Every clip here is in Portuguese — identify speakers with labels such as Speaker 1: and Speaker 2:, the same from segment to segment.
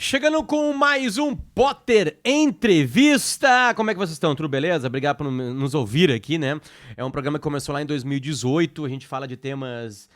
Speaker 1: Chegando com mais um Potter Entrevista. Como é que vocês estão? Tudo beleza? Obrigado por nos ouvir aqui, né? É um programa que começou lá em 2018. A gente fala de temas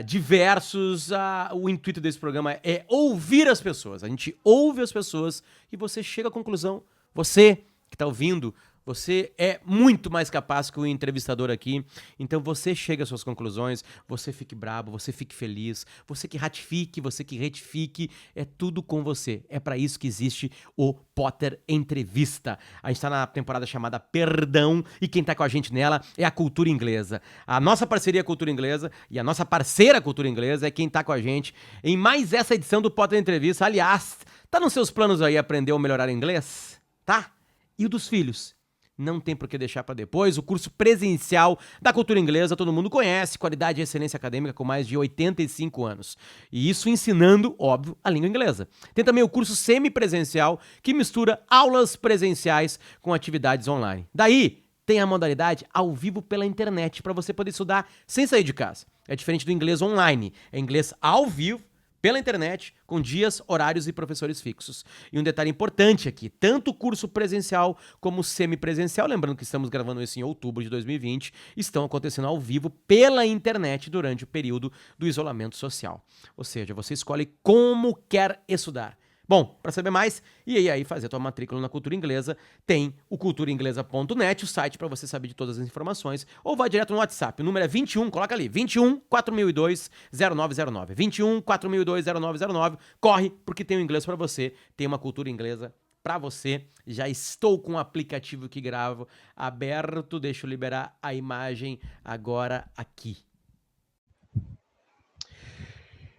Speaker 1: diversos. O intuito desse programa é ouvir as pessoas. A gente ouve as pessoas e você chega à conclusão. Você que está ouvindo, você é muito mais capaz que o entrevistador aqui. Então você chega às suas conclusões, você fique brabo, você fique feliz, você que ratifique, você que retifique, é tudo com você. É para isso que existe o Potter Entrevista. A gente tá na temporada chamada Perdão e quem tá com a gente nela é a Cultura Inglesa. A nossa parceria Cultura Inglesa e a nossa parceira Cultura Inglesa é quem tá com a gente em mais essa edição do Potter Entrevista. Aliás, tá nos seus planos aí aprender ou melhorar inglês? Tá? E o dos filhos? Não tem por que deixar para depois. O curso presencial da Cultura Inglesa, todo mundo conhece, qualidade e excelência acadêmica com mais de 85 anos. E isso ensinando, óbvio, a língua inglesa. Tem também o curso semipresencial, que mistura aulas presenciais com atividades online. Daí, tem a modalidade ao vivo pela internet, para você poder estudar sem sair de casa. É diferente do inglês online, é inglês ao vivo, pela internet, com dias, horários e professores fixos. E um detalhe importante aqui, tanto o curso presencial como o semipresencial, lembrando que estamos gravando isso em outubro de 2020, estão acontecendo ao vivo pela internet durante o período do isolamento social. Ou seja, você escolhe como quer estudar. Bom, para saber mais e aí fazer a tua matrícula na Cultura Inglesa, tem o culturainglesa.net, o site para você saber de todas as informações, ou vai direto no WhatsApp, o número é 21, coloca ali, 21 4002 0909, 21 4002 0909, corre porque tem o inglês para você, tem uma Cultura Inglesa para você. Já estou com o aplicativo que gravo aberto, deixa eu liberar a imagem agora aqui.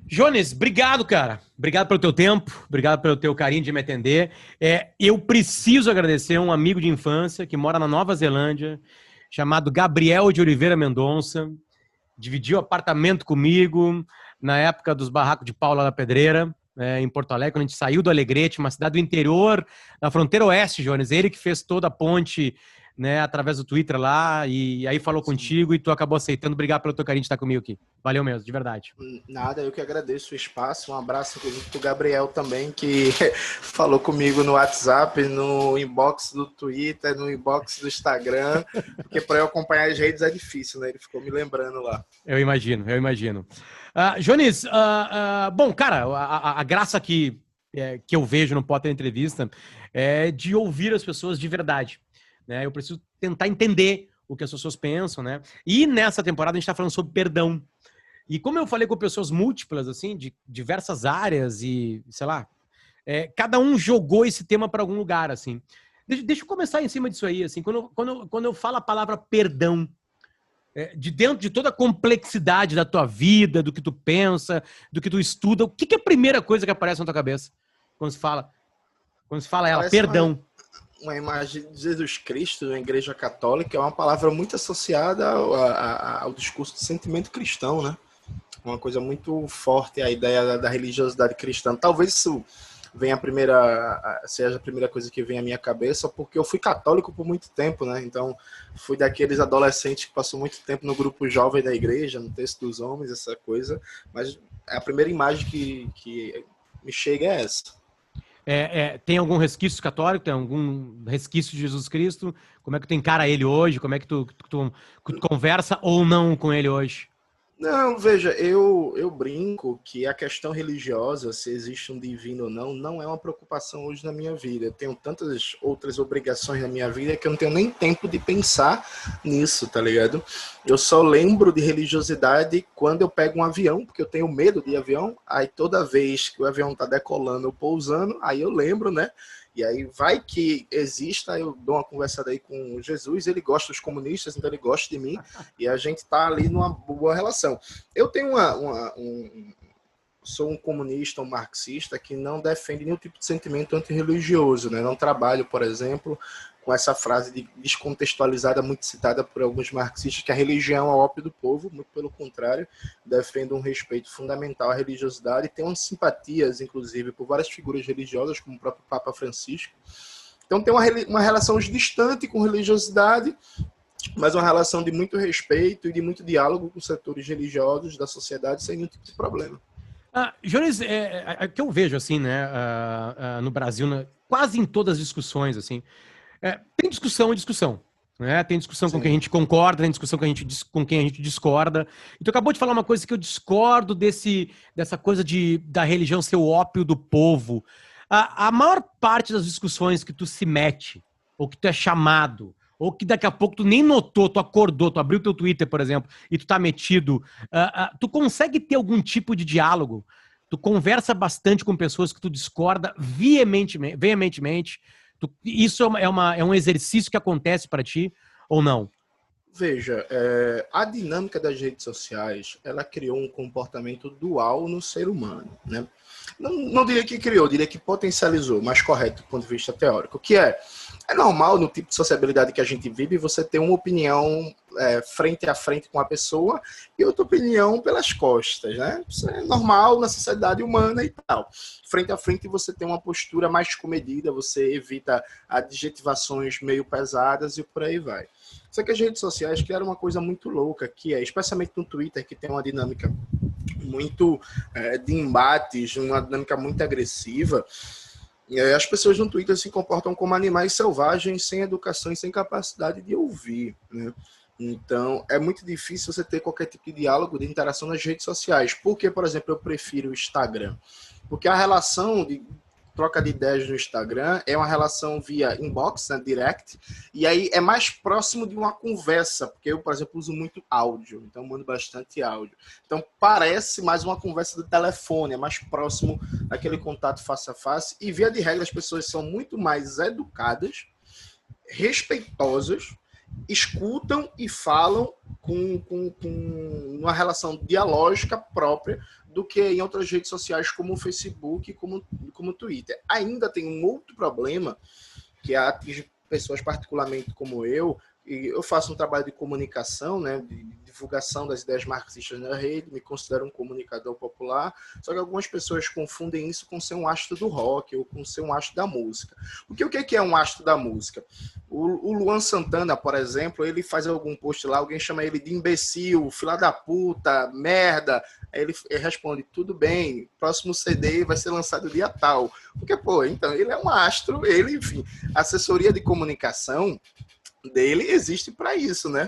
Speaker 1: Jones, obrigado, cara. Obrigado pelo teu tempo, obrigado pelo teu carinho de me atender. Eu preciso agradecer um amigo de infância que mora na Nova Zelândia, chamado Gabriel de Oliveira Mendonça. Dividiu apartamento comigo na época dos barracos de Paula da Pedreira, em Porto Alegre, quando a gente saiu do Alegrete, uma cidade do interior, na fronteira oeste, Jones. Ele que fez toda a ponte, né, através do Twitter lá, e aí falou contigo e tu acabou aceitando. Obrigado pelo teu carinho de estar comigo aqui. Valeu mesmo, de verdade.
Speaker 2: Nada, eu que agradeço o espaço. Um abraço, inclusive, pro Gabriel também, que falou comigo no WhatsApp, no inbox do Twitter, no inbox do Instagram, porque para eu acompanhar as redes é difícil, né? Ele ficou me lembrando lá.
Speaker 1: Eu imagino. Jones, bom, cara, a graça que eu vejo no Potter Entrevista é de ouvir as pessoas de verdade. Né? Eu preciso tentar entender o que as pessoas pensam, né? E nessa temporada a gente tá falando sobre perdão. E como eu falei com pessoas múltiplas, assim, de diversas áreas e, sei lá, cada um jogou esse tema para algum lugar, assim. Deixa eu começar em cima disso aí, assim. Quando eu falo a palavra perdão, de dentro de toda a complexidade da tua vida, do que tu pensa, do que tu estuda, o que é a primeira coisa que aparece na tua cabeça quando se fala ela,
Speaker 2: Parece
Speaker 1: perdão?
Speaker 2: uma imagem de Jesus Cristo na Igreja Católica, é uma palavra muito associada ao discurso de sentimento cristão, né? Uma coisa muito forte, a ideia da religiosidade cristã. Talvez isso seja a primeira coisa que vem à minha cabeça, porque eu fui católico por muito tempo, né? Então, fui daqueles adolescentes que passou muito tempo no grupo jovem da igreja, no texto dos homens, essa coisa. Mas a primeira imagem que me chega é essa.
Speaker 1: Tem algum resquício católico? Tem algum resquício de Jesus Cristo? Como é que tu encara ele hoje? Como é que tu conversa ou não com ele hoje?
Speaker 2: Não, veja, eu brinco que a questão religiosa, se existe um divino ou não, não é uma preocupação hoje na minha vida. Eu tenho tantas outras obrigações na minha vida que eu não tenho nem tempo de pensar nisso, tá ligado? Eu só lembro de religiosidade quando eu pego um avião, porque eu tenho medo de avião, aí toda vez que o avião tá decolando ou pousando, aí eu lembro, né? E aí vai que exista, eu dou uma conversada aí com Jesus, ele gosta dos comunistas, então ele gosta de mim, e a gente tá ali numa boa relação. Eu tenho sou um comunista, um marxista, que não defende nenhum tipo de sentimento antirreligioso, né? Não trabalho, por exemplo, com essa frase descontextualizada, muito citada por alguns marxistas, que a religião é o ópio do povo, muito pelo contrário, defendo um respeito fundamental à religiosidade, e tenho simpatias, inclusive, por várias figuras religiosas, como o próprio Papa Francisco. Então tem uma relação distante com religiosidade, mas uma relação de muito respeito e de muito diálogo com os setores religiosos da sociedade, sem nenhum tipo de problema.
Speaker 1: Jones, que eu vejo, assim, né, no Brasil, quase em todas as discussões, assim, tem discussão e discussão, né? Tem discussão com quem a
Speaker 2: Sim.
Speaker 1: gente concorda, tem discussão com quem a gente discorda. E tu acabou de falar uma coisa que eu discordo dessa coisa da religião ser o ópio do povo. A maior parte das discussões que tu se mete, ou que tu é chamado, ou que daqui a pouco tu nem notou, tu acordou, tu abriu teu Twitter, por exemplo, e tu tá metido, tu consegue ter algum tipo de diálogo? Tu conversa bastante com pessoas que tu discorda veementemente. Isso é um exercício que acontece para ti ou não?
Speaker 2: Veja, a dinâmica das redes sociais, ela criou um comportamento dual no ser humano, né? Não diria que criou, diria que potencializou, mais correto do ponto de vista teórico, que é normal no tipo de sociabilidade que a gente vive você ter uma opinião frente a frente com a pessoa e outra opinião pelas costas, né? Isso é normal na sociedade humana e tal. Frente a frente você tem uma postura mais comedida, você evita adjetivações meio pesadas e por aí vai. Só que as redes sociais criaram uma coisa muito louca, que especialmente no Twitter, que tem uma dinâmica muito de embates, uma dinâmica muito agressiva, as pessoas no Twitter se comportam como animais selvagens, sem educação e sem capacidade de ouvir, né? Então, é muito difícil você ter qualquer tipo de diálogo, de interação nas redes sociais. Por que, por exemplo, eu prefiro o Instagram? Porque a relação de troca de ideias no Instagram é uma relação via inbox, né, direct, e aí é mais próximo de uma conversa, porque eu, por exemplo, uso muito áudio, então mando bastante áudio. Então parece mais uma conversa do telefone, é mais próximo daquele contato face a face, e via de regra as pessoas são muito mais educadas, respeitosas, escutam e falam com uma relação dialógica própria do que em outras redes sociais como o Facebook e como o Twitter. Ainda tem um outro problema que atinge pessoas particularmente como eu, e eu faço um trabalho de comunicação, né, de divulgação das ideias marxistas na rede, me considero um comunicador popular, só que algumas pessoas confundem isso com ser um astro do rock ou com ser um astro da música. Porque o que é um astro da música? O Luan Santana, por exemplo, ele faz algum post lá, alguém chama ele de imbecil, fila da puta, merda, aí ele responde, tudo bem, próximo CD vai ser lançado dia tal. Porque, então, ele é um astro, enfim, a assessoria de comunicação dele existe para isso, né?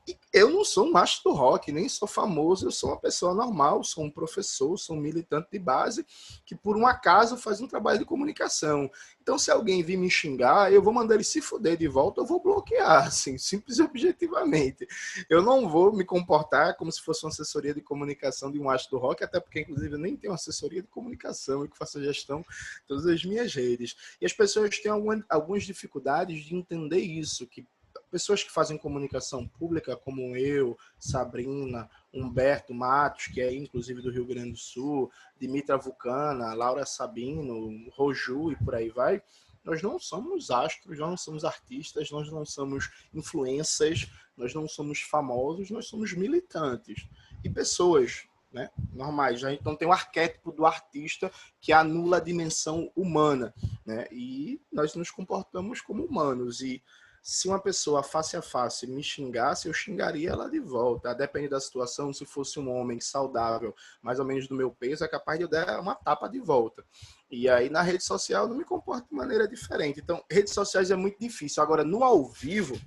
Speaker 2: E eu não sou um astro do rock, nem sou famoso, eu sou uma pessoa normal, sou um professor, sou um militante de base que por um acaso faz um trabalho de comunicação. Então, se alguém vir me xingar, eu vou mandar ele se fuder de volta, eu vou bloquear, assim, simples e objetivamente. Eu não vou me comportar como se fosse uma assessoria de comunicação de um astro do rock, até porque, inclusive, eu nem tenho uma assessoria de comunicação e que faço a gestão de todas as minhas redes. E as pessoas têm algumas dificuldades de entender isso, que pessoas que fazem comunicação pública, como eu, Sabrina, Humberto Matos, que é inclusive do Rio Grande do Sul, Dimitra Vulcana, Laura Sabino, Roju e por aí vai, nós não somos astros, nós não somos artistas, nós não somos influencers, nós não somos famosos, nós somos militantes e pessoas, né, normais. A gente não tem o arquétipo do artista que anula a dimensão humana, né? E nós nos comportamos como humanos. E se uma pessoa face a face me xingasse, eu xingaria ela de volta. Depende da situação, se fosse um homem saudável, mais ou menos do meu peso, é capaz de eu dar uma tapa de volta. E aí na rede social eu não me comporto de maneira diferente. Então, redes sociais é muito difícil. Agora, no ao vivo,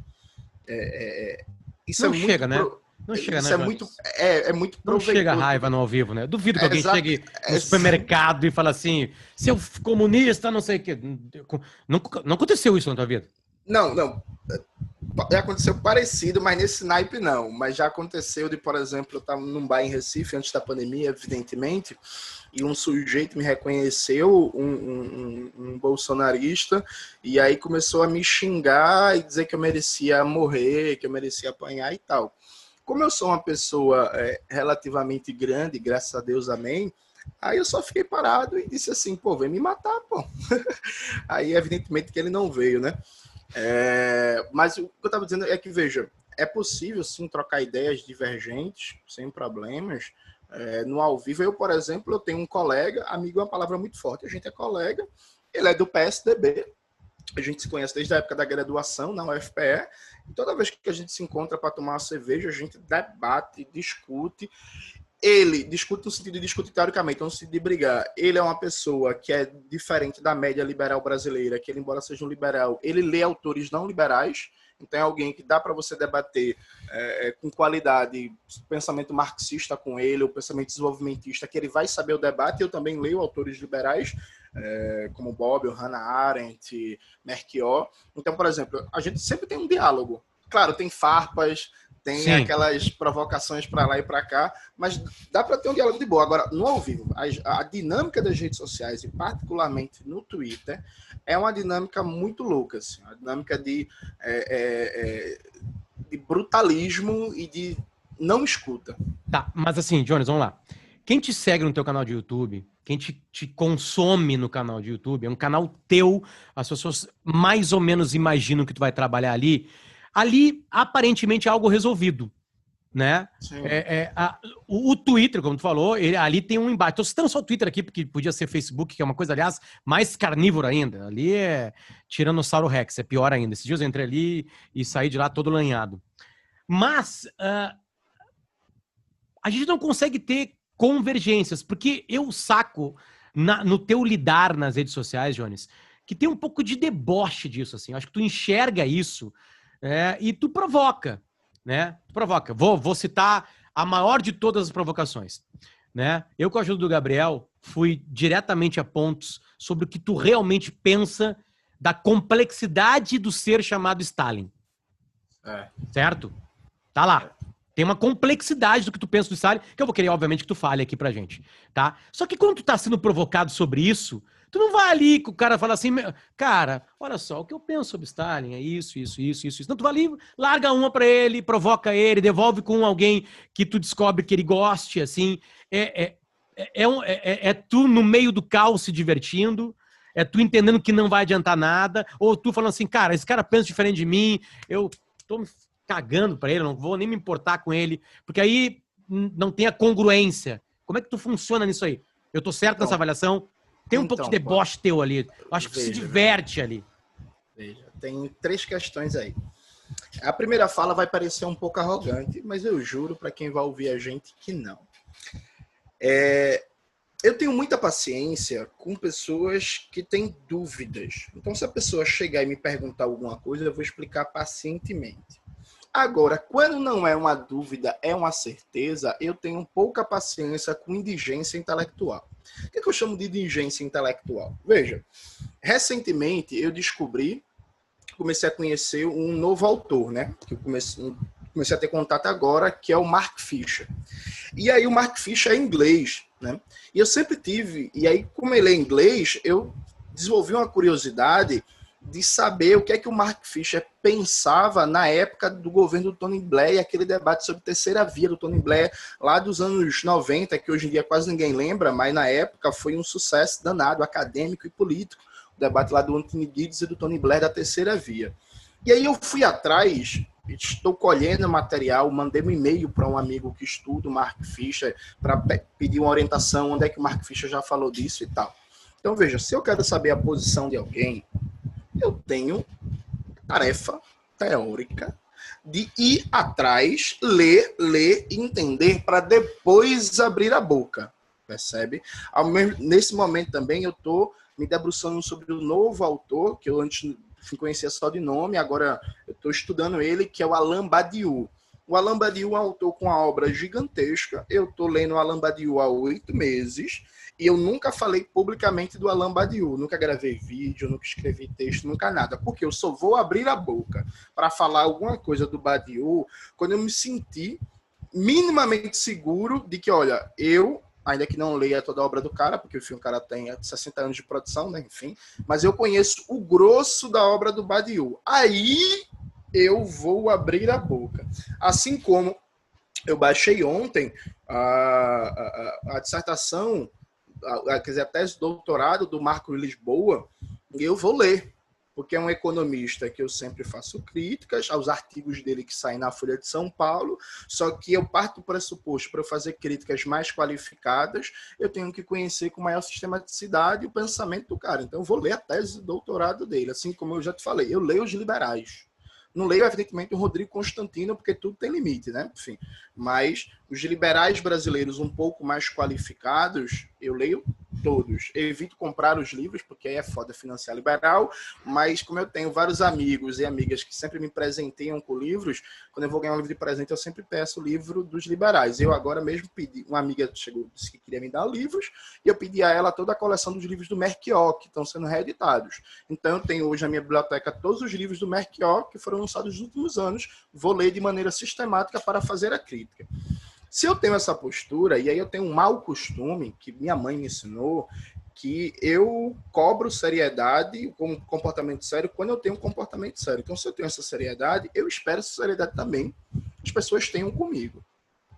Speaker 2: isso
Speaker 1: Não
Speaker 2: é
Speaker 1: chega,
Speaker 2: muito...
Speaker 1: né? Não chega,
Speaker 2: Isso
Speaker 1: né,
Speaker 2: é
Speaker 1: Jones?
Speaker 2: muito
Speaker 1: Não chega a
Speaker 2: proveitoso.
Speaker 1: raiva no ao vivo, né? Duvido que alguém
Speaker 2: Exato,
Speaker 1: chegue no supermercado e fale assim, seu comunista, não sei o quê. Não aconteceu isso na tua vida?
Speaker 2: Não. Já aconteceu parecido, mas nesse naipe não. Mas já aconteceu de, por exemplo, eu estava num bar em Recife antes da pandemia, evidentemente, e um sujeito me reconheceu, um bolsonarista, e aí começou a me xingar e dizer que eu merecia morrer, que eu merecia apanhar e tal. Como eu sou uma pessoa relativamente grande, graças a Deus, amém, aí eu só fiquei parado e disse assim, pô, vem me matar, pô. Aí, evidentemente, que ele não veio, né? Mas o que eu estava dizendo é que, veja, é possível sim trocar ideias divergentes, sem problemas. No ao vivo, eu, por exemplo, eu tenho um colega, amigo é uma palavra muito forte, a gente é colega, ele é do PSDB, a gente se conhece desde a época da graduação na UFPE, e toda vez que a gente se encontra para tomar uma cerveja, a gente debate, discute. ele discute no sentido de discutir teoricamente, no sentido de brigar. Ele é uma pessoa que é diferente da média liberal brasileira, que ele, embora seja um liberal, ele lê autores não liberais. Então é alguém que dá para você debater com qualidade o pensamento marxista com ele, o pensamento desenvolvimentista, que ele vai saber o debate. Eu também leio autores liberais, como Bob, Hannah Arendt, Merquior. Então, por exemplo, a gente sempre tem um diálogo. Claro, tem farpas, tem
Speaker 1: Sim.
Speaker 2: aquelas provocações para lá e para cá, mas dá para ter um diálogo de boa. Agora, no ao vivo, a dinâmica das redes sociais, e particularmente no Twitter, é uma dinâmica muito louca, assim, uma dinâmica de brutalismo e de não escuta.
Speaker 1: Tá, mas assim, Jones, vamos lá. Quem te segue no teu canal de YouTube, quem te consome no canal de YouTube, é um canal teu, as pessoas mais ou menos imaginam que tu vai trabalhar ali. Ali, aparentemente, é algo resolvido, né? O Twitter, como tu falou, ali tem um embate. Tô citando só o Twitter aqui, porque podia ser Facebook, que é uma coisa, aliás, mais carnívora ainda. Ali é Tiranossauro Rex, é pior ainda. Esses dias eu entrei ali e saí de lá todo lanhado. Mas a gente não consegue ter convergências, porque eu saco no teu lidar nas redes sociais, Jones, que tem um pouco de deboche disso, assim. Eu acho que tu enxerga isso e tu provoca, né? Tu provoca. Vou citar a maior de todas as provocações, né? Eu, com a ajuda do Gabriel, fui diretamente a pontos sobre o que tu realmente pensa da complexidade do ser chamado Stalin. Certo? Tá lá. Tem uma complexidade do que tu pensa do Stalin, que eu vou querer, obviamente, que tu fale aqui pra gente, tá? Só que quando tu tá sendo provocado sobre isso, tu não vai ali com o cara falar assim, cara, olha só, o que eu penso sobre Stalin é isso. Não, tu vai ali, larga uma pra ele, provoca ele, devolve com alguém que tu descobre que ele goste, assim. É tu no meio do caos se divertindo, é tu entendendo que não vai adiantar nada, ou tu falando assim, cara, esse cara pensa diferente de mim, eu tô me cagando pra ele, não vou nem me importar com ele, porque aí não tem a congruência. Como é que tu funciona nisso aí? Eu tô certo nessa avaliação? Tem um pouco de deboche teu ali. Eu acho que tu se diverte ali.
Speaker 2: Veja, tem 3 questões aí. A primeira fala vai parecer um pouco arrogante, mas eu juro para quem vai ouvir a gente que não. Eu tenho muita paciência com pessoas que têm dúvidas. Então, se a pessoa chegar e me perguntar alguma coisa, eu vou explicar pacientemente. Agora, quando não é uma dúvida, é uma certeza, eu tenho pouca paciência com indigência intelectual. O que eu chamo de indigência intelectual? Veja, recentemente eu comecei a conhecer um novo autor, né? Que eu comecei a ter contato agora, que é o Mark Fisher. E aí o Mark Fisher é inglês, né? E eu sempre tive, e aí como ele é inglês, eu desenvolvi uma curiosidade de saber o que é que o Mark Fisher pensava na época do governo do Tony Blair, aquele debate sobre terceira via do Tony Blair, lá dos anos 90, que hoje em dia quase ninguém lembra, mas na época foi um sucesso danado, acadêmico e político, o debate lá do Anthony Giddens e do Tony Blair da terceira via. E aí eu fui atrás, estou colhendo material, mandei um e-mail para um amigo que estuda o Mark Fisher, para pedir uma orientação, onde é que o Mark Fisher já falou disso e tal. Então veja, se eu quero saber a posição de alguém, eu tenho tarefa teórica de ir atrás, ler, entender, para depois abrir a boca, percebe? Nesse momento também eu estou me debruçando sobre o novo autor, que eu antes conhecia só de nome, agora eu estou estudando ele, que é o Alain Badiou. O Alain Badiou é um autor com uma obra gigantesca, eu estou lendo o Alain Badiou há 8 meses, e eu nunca falei publicamente do Alain Badiou, nunca gravei vídeo, nunca escrevi texto, nunca nada, porque eu só vou abrir a boca para falar alguma coisa do Badiou quando eu me sentir minimamente seguro de que, olha, eu, ainda que não leia toda a obra do cara, porque o filme cara tem 60 anos de produção, né, enfim, mas eu conheço o grosso da obra do Badiou. Aí eu vou abrir a boca. Assim como eu baixei ontem a dissertação, quer dizer, a tese de doutorado do Marco Lisboa, e eu vou ler, porque é um economista que eu sempre faço críticas aos artigos dele que saem na Folha de São Paulo, só que eu parto do pressuposto, para eu fazer críticas mais qualificadas, eu tenho que conhecer com maior sistematicidade o pensamento do cara. Então eu vou ler a tese de doutorado dele, assim como eu já te falei, eu leio os liberais. Não leio, evidentemente, o Rodrigo Constantino, porque tudo tem limite, né? Enfim, mas os liberais brasileiros um pouco mais qualificados, eu leio todos. Eu evito comprar os livros, porque aí é foda financiar liberal, mas como eu tenho vários amigos e amigas que sempre me presenteiam com livros, quando eu vou ganhar um livro de presente, eu sempre peço o livro dos liberais. Eu agora mesmo pedi, uma amiga chegou, disse que queria me dar livros, e eu pedi a ela toda a coleção dos livros do Melchior, que estão sendo reeditados. Então eu tenho hoje na minha biblioteca todos os livros do Melchior, que foram lançados nos últimos anos, vou ler de maneira sistemática para fazer a crítica. Se eu tenho essa postura, e aí eu tenho um mau costume, que minha mãe me ensinou, que eu cobro seriedade, um comportamento sério, quando eu tenho um comportamento sério. Então, se eu tenho essa seriedade, eu espero essa seriedade também as pessoas tenham comigo.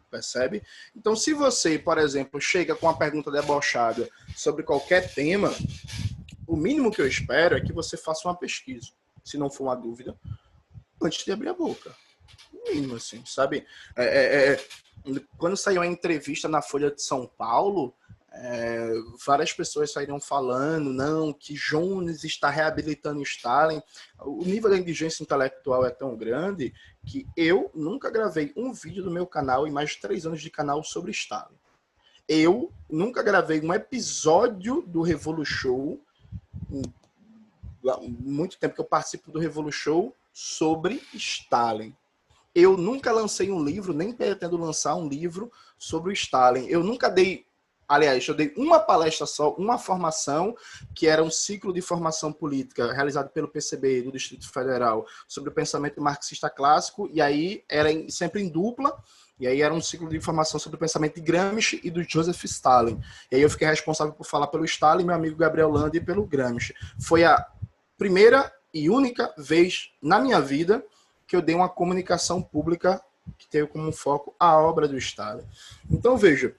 Speaker 2: Percebe? Então, se você, por exemplo, chega com uma pergunta debochada sobre qualquer tema, o mínimo que eu espero é que você faça uma pesquisa, se não for uma dúvida, antes de abrir a boca. O mínimo, assim, sabe? Quando saiu a entrevista na Folha de São Paulo, várias pessoas saíram falando, não, que Jones está reabilitando Stalin. O nível da indigência intelectual é tão grande que eu nunca gravei um vídeo do meu canal em mais de 3 anos de canal sobre Stalin. Eu nunca gravei um episódio do Revolu Show, muito tempo que eu participo do Revolu Show, sobre Stalin. Eu nunca lancei um livro, nem pretendo lançar um livro sobre o Stalin. Eu nunca dei, aliás, eu dei uma palestra só, uma formação, que era um ciclo de formação política realizado pelo PCB do Distrito Federal sobre o pensamento marxista clássico, e aí era sempre em dupla, e aí era um ciclo de formação sobre o pensamento de Gramsci e do Joseph Stalin. E aí eu fiquei responsável por falar pelo Stalin, meu amigo Gabriel Landi, e pelo Gramsci. Foi a primeira e única vez na minha vida que eu dei uma comunicação pública que teve como foco a obra do Stalin. Então, veja,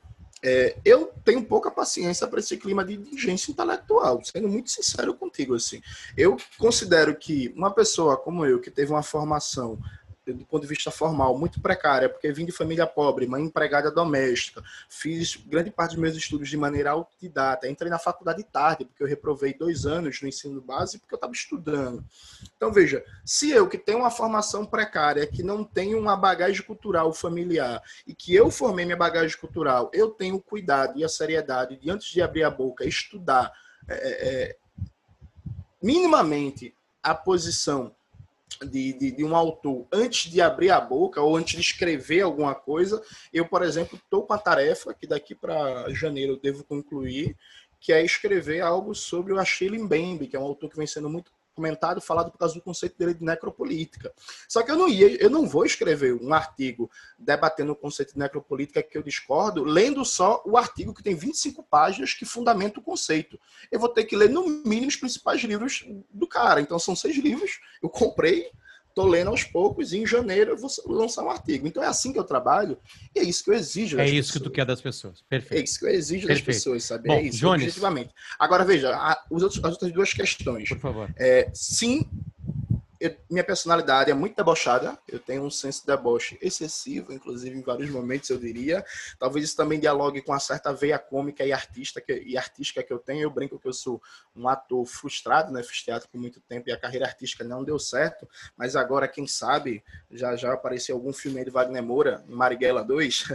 Speaker 2: eu tenho pouca paciência para esse clima de indigência intelectual, sendo muito sincero contigo, assim. Eu considero que uma pessoa como eu, que teve uma formação do ponto de vista formal, muito precária, porque vim de família pobre, mãe empregada doméstica, fiz grande parte dos meus estudos de maneira autodidata, entrei na faculdade tarde, porque eu reprovei 2 anos no ensino básico, porque eu estava estudando. Então, veja, se eu, que tenho uma formação precária, que não tenho uma bagagem cultural familiar, e que eu formei minha bagagem cultural, eu tenho o cuidado e a seriedade de, antes de abrir a boca, estudar minimamente a posição de um autor antes de abrir a boca ou antes de escrever alguma coisa. Eu, por exemplo, estou com a tarefa que daqui para janeiro eu devo concluir, que é escrever algo sobre o Achille Mbembe, que é um autor que vem sendo muito comentado, falado por causa do conceito dele de necropolítica. Só que eu não vou escrever um artigo debatendo o conceito de necropolítica que eu discordo, lendo só o artigo que tem 25 páginas que fundamenta o conceito. Eu vou ter que ler, no mínimo, os principais livros do cara. Então, são 6 livros, eu comprei, estou lendo aos poucos, e em janeiro eu vou lançar um artigo. Então, é assim que eu trabalho, e é isso que eu exijo das pessoas.
Speaker 1: É isso que tu quer das pessoas. Perfeito.
Speaker 2: É isso que eu exijo das pessoas, sabe?
Speaker 1: Bom,
Speaker 2: É isso,
Speaker 1: Jones,
Speaker 2: objetivamente. Agora, veja, as outras 2 questões.
Speaker 1: por favor.
Speaker 2: Sim, minha personalidade é muito debochada, eu tenho um senso de deboche excessivo, inclusive em vários momentos eu diria. Talvez isso também dialogue com uma certa veia cômica e artística que eu tenho. Eu brinco que eu sou um ator frustrado, né? Fiz teatro por muito tempo e a carreira artística não deu certo, mas agora, quem sabe, já apareceu algum filme aí de Wagner Moura, em Marighella 2,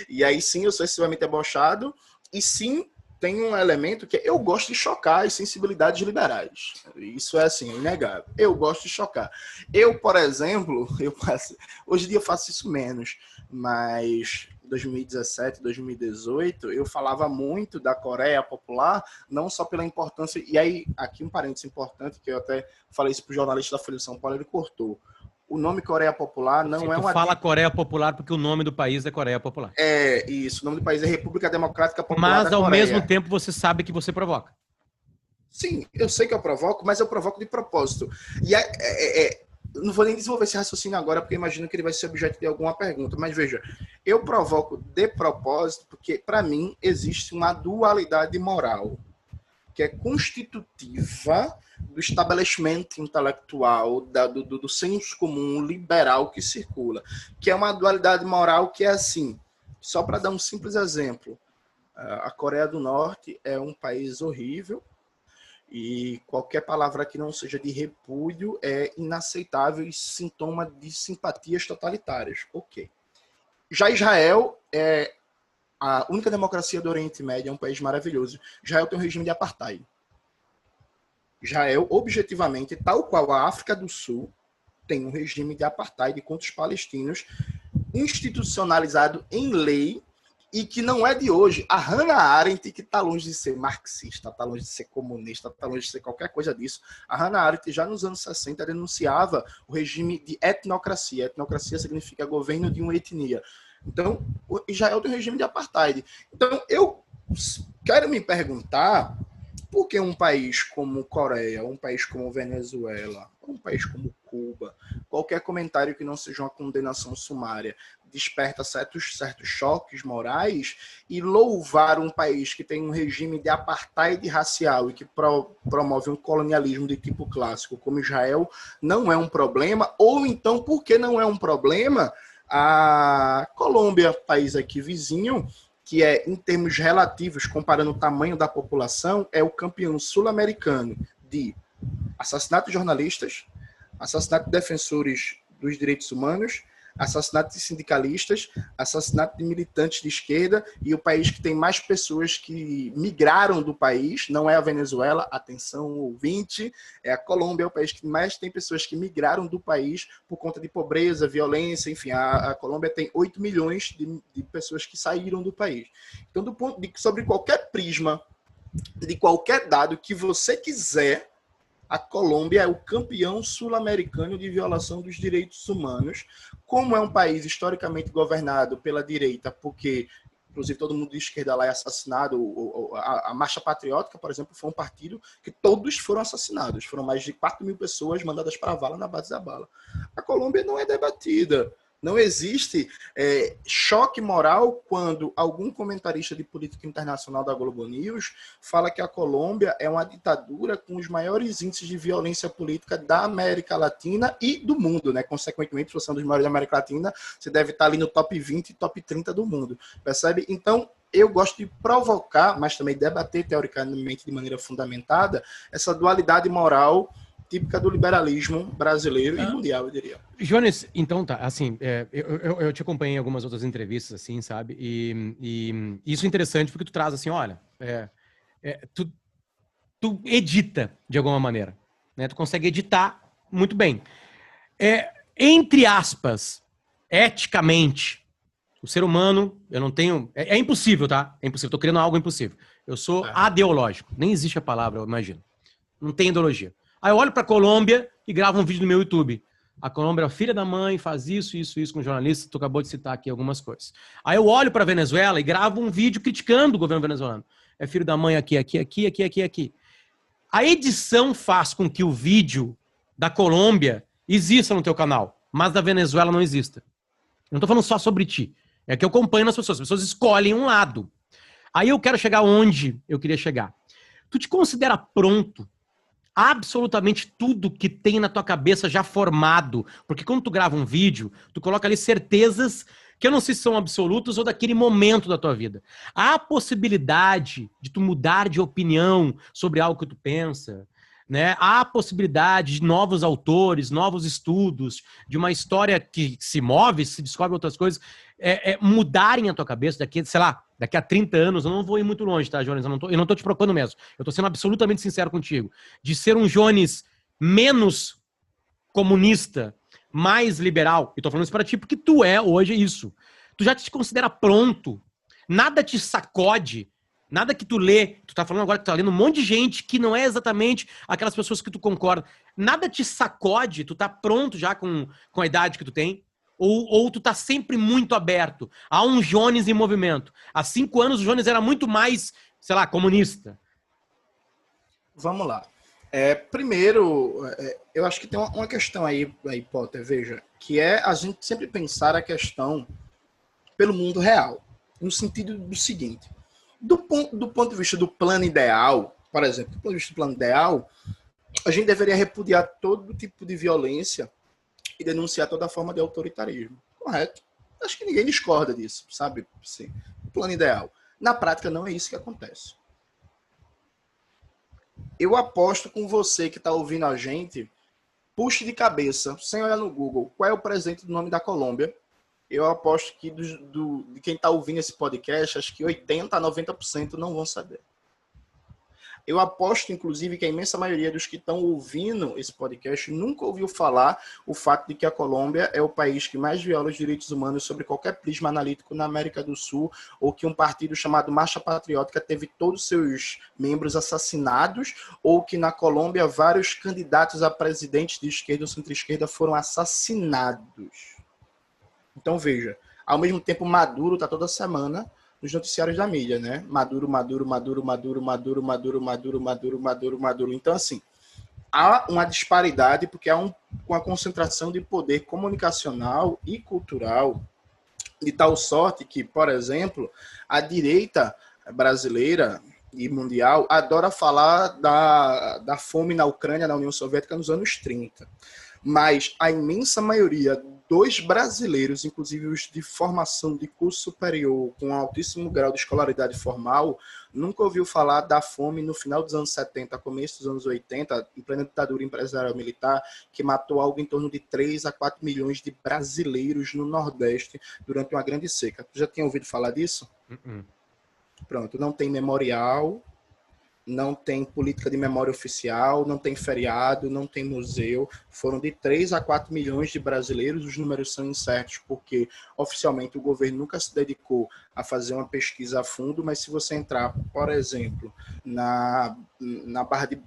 Speaker 2: e aí sim, eu sou excessivamente debochado, e sim, tem um elemento que eu gosto de chocar as sensibilidades liberais. Isso é assim, inegável. Eu gosto de chocar. Eu, por exemplo, hoje em dia eu faço isso menos, mas em 2017, 2018, eu falava muito da Coreia Popular, não só pela importância, e aí, aqui um parênteses importante, que eu até falei isso para o jornalista da Folha de São Paulo, ele cortou. O nome Coreia Popular não é uma...
Speaker 1: fala Coreia Popular porque o nome do país é Coreia Popular.
Speaker 2: É, isso. O nome do país é República Democrática Popular da Coreia.
Speaker 1: Mas, ao mesmo tempo, você sabe que você provoca.
Speaker 2: Sim, eu sei que eu provoco, mas eu provoco de propósito. E não vou nem desenvolver esse raciocínio agora, porque imagino que ele vai ser objeto de alguma pergunta. Mas veja, eu provoco de propósito porque, para mim, existe uma dualidade moral que é constitutiva do estabelecimento intelectual, do senso comum liberal que circula, que é uma dualidade moral que é assim, só para dar um simples exemplo, a Coreia do Norte é um país horrível, E qualquer palavra que não seja de repúdio é inaceitável e sintoma de simpatias totalitárias. Ok. Já Israel é a única democracia do Oriente Médio, é um país maravilhoso. Israel tem um regime de apartheid. Israel, objetivamente, tal qual a África do Sul, tem um regime de apartheid contra os palestinos, institucionalizado em lei, e que não é de hoje. A Hannah Arendt, que está longe de ser marxista, está longe de ser comunista, está longe de ser qualquer coisa disso, a Hannah Arendt já nos anos 60 denunciava o regime de etnocracia. Etnocracia significa governo de uma etnia. Então, Israel tem um regime de apartheid. Então, eu quero me perguntar por que um país como Coreia, um país como Venezuela, um país como Cuba, qualquer comentário que não seja uma condenação sumária, desperta certos choques morais, e louvar um país que tem um regime de apartheid racial e que promove um colonialismo de tipo clássico como Israel não é um problema. Ou então, por que não é um problema a Colômbia, país aqui vizinho, que é, em termos relativos, comparando o tamanho da população, é o campeão sul-americano de assassinato de jornalistas, assassinato de defensores dos direitos humanos, assassinato de sindicalistas, assassinato de militantes de esquerda, e o país que tem mais pessoas que migraram do país, não é a Venezuela, atenção ouvinte, é a Colômbia, é o país que mais tem pessoas que migraram do país por conta de pobreza, violência, enfim, a Colômbia tem 8 milhões de pessoas que saíram do país. Então, sobre qualquer prisma, de qualquer dado que você quiser, a Colômbia é o campeão sul-americano de violação dos direitos humanos. Como é um país historicamente governado pela direita, porque, inclusive, todo mundo de esquerda lá é assassinado, a Marcha Patriótica, por exemplo, foi um partido que todos foram assassinados. Foram mais de 4 mil pessoas mandadas para a vala na base da bala. A Colômbia não é debatida. Não existe choque moral quando algum comentarista de política internacional da Globo News fala que a Colômbia é uma ditadura com os maiores índices de violência política da América Latina e do mundo, né? Consequentemente, se você é um dos maiores da América Latina, você deve estar ali no top 20 e top 30 do mundo, percebe? Então, eu gosto de provocar, mas também debater teoricamente de maneira fundamentada, essa dualidade moral típica do liberalismo brasileiro e mundial, eu diria.
Speaker 1: Jones, então tá, assim, eu te acompanhei em algumas outras entrevistas, assim, sabe, e isso é interessante porque tu traz assim, olha, tu edita de alguma maneira, né, tu consegue editar muito bem. Entre aspas, eticamente, o ser humano, eu não tenho, é impossível, tá, é impossível, tô criando algo impossível, eu sou adeológico, nem existe a palavra, eu imagino, não tem ideologia. Aí eu olho pra Colômbia e gravo um vídeo no meu YouTube. A Colômbia é filha da mãe, faz isso com jornalista. Tu acabou de citar aqui algumas coisas. Aí eu olho pra Venezuela e gravo um vídeo criticando o governo venezuelano. É filho da mãe aqui. A edição faz com que o vídeo da Colômbia exista no teu canal, mas da Venezuela não exista. Eu não tô falando só sobre ti. É que eu acompanho nas pessoas. As pessoas escolhem um lado. Aí eu quero chegar onde eu queria chegar. Tu te considera pronto absolutamente tudo que tem na tua cabeça já formado, porque quando tu grava um vídeo, tu coloca ali certezas que eu não sei se são absolutas ou daquele momento da tua vida. Há a possibilidade de tu mudar de opinião sobre algo que tu pensa, né? Há a possibilidade de novos autores, novos estudos, de uma história que se move, se descobre outras coisas, mudarem a tua cabeça daqui, sei lá, daqui a 30 anos, eu não vou ir muito longe, tá, Jones? Eu não tô te procurando mesmo. Eu tô sendo absolutamente sincero contigo. De ser um Jones menos comunista, mais liberal, e tô falando isso pra ti porque tu é hoje isso. Tu já te considera pronto. Nada te sacode. Nada que tu lê, tu tá falando agora que tu tá lendo um monte de gente que não é exatamente aquelas pessoas que tu concorda. Nada te sacode, tu tá pronto já com a idade que tu tem. Ou tu tá sempre muito aberto. Há um Jones em movimento. Há 5 anos o Jones era muito mais, sei lá, comunista.
Speaker 2: Vamos lá. Primeiro, eu acho que tem uma questão aí, Potter, veja, que é a gente sempre pensar a questão pelo mundo real. No sentido do seguinte, do ponto de vista do plano ideal, por exemplo, do ponto de vista do plano ideal, a gente deveria repudiar todo tipo de violência e denunciar toda forma de autoritarismo. Correto? Acho que ninguém discorda disso, sabe? Sim. O plano ideal. Na prática, não é isso que acontece. Eu aposto com você que está ouvindo a gente, puxe de cabeça, sem olhar no Google, qual é o presidente do nome da Colômbia. Eu aposto que de quem está ouvindo esse podcast, acho que 80% a 90% não vão saber. Eu aposto, inclusive, que a imensa maioria dos que estão ouvindo esse podcast nunca ouviu falar o fato de que a Colômbia é o país que mais viola os direitos humanos sobre qualquer prisma analítico na América do Sul, ou que um partido chamado Marcha Patriótica teve todos os seus membros assassinados, ou que na Colômbia vários candidatos a presidente de esquerda ou centro-esquerda foram assassinados. Então, veja, ao mesmo tempo, Maduro está toda semana nos noticiários da mídia, né? Maduro. Então, assim, há uma disparidade porque há uma concentração de poder comunicacional e cultural de tal sorte que, por exemplo, a direita brasileira e mundial adora falar da fome na Ucrânia, na União Soviética, nos anos 30. Mas a imensa maioria dos brasileiros, inclusive os de formação de curso superior com altíssimo grau de escolaridade formal, nunca ouviu falar da fome no final dos anos 70, começo dos anos 80, em plena ditadura empresarial militar, que matou algo em torno de 3 a 4 milhões de brasileiros no Nordeste durante uma grande seca. Tu já tinha ouvido falar disso? Pronto, não tem memorial, não tem política de memória oficial, não tem feriado, não tem museu. Foram de 3 a 4 milhões de brasileiros, os números são incertos, porque oficialmente o governo nunca se dedicou a fazer uma pesquisa a fundo, mas se você entrar, por exemplo, na barra de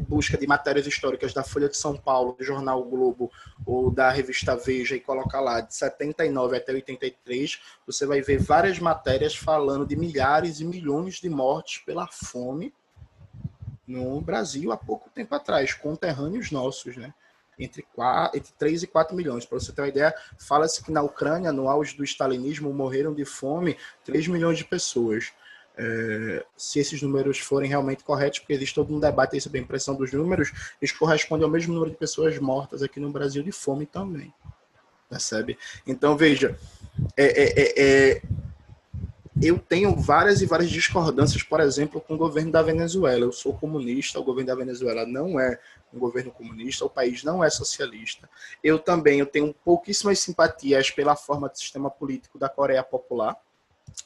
Speaker 2: busca de matérias históricas da Folha de São Paulo, do Jornal o Globo ou da revista Veja e colocar lá de 79 até 83, você vai ver várias matérias falando de milhares e milhões de mortes pela fome no Brasil há pouco tempo atrás, conterrâneos nossos, né? Entre 3 e 4 milhões. Para você ter uma ideia, fala-se que na Ucrânia, no auge do stalinismo, morreram de fome 3 milhões de pessoas. Se esses números forem realmente corretos, porque existe todo um debate sobre a impressão dos números, eles correspondem ao mesmo número de pessoas mortas aqui no Brasil de fome também. Percebe? Então, veja, eu tenho várias e várias discordâncias, por exemplo, com o governo da Venezuela. Eu sou comunista, o governo da Venezuela não é um governo comunista, o país não é socialista. Eu tenho pouquíssimas simpatias pela forma de sistema político da Coreia Popular,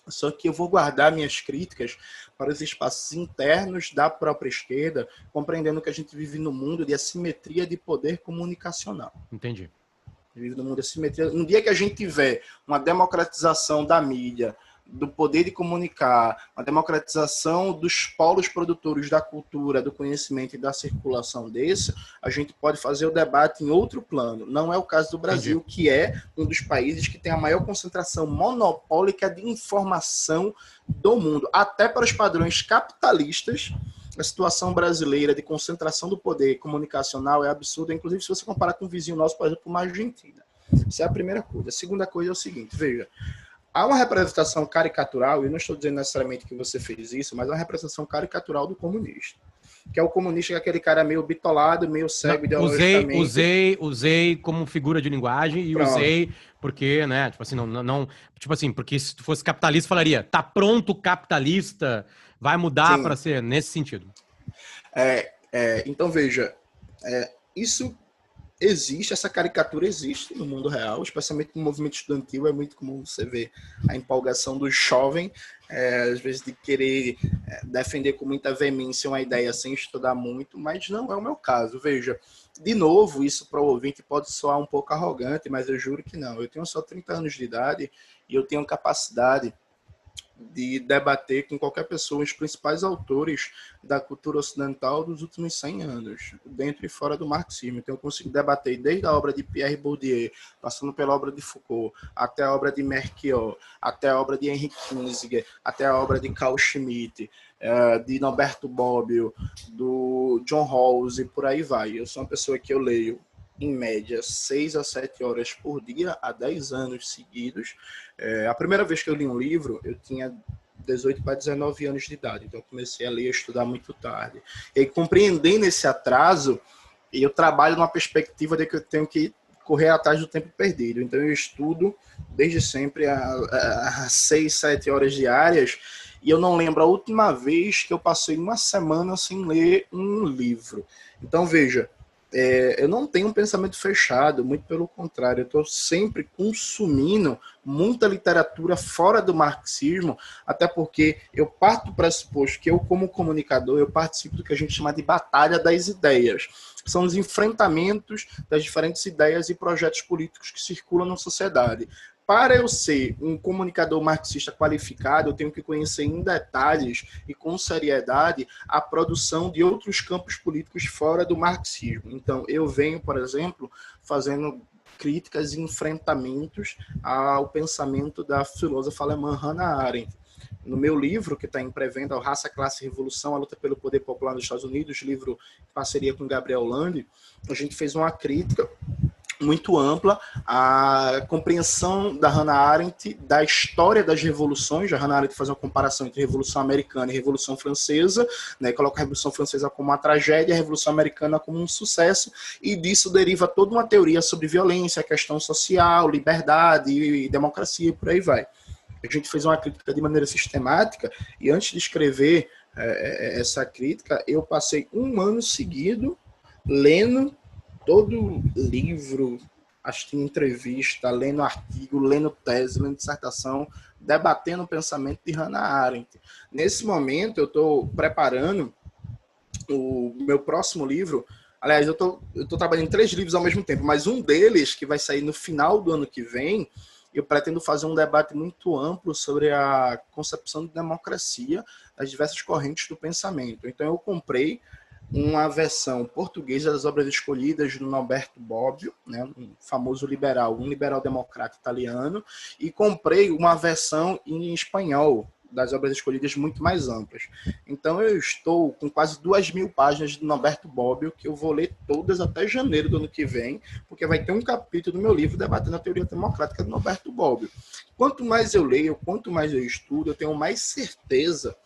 Speaker 2: só que eu vou guardar minhas críticas para os espaços internos da própria esquerda, compreendendo que a gente vive num mundo de assimetria de poder comunicacional.
Speaker 1: Entendi.
Speaker 2: Vive num mundo de assimetria. No dia que a gente tiver uma democratização da mídia, do poder de comunicar, a democratização dos polos produtores da cultura, do conhecimento e da circulação desse, a gente pode fazer o debate em outro plano. Não é o caso do Brasil, Entendi. Que é um dos países que tem a maior concentração monopólica de informação do mundo. Até para os padrões capitalistas, a situação brasileira de concentração do poder comunicacional é absurda, inclusive se você comparar com um vizinho nosso, por exemplo, uma Argentina. Essa é a primeira coisa. A segunda coisa é o seguinte, veja, há uma representação caricatural, e eu não estou dizendo necessariamente que você fez isso, mas é uma representação caricatural do comunista. Que é o comunista, que é aquele cara meio bitolado, meio cego ideologicamente.
Speaker 1: Usei como figura de linguagem e Pronto. Usei porque, né, tipo assim, tipo assim, porque se tu fosse capitalista, falaria, tá pronto capitalista, vai mudar para ser nesse sentido.
Speaker 2: Então, veja, isso existe, essa caricatura existe no mundo real, especialmente no movimento estudantil, é muito comum você ver a empolgação do jovem, às vezes de querer defender com muita veemência uma ideia sem estudar muito, mas não é o meu caso. Veja, de novo, isso para o ouvinte pode soar um pouco arrogante, mas eu juro que não. Eu tenho só 30 anos de idade e eu tenho capacidade de debater com qualquer pessoa os principais autores da cultura ocidental dos últimos 100 anos, dentro e fora do marxismo. Então eu consigo debater desde a obra de Pierre Bourdieu, passando pela obra de Foucault, até a obra de Merquior, até a obra de Henry Kissinger, até a obra de Carl Schmitt, de Norberto Bobbio, do John Rawls e por aí vai. Eu sou uma pessoa que eu leio em média 6 a 7 horas por dia, há 10 anos seguidos. A primeira vez que eu li um livro, eu tinha 18 para 19 anos de idade, então eu comecei a ler e a estudar muito tarde. E aí, compreendendo esse atraso, eu trabalho numa perspectiva de que eu tenho que correr atrás do tempo perdido. Então eu estudo desde sempre a 6, 7 horas diárias, E eu não lembro a última vez que eu passei uma semana sem ler um livro. Então, veja, eu não tenho um pensamento fechado, muito pelo contrário, eu estou sempre consumindo muita literatura fora do marxismo, até porque eu parto do pressuposto que eu, como comunicador, eu participo do que a gente chama de batalha das ideias. São os enfrentamentos das diferentes ideias e projetos políticos que circulam na sociedade. Para eu ser um comunicador marxista qualificado, eu tenho que conhecer em detalhes e com seriedade a produção de outros campos políticos fora do marxismo. Então, eu venho, por exemplo, fazendo críticas e enfrentamentos ao pensamento da filósofa alemã Hannah Arendt. No meu livro, que está em pré-venda, o Raça, Classe e Revolução, a luta pelo poder popular nos Estados Unidos, livro em parceria com Gabriel Lande, a gente fez uma crítica muito ampla a compreensão da Hannah Arendt da história das revoluções. A Hannah Arendt faz uma comparação entre Revolução Americana e Revolução Francesa, né, coloca a Revolução Francesa como uma tragédia, a Revolução Americana como um sucesso, e disso deriva toda uma teoria sobre violência, questão social, liberdade e democracia, e por aí vai. A gente fez uma crítica de maneira sistemática, e antes de escrever essa crítica, eu passei um ano seguido lendo todo livro, assistindo entrevista, lendo artigo, lendo tese, lendo dissertação, debatendo o pensamento de Hannah Arendt. Nesse momento, eu estou preparando o meu próximo livro. Aliás, eu estou trabalhando em 3 livros ao mesmo tempo, mas um deles, que vai sair no final do ano que vem, eu pretendo fazer um debate muito amplo sobre a concepção de democracia das diversas correntes do pensamento. Então, eu comprei uma versão portuguesa das obras escolhidas do Norberto Bobbio, né, um famoso liberal, um liberal-democrata italiano, e comprei uma versão em espanhol das obras escolhidas muito mais amplas. Então eu estou com quase 2.000 páginas do Norberto Bobbio, que eu vou ler todas até janeiro do ano que vem, porque vai ter um capítulo do meu livro debatendo a teoria democrática do Norberto Bobbio. Quanto mais eu leio, quanto mais eu estudo, eu tenho mais certeza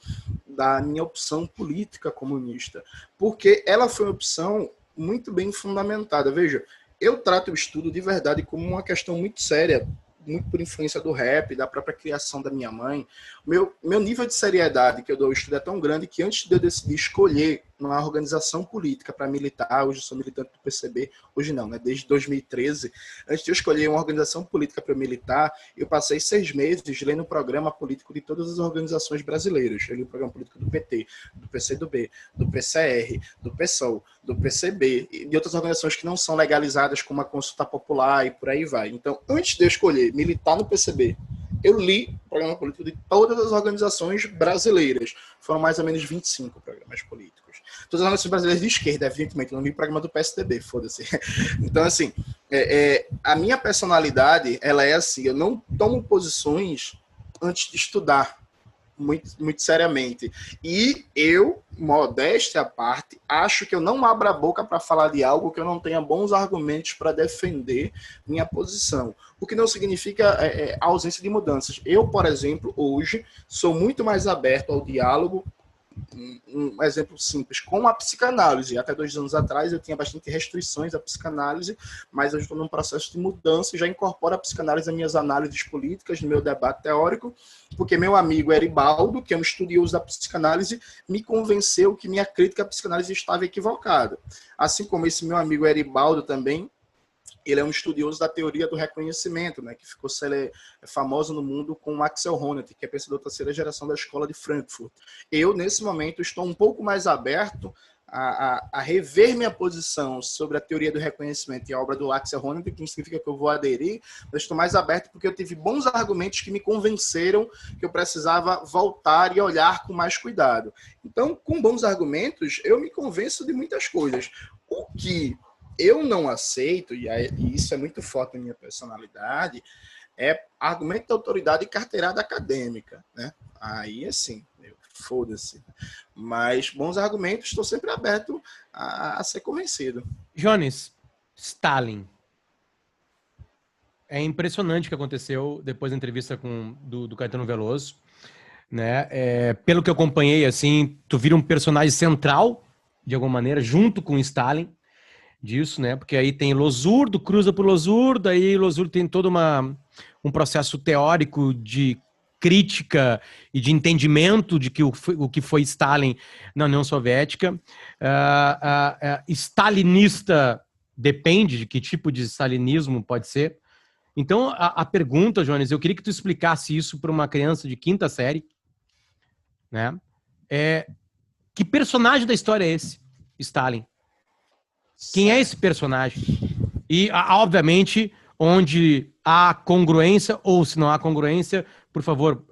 Speaker 2: da minha opção política comunista, porque ela foi uma opção muito bem fundamentada. Veja, eu trato o estudo de verdade como uma questão muito séria, muito por influência do rap, da própria criação da minha mãe. Meu nível de seriedade que eu dou ao estudo é tão grande que antes de eu decidir escolher uma organização política para militar, hoje eu sou militante do PCB, hoje não, né? Desde 2013, antes de eu escolher uma organização política para militar, eu passei 6 meses lendo o programa político de todas as organizações brasileiras. Eu li o programa político do PT, do PCdoB, do PCR, do PSOL, do PCB e de outras organizações que não são legalizadas, como a Consulta Popular e por aí vai. Então, antes de eu escolher militar no PCB, eu li o programa político de todas as organizações brasileiras. Foram mais ou menos 25 programas políticos. Todas as organizações brasileiras de esquerda, evidentemente. Eu não li o programa do PSDB, foda-se. Então, assim, a minha personalidade, ela é assim, eu não tomo posições antes de estudar muito seriamente. E eu, modéstia à parte, acho que eu não abro a boca para falar de algo que eu não tenha bons argumentos para defender minha posição. O que não significa a ausência de mudanças. Eu, por exemplo, hoje, sou muito mais aberto ao diálogo. Um exemplo simples, com a psicanálise. Até 2 anos atrás eu tinha bastante restrições à psicanálise, mas eu estou num processo de mudança e já incorporo a psicanálise nas minhas análises políticas, no meu debate teórico, porque meu amigo Eribaldo, que é um estudioso da psicanálise, me convenceu que minha crítica à psicanálise estava equivocada. Assim como esse meu amigo Eribaldo também, ele é um estudioso da teoria do reconhecimento, né, que ficou famoso no mundo com Axel Honneth, que é pensador da 3ª geração da escola de Frankfurt. Eu, nesse momento, estou um pouco mais aberto a rever minha posição sobre a teoria do reconhecimento e a obra do Axel Honneth, que não significa que eu vou aderir, mas estou mais aberto porque eu tive bons argumentos que me convenceram que eu precisava voltar e olhar com mais cuidado. Então, com bons argumentos, eu me convenço de muitas coisas. O que eu não aceito, e isso é muito forte na minha personalidade, é argumento de autoridade e carteirada acadêmica, né? Aí, assim, foda-se. Mas bons argumentos, estou sempre aberto a ser convencido.
Speaker 1: Jones, Stalin. É impressionante o que aconteceu depois da entrevista do Caetano Veloso, né? Pelo que eu acompanhei, assim, tu vira um personagem central, de alguma maneira, junto com Stalin, disso, né? Porque aí tem Losurdo, cruza por Losurdo, aí Losurdo tem todo um processo teórico de crítica e de entendimento de que o que foi Stalin na União Soviética. Stalinista depende de que tipo de stalinismo pode ser. Então, a pergunta, Jones, eu queria que tu explicasse isso para uma criança de 5ª série, né? Que personagem da história é esse, Stalin? Quem é esse personagem? E, obviamente, onde há congruência, ou se não há congruência, por favor,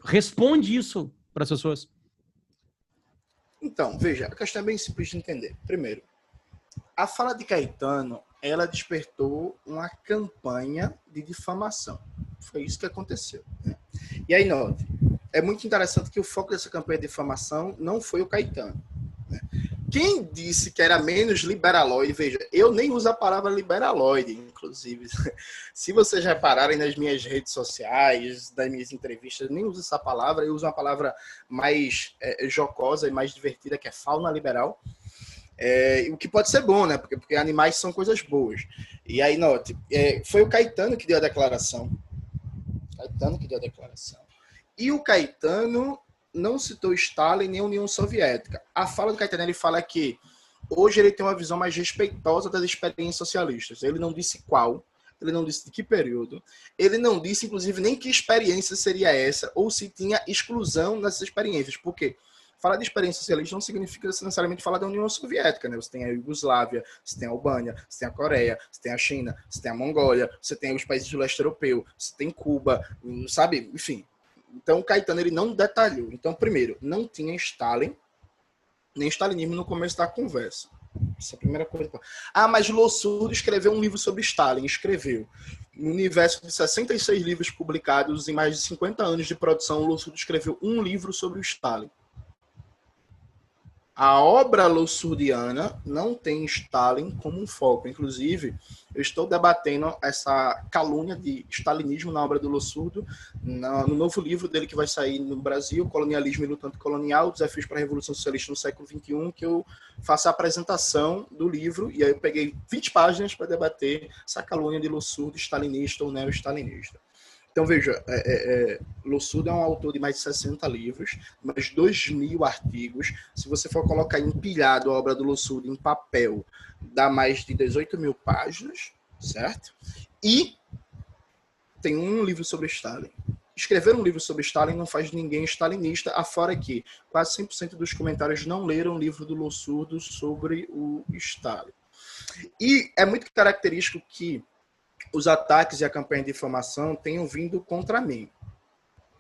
Speaker 1: responde isso para as pessoas.
Speaker 2: Então, veja, a questão é bem simples de entender. Primeiro, a fala de Caetano, ela despertou uma campanha de difamação. Foi isso que aconteceu, né? E aí, note, é muito interessante que o foco dessa campanha de difamação não foi o Caetano, né? Quem disse que era menos liberaloide, veja, eu nem uso a palavra liberaloide, inclusive. Se vocês repararem nas minhas redes sociais, das minhas entrevistas, eu nem uso essa palavra, eu uso uma palavra mais jocosa e mais divertida, que é fauna liberal. O que pode ser bom, né? Porque animais são coisas boas. E aí, note, foi o Caetano que deu a declaração. E o Caetano não citou Stalin nem a União Soviética. A fala do Caetano, ele fala que hoje ele tem uma visão mais respeitosa das experiências socialistas. Ele não disse qual, ele não disse de que período, ele não disse, inclusive, nem que experiência seria essa, ou se tinha exclusão nessas experiências. Por quê? Falar de experiência socialista não significa necessariamente falar da União Soviética, né? Você tem a Iugoslávia, você tem a Albânia, você tem a Coreia, você tem a China, você tem a Mongólia, você tem os países do leste europeu, você tem Cuba, sabe? Enfim. Então, o Caetano, ele não detalhou. Então, primeiro, não tinha Stalin, nem stalinismo no começo da conversa. Essa é a primeira coisa. Mas Lossurdo escreveu um livro sobre Stalin. Escreveu. No universo de 66 livros publicados em mais de 50 anos de produção, Lossurdo escreveu um livro sobre o Stalin. A obra lossurdiana não tem Stalin como um foco. Inclusive, eu estou debatendo essa calúnia de stalinismo na obra do Lossurdo, no novo livro dele que vai sair no Brasil, Colonialismo e Luta Anticolonial, Desafios para a Revolução Socialista no Século XXI, que eu faço a apresentação do livro, e aí eu peguei 20 páginas para debater essa calúnia de Lossurdo, stalinista ou neo-stalinista. Então, veja, Lossurdo é um autor de mais de 60 livros, mais de 2.000 artigos. Se você for colocar empilhado a obra do Lossurdo em papel, dá mais de 18.000 páginas, certo? E tem um livro sobre Stalin. Escrever um livro sobre Stalin não faz ninguém stalinista, afora que quase 100% dos comentários não leram o livro do Lossurdo sobre o Stalin. E é muito característico que os ataques e a campanha de difamação tenham vindo contra mim.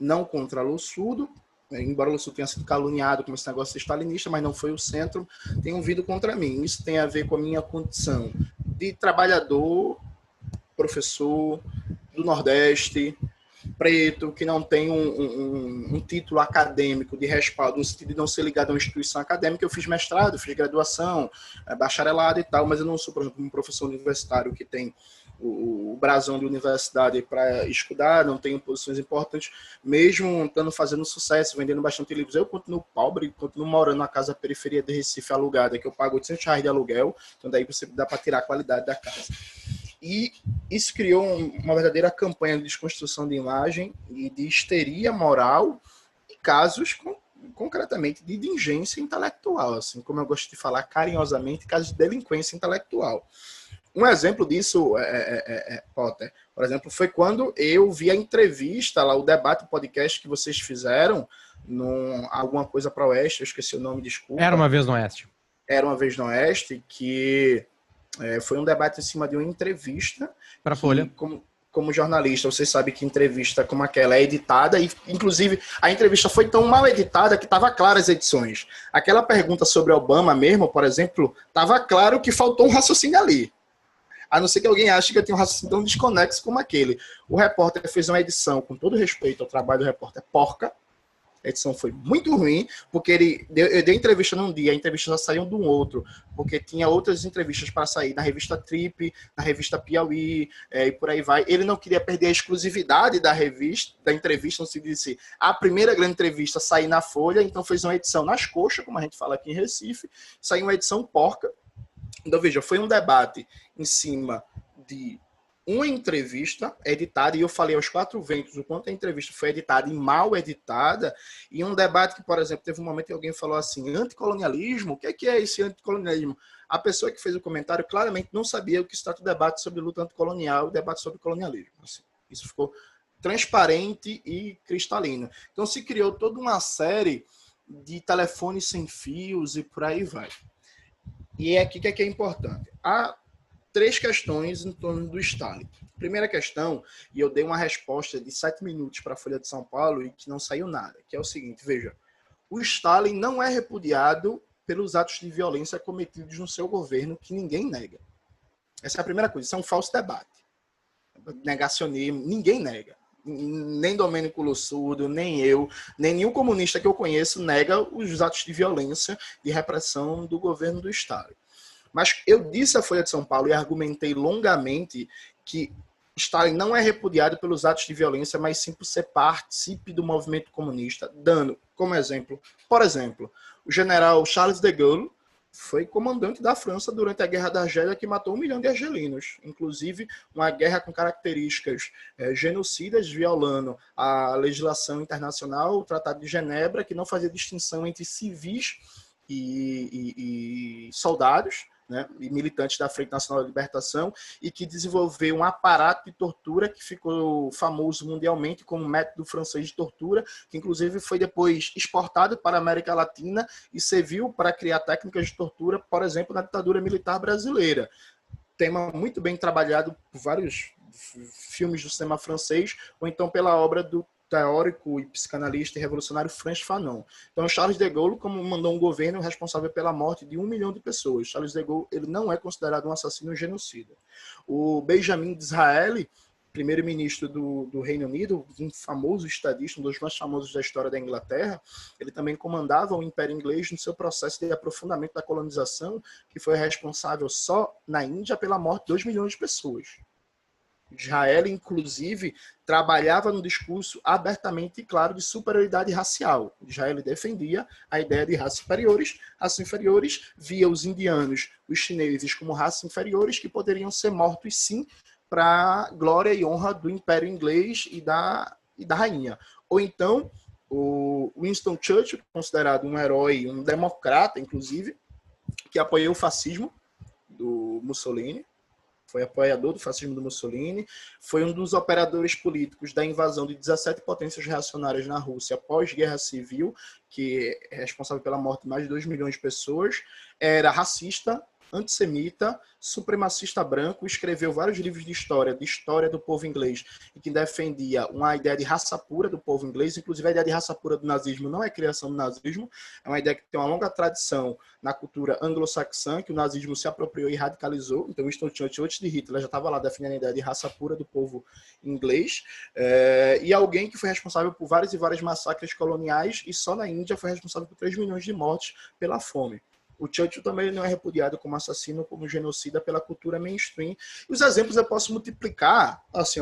Speaker 2: Não contra Lossurdo, embora Lossurdo tenha sido caluniado com esse negócio de stalinista, mas não foi o centro, tenham vindo contra mim. Isso tem a ver com a minha condição de trabalhador, professor do Nordeste, preto, que não tem um título acadêmico de respaldo, no sentido de não ser ligado a uma instituição acadêmica. Eu fiz mestrado, fiz graduação, bacharelado e tal, mas eu não sou, por exemplo, um professor universitário que tem o brasão de universidade para estudar, não tenho posições importantes, mesmo estando fazendo sucesso, vendendo bastante livros. Eu continuo pobre, continuo morando na casa da periferia de Recife alugada, que eu pago R$800 de aluguel, então daí você dá para tirar a qualidade da casa. E isso criou uma verdadeira campanha de desconstrução de imagem e de histeria moral e casos concretamente de indigência intelectual, assim como eu gosto de falar carinhosamente, casos de delinquência intelectual. Um exemplo disso, Potter, por exemplo, foi quando eu vi a entrevista, lá, o debate, o podcast que vocês fizeram, alguma coisa para o Oeste, eu esqueci o nome, desculpa.
Speaker 1: Era uma vez no Oeste.
Speaker 2: Era uma vez no Oeste, que foi um debate em cima de uma entrevista.
Speaker 1: Para a Folha.
Speaker 2: Como jornalista, você sabe que entrevista como aquela é editada, e inclusive a entrevista foi tão mal editada que estava clara as edições. Aquela pergunta sobre Obama mesmo, por exemplo, estava claro que faltou um raciocínio ali. A não ser que alguém ache que eu tenho um raciocínio tão desconexo como aquele. O repórter fez uma edição, com todo respeito ao trabalho do repórter, porca. A edição foi muito ruim, porque eu dei entrevista num dia, a entrevista já saiu de um outro, porque tinha outras entrevistas para sair na revista Trip, na revista Piauí, e por aí vai. Ele não queria perder a exclusividade da revista, da entrevista, não se disse a primeira grande entrevista sair na Folha, então fez uma edição nas coxas, como a gente fala aqui em Recife, saiu uma edição porca. Então, veja, foi um debate em cima de uma entrevista editada, e eu falei aos quatro ventos o quanto a entrevista foi editada e mal editada, e um debate que, por exemplo, teve um momento que alguém falou assim, anticolonialismo, o que é esse anticolonialismo? A pessoa que fez o comentário claramente não sabia o que se trata o debate sobre luta anticolonial e o debate sobre colonialismo. Assim, isso ficou transparente e cristalino. Então se criou toda uma série de telefones sem fios e por aí vai. E é aqui que é importante. Há 3 questões em torno do Stalin. Primeira questão, e eu dei uma resposta de 7 minutos para a Folha de São Paulo e que não saiu nada, que é o seguinte, veja, o Stalin não é repudiado pelos atos de violência cometidos no seu governo, que ninguém nega. Essa é a primeira coisa, isso é um falso debate. Negacionismo, ninguém nega. Nem Domênico Lussurdo, nem eu, nem nenhum comunista que eu conheço nega os atos de violência e repressão do governo do Stalin. Mas eu disse à Folha de São Paulo e argumentei longamente que Stalin não é repudiado pelos atos de violência, mas sim por ser participe do movimento comunista, dando como exemplo, por exemplo, o general Charles de Gaulle foi comandante da França durante a Guerra da Argélia, que matou 1 milhão de argelinos. Inclusive, uma guerra com características genocidas, violando a legislação internacional, o Tratado de Genebra, que não fazia distinção entre civis e soldados, né, e militantes da Frente Nacional de Libertação, e que desenvolveu um aparato de tortura que ficou famoso mundialmente como método francês de tortura, que inclusive foi depois exportado para a América Latina e serviu para criar técnicas de tortura, por exemplo, na ditadura militar brasileira. Tema muito bem trabalhado por vários filmes do cinema francês, ou então pela obra do teórico e psicanalista e revolucionário Frantz Fanon. Então, Charles de Gaulle mandou um governo responsável pela morte de 1 milhão de pessoas. Charles de Gaulle ele não é considerado um assassino genocida. O Benjamin Disraeli, primeiro-ministro do Reino Unido, um famoso estadista, um dos mais famosos da história da Inglaterra, ele também comandava o Império Inglês no seu processo de aprofundamento da colonização, que foi responsável só na Índia pela morte de 2 milhões de pessoas. Israel, inclusive, trabalhava no discurso abertamente e claro de superioridade racial. Israel defendia a ideia de raças inferiores, via os indianos, os chineses como raças inferiores que poderiam ser mortos, sim, para glória e honra do Império Inglês e da rainha. Ou então, o Winston Churchill, considerado um herói, um democrata, inclusive, que apoiou o fascismo do Mussolini, foi apoiador do fascismo do Mussolini, foi um dos operadores políticos da invasão de 17 potências reacionárias na Rússia pós-guerra civil, que é responsável pela morte de mais de 2 milhões de pessoas, era racista, antissemita, supremacista branco, escreveu vários livros de história do povo inglês, e que defendia uma ideia de raça pura do povo inglês. Inclusive, a ideia de raça pura do nazismo não é criação do nazismo, é uma ideia que tem uma longa tradição na cultura anglo-saxã, que o nazismo se apropriou e radicalizou. Então, Winston Churchill, antes de Hitler, já estava lá defendendo a ideia de raça pura do povo inglês, e alguém que foi responsável por vários e vários massacres coloniais, e só na Índia foi responsável por 3 milhões de mortes pela fome. O Churchill também não é repudiado como assassino, como genocida pela cultura mainstream. E os exemplos eu posso multiplicar assim,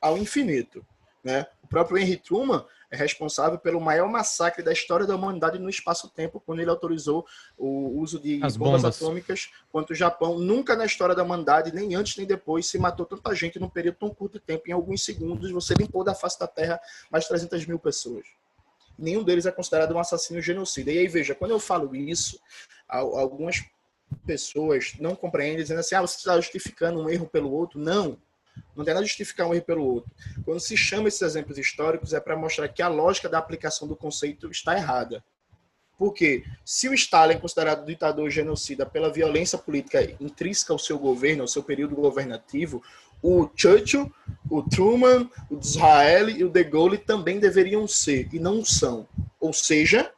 Speaker 2: ao infinito. Né? O próprio Henry Truman é responsável pelo maior massacre da história da humanidade no espaço-tempo, quando ele autorizou o uso de bombas atômicas, quanto o Japão nunca na história da humanidade, nem antes nem depois, se matou tanta gente num período tão curto de tempo. Em alguns segundos, você limpou da face da Terra mais de 300 mil pessoas. Nenhum deles é considerado um assassino genocida. E aí, veja, quando eu falo isso, algumas pessoas não compreendem, dizendo assim, você está justificando um erro pelo outro. Não tem nada de justificar um erro pelo outro. Quando se chama esses exemplos históricos, é para mostrar que a lógica da aplicação do conceito está errada. Porque se o Stalin é considerado ditador genocida pela violência política intrínseca ao seu governo, ao seu período governativo, o Churchill, o Truman, o Disraeli e o de Gaulle também deveriam ser, e não são. Ou seja,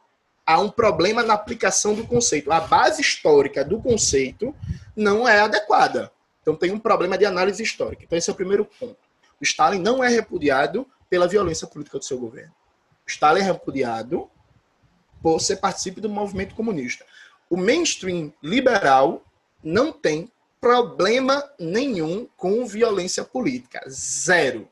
Speaker 2: há um problema na aplicação do conceito. A base histórica do conceito não é adequada. Então tem um problema de análise histórica. Então esse é o primeiro ponto. O Stalin não é repudiado pela violência política do seu governo. O Stalin é repudiado por ser participe do movimento comunista. O mainstream liberal não tem problema nenhum com violência política. Zero.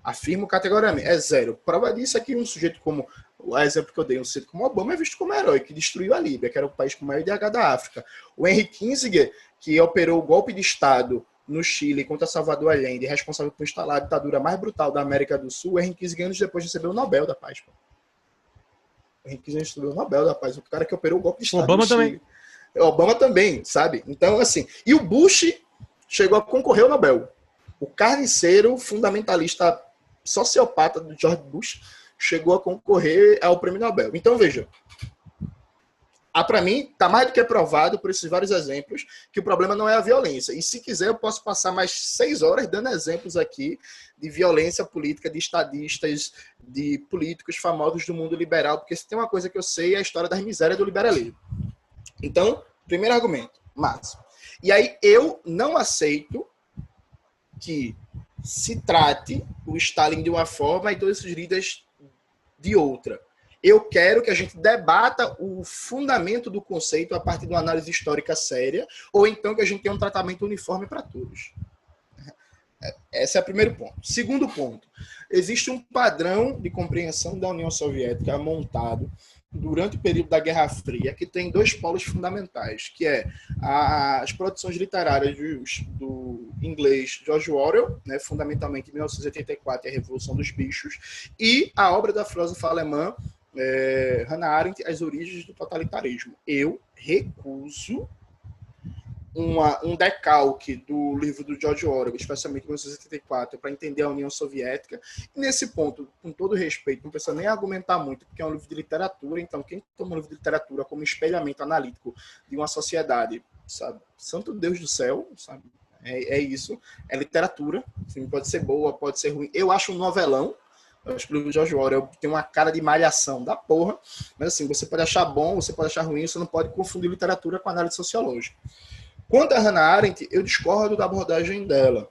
Speaker 2: Afirmo categoricamente. É zero. Prova disso é que um sujeito como, o exemplo que eu dei, um sujeito como Obama é visto como herói, que destruiu a Líbia, que era o país com o maior IDH da África. O Henry Kissinger, que operou o golpe de Estado no Chile contra Salvador Allende, responsável por instalar a ditadura mais brutal da América do Sul, o Henry Kissinger anos depois recebeu o Nobel da Paz. Pô. O Henry Kissinger recebeu o Nobel da Paz, o cara que operou o golpe de Estado
Speaker 1: Obama
Speaker 2: no Chile.
Speaker 1: também.
Speaker 2: Obama também, sabe? Então, assim, e o Bush chegou a concorrer ao Nobel. O carniceiro fundamentalista sociopata do George Bush chegou a concorrer ao prêmio Nobel. Então, veja, para mim, está mais do que provado por esses vários exemplos que o problema não é a violência. E se quiser, eu posso passar mais 6 horas dando exemplos aqui de violência política, de estadistas, de políticos famosos do mundo liberal, porque se tem uma coisa que eu sei é a história das misérias do liberalismo. Então, primeiro argumento, máximo. E aí eu não aceito que se trate o Stalin de uma forma e todos esses líderes de outra. Eu quero que a gente debata o fundamento do conceito a partir de uma análise histórica séria, ou então que a gente tenha um tratamento uniforme para todos. Esse é o primeiro ponto. Segundo ponto, existe um padrão de compreensão da União Soviética montado durante o período da Guerra Fria, que tem 2 polos fundamentais, que é as produções literárias do inglês George Orwell, né, fundamentalmente em 1984, a Revolução dos Bichos, e a obra da filósofa alemã Hannah Arendt, As Origens do Totalitarismo. Eu recuso um decalque do livro do George Orwell, especialmente em 1984, para entender a União Soviética. E nesse ponto, com todo respeito, não precisa nem argumentar muito, porque é um livro de literatura, então quem toma um livro de literatura como espelhamento analítico de uma sociedade, sabe? Santo Deus do céu, sabe? É isso, é literatura, assim, pode ser boa, pode ser ruim. Eu acho um novelão. Eu acho que o livro de George Orwell tem uma cara de malhação da porra, mas assim, você pode achar bom, você pode achar ruim, você não pode confundir literatura com análise sociológica. Quanto a Hannah Arendt, eu discordo da abordagem dela.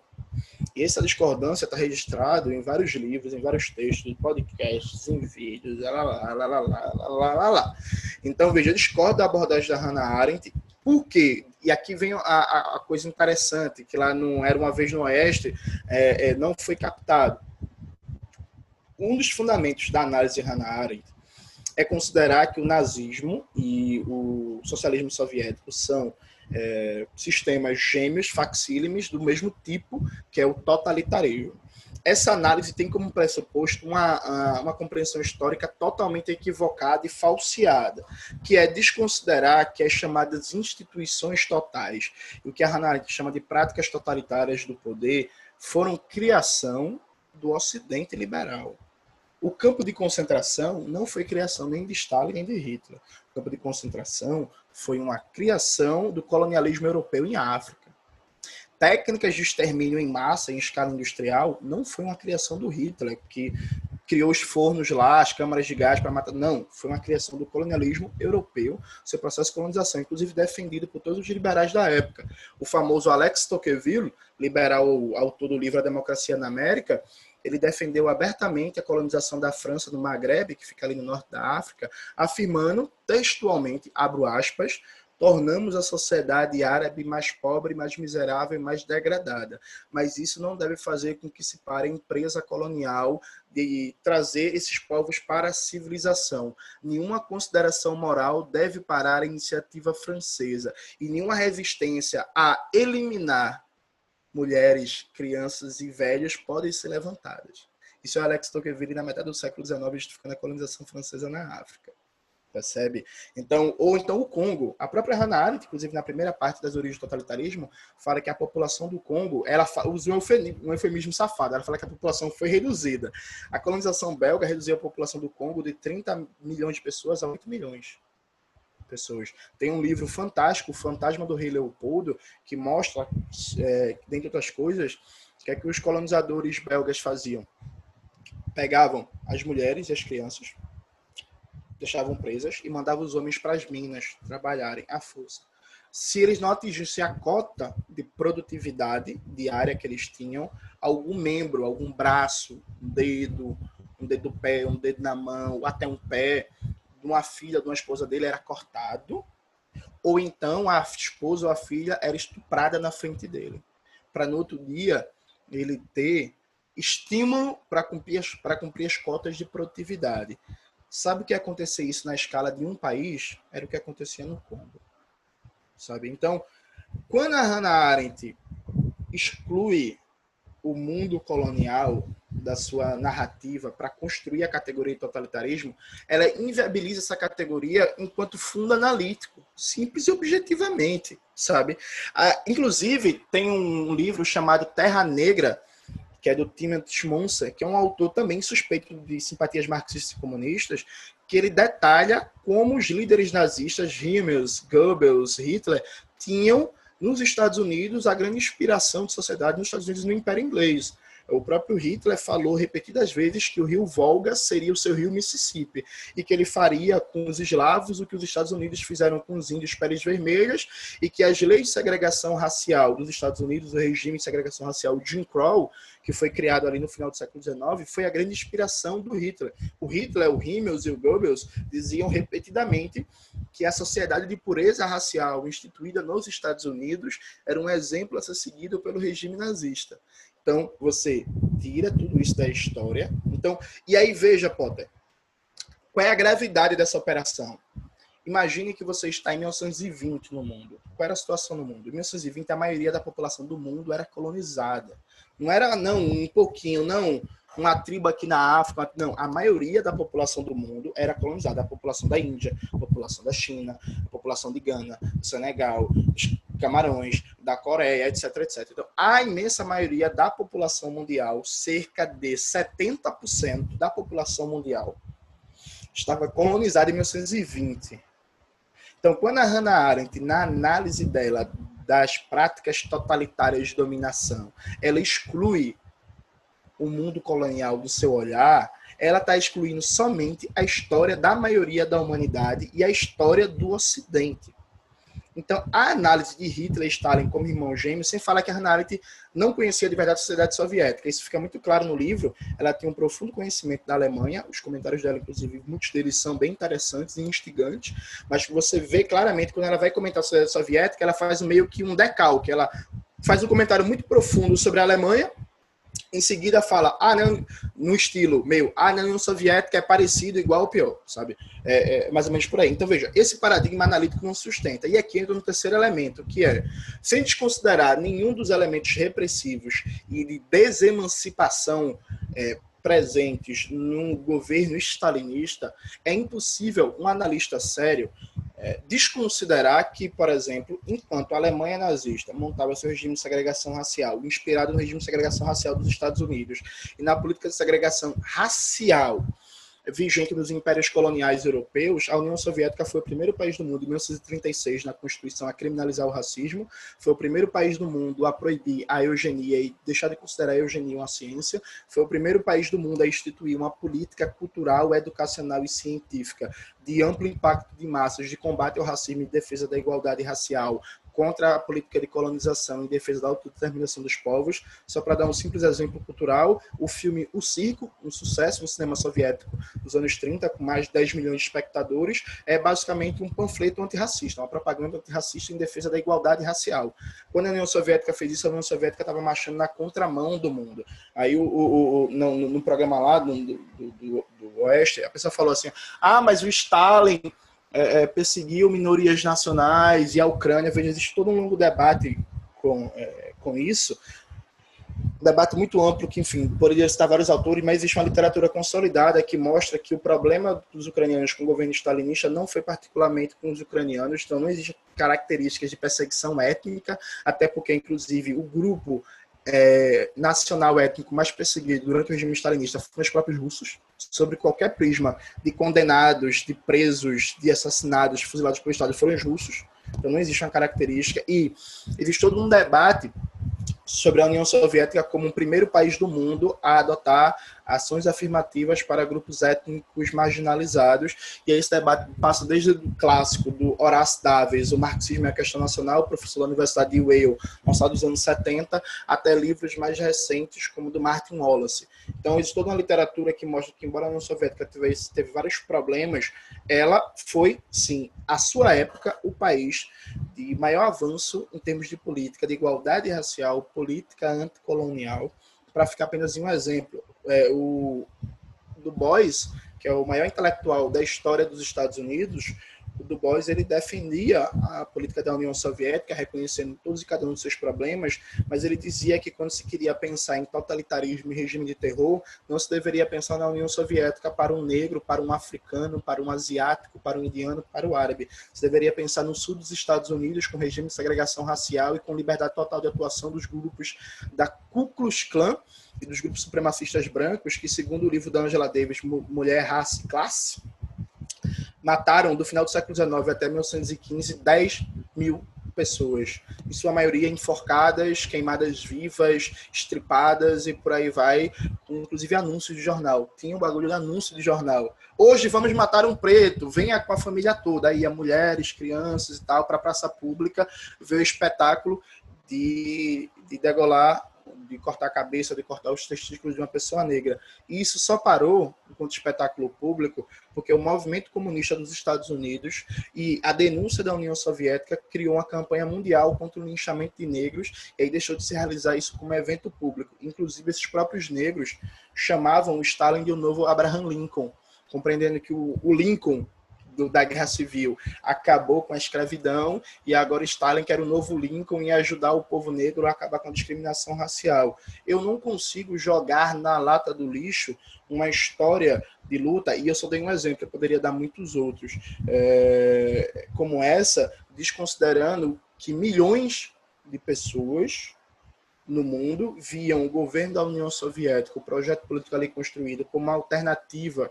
Speaker 2: E essa discordância está registrada em vários livros, em vários textos, em podcasts, em vídeos, lá. Então, veja, eu discordo da abordagem da Hannah Arendt. Por quê? E aqui vem a coisa interessante, que lá não Era Uma Vez no Oeste, não foi captado. Um dos fundamentos da análise de Hannah Arendt é considerar que o nazismo e o socialismo soviético são sistemas gêmeos, facsílimes, do mesmo tipo, que é o totalitarismo. Essa análise tem como pressuposto uma compreensão histórica totalmente equivocada e falseada, que é desconsiderar que as chamadas instituições totais, o que a Hannah Arendt chama de práticas totalitárias do poder, foram criação do Ocidente liberal. O campo de concentração não foi criação nem de Stalin nem de Hitler. O campo de concentração foi uma criação do colonialismo europeu em África. Técnicas de extermínio em massa, em escala industrial, não foi uma criação do Hitler, que criou os fornos lá, as câmaras de gás para matar. Não, foi uma criação do colonialismo europeu, seu processo de colonização, inclusive defendido por todos os liberais da época. O famoso Alex Tocqueville, liberal autor do livro A Democracia na América, ele defendeu abertamente a colonização da França no Maghreb, que fica ali no norte da África, afirmando textualmente, abro aspas, tornamos a sociedade árabe mais pobre, mais miserável e mais degradada. Mas isso não deve fazer com que se pare a empresa colonial de trazer esses povos para a civilização. Nenhuma consideração moral deve parar a iniciativa francesa e nenhuma resistência a eliminar mulheres, crianças e velhos podem ser levantadas. Isso é Alex Tocqueville na metade do século XIX, justificando a colonização francesa na África. Percebe? Então, ou então o Congo. A própria Hannah Arendt, inclusive na primeira parte das origens do totalitarismo, fala que a população do Congo, ela usa um eufemismo safado, ela fala que a população foi reduzida. A colonização belga reduziu a população do Congo de 30 milhões de pessoas a 8 milhões. Pessoas. Tem um livro fantástico, O Fantasma do Rei Leopoldo, que mostra, dentre outras coisas, o que é que os colonizadores belgas faziam. Pegavam as mulheres e as crianças, deixavam presas e mandavam os homens para as minas trabalharem à força. Se eles não atingissem a cota de produtividade diária que eles tinham, algum membro, algum braço, um dedo do pé, um dedo na mão, até um pé, de uma filha, de uma esposa dele era cortado, ou então a esposa ou a filha era estuprada na frente dele, para no outro dia ele ter estímulo para cumprir as cotas de produtividade. Sabe o que ia acontecer isso na escala de um país? Era o que acontecia no Congo. Sabe? Então, quando a Hannah Arendt exclui o mundo colonial da sua narrativa para construir a categoria de totalitarismo, ela inviabiliza essa categoria enquanto fundo analítico, simples e objetivamente, sabe? Inclusive, tem um livro chamado Terra Negra, que é do Timothy Schmunzer, que é um autor também suspeito de simpatias marxistas e comunistas, que ele detalha como os líderes nazistas, Himmler, Goebbels, Hitler, tinham nos Estados Unidos a grande inspiração de sociedade nos Estados Unidos no Império Inglês. O próprio Hitler falou repetidas vezes que o rio Volga seria o seu rio Mississippi e que ele faria com os eslavos o que os Estados Unidos fizeram com os índios peles vermelhas e que as leis de segregação racial dos Estados Unidos, o regime de segregação racial Jim Crow, que foi criado ali no final do século XIX, foi a grande inspiração do Hitler. O Hitler, o Himmler e o Goebbels diziam repetidamente que a sociedade de pureza racial instituída nos Estados Unidos era um exemplo a ser seguido pelo regime nazista. Então, você tira tudo isso da história. Então, e aí veja, Potter, qual é a gravidade dessa operação? Imagine que você está em 1920 no mundo. Qual era a situação no mundo? Em 1920, a maioria da população do mundo era colonizada. Não era, não, um pouquinho, não, uma tribo aqui na África, não. A maioria da população do mundo era colonizada. A população da Índia, a população da China, a população de Gana, do Senegal, Camarões, da Coreia, etc, etc. Então, a imensa maioria da população mundial, cerca de 70% da população mundial, estava colonizada em 1920. Então, quando a Hannah Arendt, na análise dela das práticas totalitárias de dominação, ela exclui o mundo colonial do seu olhar, ela está excluindo somente a história da maioria da humanidade e a história do Ocidente. Então, a análise de Hitler e Stalin como irmãos gêmeos, sem falar que a Hannah Arendt não conhecia de verdade a sociedade soviética. Isso fica muito claro no livro. Ela tem um profundo conhecimento da Alemanha. Os comentários dela, inclusive, muitos deles são bem interessantes e instigantes. Mas você vê claramente, quando ela vai comentar a sociedade soviética, ela faz meio que um decalque. Ela faz um comentário muito profundo sobre a Alemanha. Em seguida fala, não, no estilo meio, na União Soviética é parecido, igual ou pior, sabe? Mais ou menos por aí. Então, veja, esse paradigma analítico não se sustenta. E aqui entra no terceiro elemento, que é, sem desconsiderar nenhum dos elementos repressivos e de desemancipação presentes no governo stalinista, é impossível um analista sério desconsiderar que, por exemplo, enquanto a Alemanha nazista montava seu regime de segregação racial, inspirado no regime de segregação racial dos Estados Unidos, e na política de segregação racial vigente nos impérios coloniais europeus, a União Soviética foi o primeiro país do mundo, em 1936, na Constituição, a criminalizar o racismo, foi o primeiro país do mundo a proibir a eugenia e deixar de considerar a eugenia uma ciência, foi o primeiro país do mundo a instituir uma política cultural, educacional e científica de amplo impacto de massas, de combate ao racismo e defesa da igualdade racial, contra a política de colonização em defesa da autodeterminação dos povos. Só para dar um simples exemplo cultural, o filme O Circo, um sucesso no cinema soviético dos anos 30, com mais de 10 milhões de espectadores, é basicamente um panfleto antirracista, uma propaganda antirracista em defesa da igualdade racial. Quando a União Soviética fez isso, a União Soviética estava marchando na contramão do mundo. Aí, no programa lá do Oeste, a pessoa falou assim, mas o Stalin perseguiu minorias nacionais e a Ucrânia. Veja, existe todo um longo debate com isso, um debate muito amplo que, enfim, poderia citar vários autores, mas existe uma literatura consolidada que mostra que o problema dos ucranianos com o governo stalinista não foi particularmente com os ucranianos, então não existem características de perseguição étnica, até porque, inclusive, o grupo nacional étnico mais perseguido durante o regime stalinista foram os próprios russos, sobre qualquer prisma de condenados, de presos, de assassinados, fuzilados pelo Estado, foram os russos. Então não existe uma característica. E existe todo um debate sobre a União Soviética como o primeiro país do mundo a adotar ações afirmativas para grupos étnicos marginalizados. E esse debate passa desde o clássico do Horace Davis, O Marxismo e a Questão Nacional, professor da Universidade de Yale, lançado nos anos 70, até livros mais recentes, como o do Martin Wallace. Então, existe toda uma literatura que mostra que, embora a União Soviética teve vários problemas, ela foi, sim, à sua época, o país de maior avanço em termos de política, de igualdade racial, política anticolonial. Para ficar apenas em um exemplo, o Du Bois, que é o maior intelectual da história dos Estados Unidos, o Du Bois ele defendia a política da União Soviética, reconhecendo todos e cada um dos seus problemas, mas ele dizia que quando se queria pensar em totalitarismo e regime de terror, não se deveria pensar na União Soviética para um negro, para um africano, para um asiático, para um indiano, para o árabe. Se deveria pensar no sul dos Estados Unidos, com regime de segregação racial e com liberdade total de atuação dos grupos da Ku Klux Klan e dos grupos supremacistas brancos, que, segundo o livro da Angela Davis, Mulher, Raça e Classe, mataram, do final do século XIX até 1915, 10 mil pessoas. Em sua maioria enforcadas, queimadas vivas, estripadas e por aí vai, com inclusive anúncios de jornal. Tinha um bagulho de anúncio de jornal. Hoje vamos matar um preto, venha com a família toda. Aí mulheres, crianças e tal, para a praça pública, ver o espetáculo de degolar, de cortar a cabeça, de cortar os testículos de uma pessoa negra. E isso só parou, enquanto espetáculo público, porque o movimento comunista dos Estados Unidos e a denúncia da União Soviética criou uma campanha mundial contra o linchamento de negros, e aí deixou de se realizar isso como evento público. Inclusive, esses próprios negros chamavam o Stalin de o novo Abraham Lincoln, compreendendo que o Lincoln da Guerra Civil acabou com a escravidão e agora Stalin quer o novo Lincoln e ajudar o povo negro a acabar com a discriminação racial. Eu não consigo jogar na lata do lixo uma história de luta, e eu só dei um exemplo, eu poderia dar muitos outros, como essa, desconsiderando que milhões de pessoas no mundo viam o governo da União Soviética, o projeto político ali construído, como uma alternativa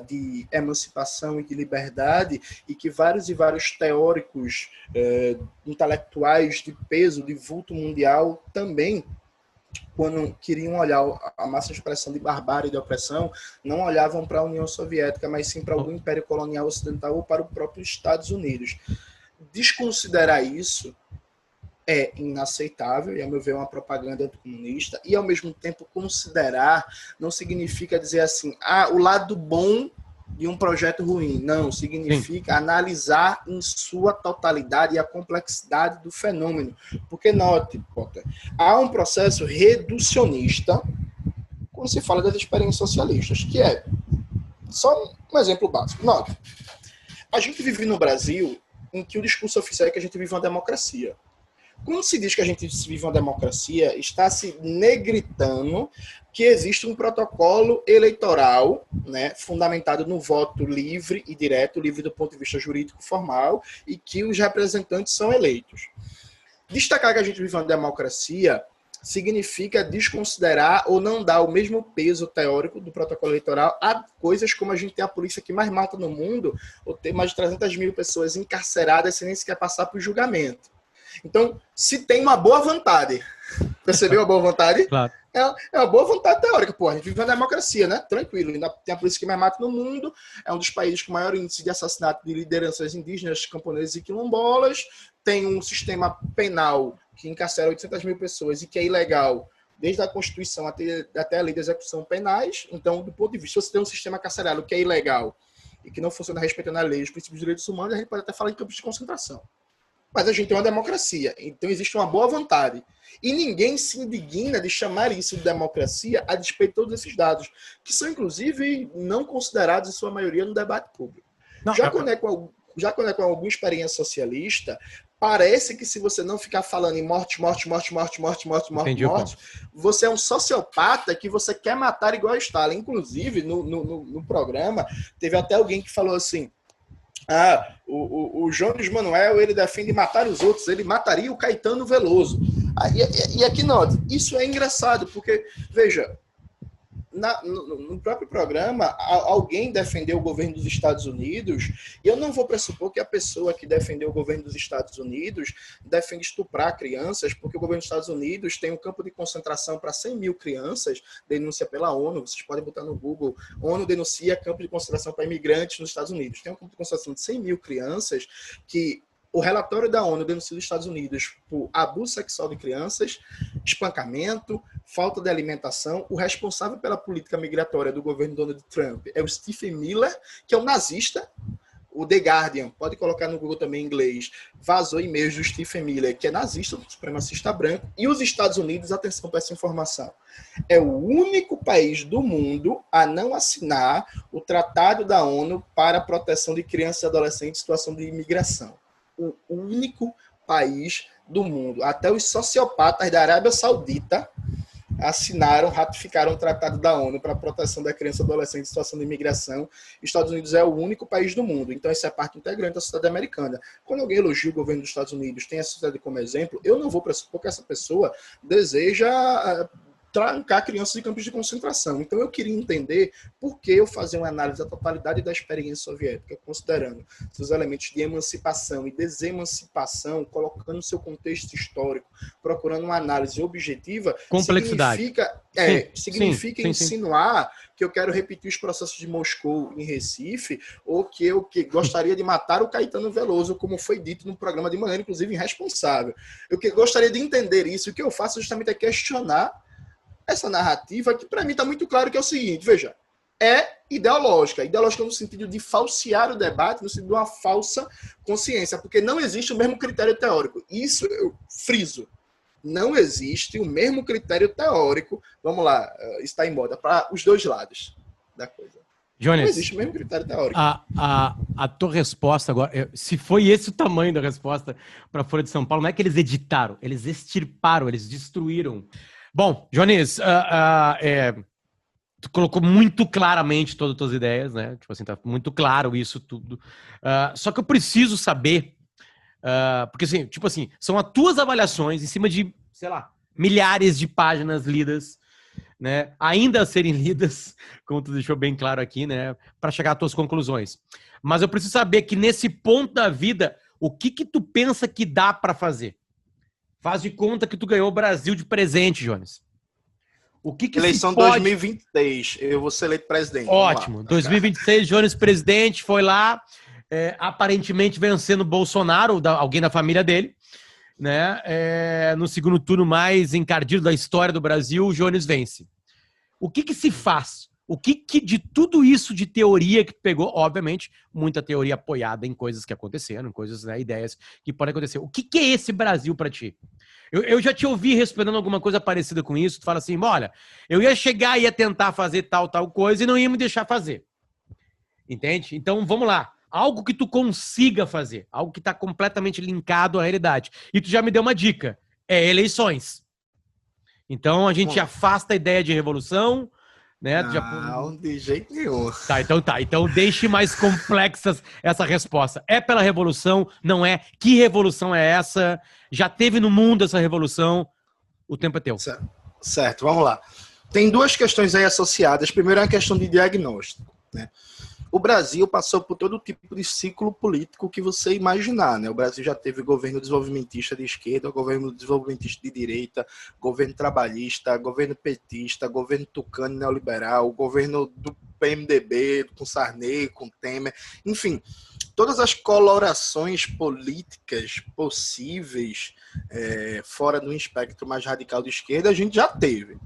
Speaker 2: de emancipação e de liberdade, e que vários e vários teóricos intelectuais de peso, de vulto mundial, também, quando queriam olhar a máxima expressão de barbárie e de opressão, não olhavam para a União Soviética, mas sim para algum império colonial ocidental ou para o próprio Estados Unidos. Desconsiderar isso é inaceitável, e a meu ver é uma propaganda anticomunista, e ao mesmo tempo considerar não significa dizer assim, o lado bom de um projeto ruim. Não, significa analisar em sua totalidade a complexidade do fenômeno. Porque, note, Potter, há um processo reducionista quando se fala das experiências socialistas, que é, só um exemplo básico. Note, a gente vive no Brasil em que o discurso oficial é que a gente vive uma democracia. Quando se diz que a gente vive uma democracia, está se negritando que existe um protocolo eleitoral, né, fundamentado no voto livre e direto, livre do ponto de vista jurídico formal, e que os representantes são eleitos. Destacar que a gente vive uma democracia significa desconsiderar ou não dar o mesmo peso teórico do protocolo eleitoral a coisas como a gente tem a polícia que mais mata no mundo, ou ter mais de 300 mil pessoas encarceradas sem nem sequer passar por julgamento. Então, se tem uma boa vontade, percebeu a boa vontade?
Speaker 1: Claro.
Speaker 2: É uma boa vontade teórica, pô. A gente vive uma democracia, né? Tranquilo. Ainda tem a polícia que mais mata no mundo, é um dos países com maior índice de assassinato de lideranças indígenas, camponeses e quilombolas, tem um sistema penal que encarcera 800 mil pessoas e que é ilegal, desde a Constituição até a lei de execução penais. Então, do ponto de vista, se você tem um sistema carcerário que é ilegal e que não funciona respeitando a lei e os princípios de direitos humanos, a gente pode até falar em campos de concentração. Mas a gente tem uma democracia, então existe uma boa vontade. E ninguém se indigna de chamar isso de democracia a despeito de todos esses dados, que são, inclusive, não considerados, em sua maioria, no debate público. Já quando é com alguma experiência socialista, parece que se você não ficar falando em morte, você é um sociopata que você quer matar igual a Stalin. Inclusive, no programa, teve até alguém que falou assim, o Jones Manuel, ele defende matar os outros, ele mataria o Caetano Veloso. E aqui, note, isso é engraçado, porque, veja, no próprio programa, alguém defendeu o governo dos Estados Unidos, e eu não vou pressupor que a pessoa que defendeu o governo dos Estados Unidos defende estuprar crianças, porque o governo dos Estados Unidos tem um campo de concentração para 100 mil crianças, denúncia pela ONU, vocês podem botar no Google, ONU denuncia campo de concentração para imigrantes nos Estados Unidos. Tem um campo de concentração de 100 mil crianças que o relatório da ONU denuncia os Estados Unidos por abuso sexual de crianças, espancamento, falta de alimentação. O responsável pela política migratória do governo Donald Trump é o Stephen Miller, que é um nazista. O The Guardian, pode colocar no Google também em inglês, vazou e-mails do Stephen Miller, que é nazista, supremacista branco, e os Estados Unidos, atenção para essa informação, é o único país do mundo a não assinar o Tratado da ONU para a Proteção de Crianças e Adolescentes em Situação de Imigração. O único país do mundo. Até os sociopatas da Arábia Saudita ratificaram o Tratado da ONU para a proteção da criança e adolescente em situação de imigração. Estados Unidos é o único país do mundo, então essa é parte integrante da sociedade americana. Quando alguém elogia o governo dos Estados Unidos, tem a sociedade como exemplo, eu não vou pressupor que essa pessoa deseja trancar crianças em campos de concentração. Então eu queria entender por que eu fazer uma análise da totalidade da experiência soviética, considerando seus elementos de emancipação e desemancipação, colocando seu contexto histórico, procurando uma análise objetiva,
Speaker 1: complexidade.
Speaker 2: Significa insinuar que eu quero repetir os processos de Moscou em Recife, ou que eu gostaria de matar o Caetano Veloso, como foi dito no programa de maneira, inclusive, irresponsável. Eu gostaria de entender isso, e o que eu faço justamente é questionar essa narrativa, que para mim está muito claro que é o seguinte, veja, é ideológica no sentido de falsear o debate, no sentido de uma falsa consciência, porque não existe o mesmo critério teórico. Isso eu friso. Não existe o mesmo critério teórico, vamos lá, está em moda, para os dois lados da coisa.
Speaker 1: Jones,
Speaker 2: não existe o mesmo critério teórico.
Speaker 1: A tua resposta agora, se foi esse o tamanho da resposta para a Folha de São Paulo, não é que eles editaram, eles extirparam, eles destruíram. Bom, Jones, tu colocou muito claramente todas as tuas ideias, né? Tipo assim, tá muito claro isso tudo. Só que eu preciso saber, porque assim, tipo assim, são as tuas avaliações em cima de, sei lá, milhares de páginas lidas, né? Ainda a serem lidas, como tu deixou bem claro aqui, né? Para chegar às tuas conclusões. Mas eu preciso saber que nesse ponto da vida, o que tu pensa que dá para fazer? Faz de conta que tu ganhou o Brasil de presente, Jones. O que
Speaker 2: eleição
Speaker 1: se pode...
Speaker 2: 2026, eu vou ser eleito presidente.
Speaker 1: Ótimo. 2026, Jones presidente, foi lá, aparentemente vencendo Bolsonaro, alguém da família dele, né? No segundo turno mais encardido da história do Brasil, o Jones vence. O que se faz? O que de tudo isso de teoria que tu pegou, obviamente, muita teoria apoiada em coisas que aconteceram, em coisas, né, ideias que podem acontecer. O que é esse Brasil pra ti? Eu já te ouvi respondendo alguma coisa parecida com isso. Tu fala assim, olha, eu ia chegar e ia tentar fazer tal coisa e não ia me deixar fazer. Entende? Então, vamos lá. Algo que tu consiga fazer. Algo que tá completamente linkado à realidade. E tu já me deu uma dica. É eleições. Então, a gente afasta a ideia de revolução, né?
Speaker 2: Não, de jeito nenhum.
Speaker 1: Então deixe mais complexas essa resposta. É pela revolução? Não é? Que revolução é essa? Já teve no mundo essa revolução? O tempo é teu.
Speaker 2: Certo, vamos lá. Tem duas questões aí associadas. Primeiro é a questão de diagnóstico, né? O Brasil passou por todo tipo de ciclo político que você imaginar, né? O Brasil já teve governo desenvolvimentista de esquerda, governo desenvolvimentista de direita, governo trabalhista, governo petista, governo tucano neoliberal, governo do PMDB, com Sarney, com Temer, enfim, todas as colorações políticas possíveis fora do espectro mais radical de esquerda, a gente já teve.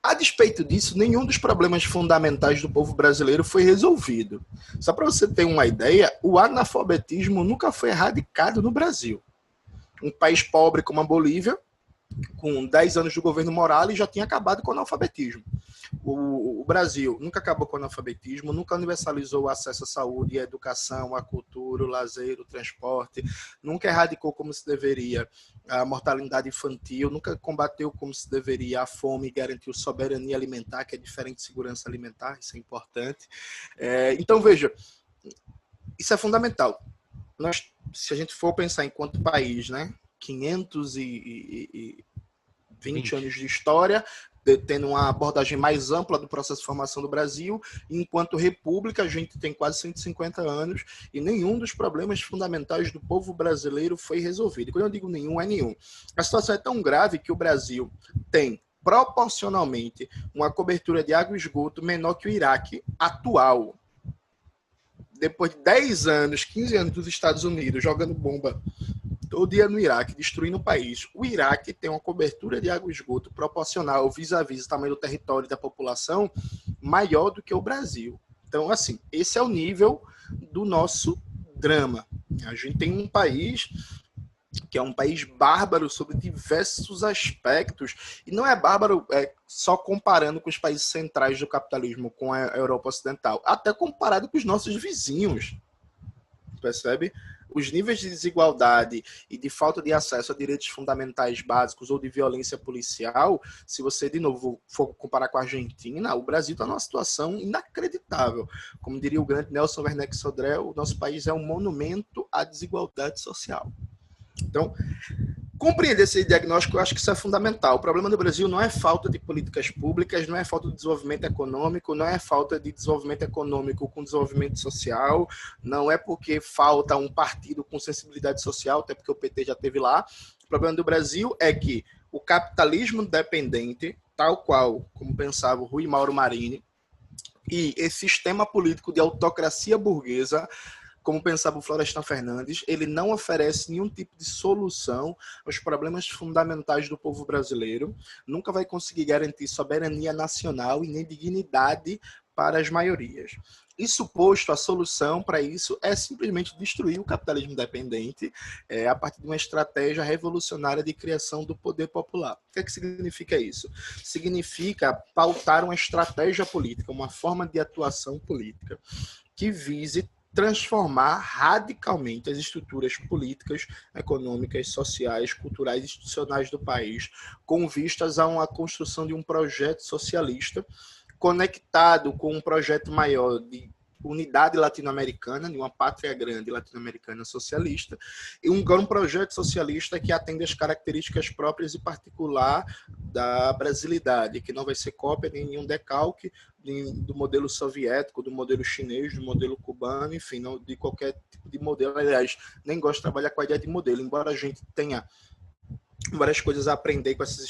Speaker 2: A despeito disso, nenhum dos problemas fundamentais do povo brasileiro foi resolvido. Só para você ter uma ideia, o analfabetismo nunca foi erradicado no Brasil. Um país pobre como a Bolívia, com 10 anos do governo Morales, já tinha acabado com o analfabetismo. O Brasil nunca acabou com o analfabetismo, nunca universalizou o acesso à saúde, à educação, à cultura, o lazer, o transporte, nunca erradicou como se deveria a mortalidade infantil, nunca combateu como se deveria a fome e garantiu soberania alimentar, que é diferente de segurança alimentar, isso é importante. Então, veja, isso é fundamental. Se a gente for pensar enquanto país, né, 520 anos de história, tendo uma abordagem mais ampla do processo de formação do Brasil, enquanto república a gente tem quase 150 anos e nenhum dos problemas fundamentais do povo brasileiro foi resolvido. E quando eu digo nenhum, é nenhum. A situação é tão grave que o Brasil tem proporcionalmente uma cobertura de água e esgoto menor que o Iraque atual. Depois de 10 anos, 15 anos dos Estados Unidos jogando bomba todo dia no Iraque, destruindo o país. O Iraque tem uma cobertura de água e esgoto proporcional vis-à-vis o tamanho do território e da população maior do que o Brasil. Então, assim, esse é o nível do nosso drama. A gente tem um país que é um país bárbaro sobre diversos aspectos, e não é bárbaro só comparando com os países centrais do capitalismo, com a Europa Ocidental, até comparado com os nossos vizinhos, percebe? Os níveis de desigualdade e de falta de acesso a direitos fundamentais básicos ou de violência policial, se você, de novo, for comparar com a Argentina, o Brasil está numa situação inacreditável. Como diria o grande Nelson Werneck Sodré, o nosso país é um monumento à desigualdade social. Então, compreender esse diagnóstico, eu acho que isso é fundamental. O problema do Brasil não é falta de políticas públicas, não é falta de desenvolvimento econômico, não é falta de desenvolvimento econômico com desenvolvimento social, não é porque falta um partido com sensibilidade social, até porque o PT já teve lá. O problema do Brasil é que o capitalismo dependente, tal qual, como pensava o Rui Mauro Marini, e esse sistema político de autocracia burguesa, como pensava o Florestan Fernandes, ele não oferece nenhum tipo de solução aos problemas fundamentais do povo brasileiro, nunca vai conseguir garantir soberania nacional e nem dignidade para as maiorias. Isso posto, a solução para isso é simplesmente destruir o capitalismo dependente a partir de uma estratégia revolucionária de criação do poder popular. O que significa isso? Significa pautar uma estratégia política, uma forma de atuação política que vise transformar radicalmente as estruturas políticas, econômicas, sociais, culturais e institucionais do país, com vistas a uma construção de um projeto socialista conectado com um projeto maior de unidade latino-americana, de uma pátria grande latino-americana socialista, e um projeto socialista que atende às características próprias e particular da brasilidade, que não vai ser cópia de nenhum decalque do modelo soviético, do modelo chinês, do modelo cubano, enfim, não, de qualquer tipo de modelo. Aliás, nem gosto de trabalhar com a ideia de modelo, embora a gente tenha várias coisas a aprender com essas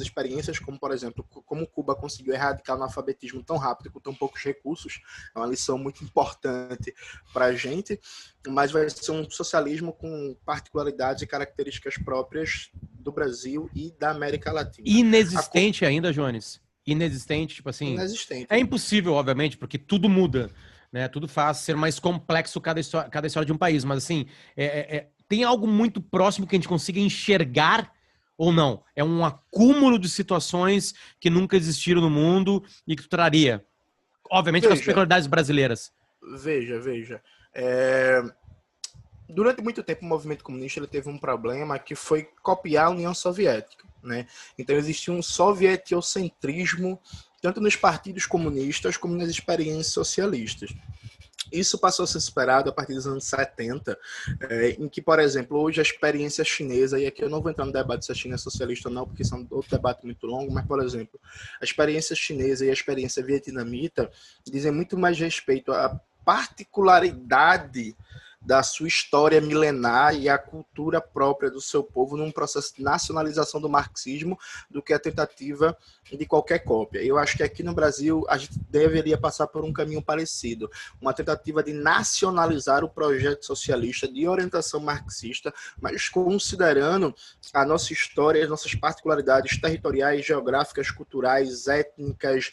Speaker 2: experiências, como, por exemplo, como Cuba conseguiu erradicar o analfabetismo tão rápido com tão poucos recursos. É uma lição muito importante para a gente, mas vai ser um socialismo com particularidades e características próprias do Brasil e da América Latina.
Speaker 1: Inexistente ainda, Jones? Inexistente, tipo assim...
Speaker 2: Inexistente.
Speaker 1: É impossível, obviamente, porque tudo muda, né? Tudo faz ser mais complexo cada história de um país, mas assim... Tem algo muito próximo que a gente consiga enxergar ou não? É um acúmulo de situações que nunca existiram no mundo e que tu traria. Obviamente com as peculiaridades brasileiras.
Speaker 2: Veja. Durante muito tempo o movimento comunista ele teve um problema que foi copiar a União Soviética, né? Então existia um sovietocentrismo tanto nos partidos comunistas como nas experiências socialistas. Isso passou a ser superado a partir dos anos 70, em que, por exemplo, hoje a experiência chinesa, e aqui eu não vou entrar no debate se a China é socialista ou não, porque isso é outro debate muito longo, mas, por exemplo, a experiência chinesa e a experiência vietnamita dizem muito mais respeito à particularidade da sua história milenar e a cultura própria do seu povo num processo de nacionalização do marxismo do que a tentativa de qualquer cópia. Eu acho que aqui no Brasil a gente deveria passar por um caminho parecido, uma tentativa de nacionalizar o projeto socialista de orientação marxista, mas considerando a nossa história, as nossas particularidades territoriais, geográficas, culturais, étnicas,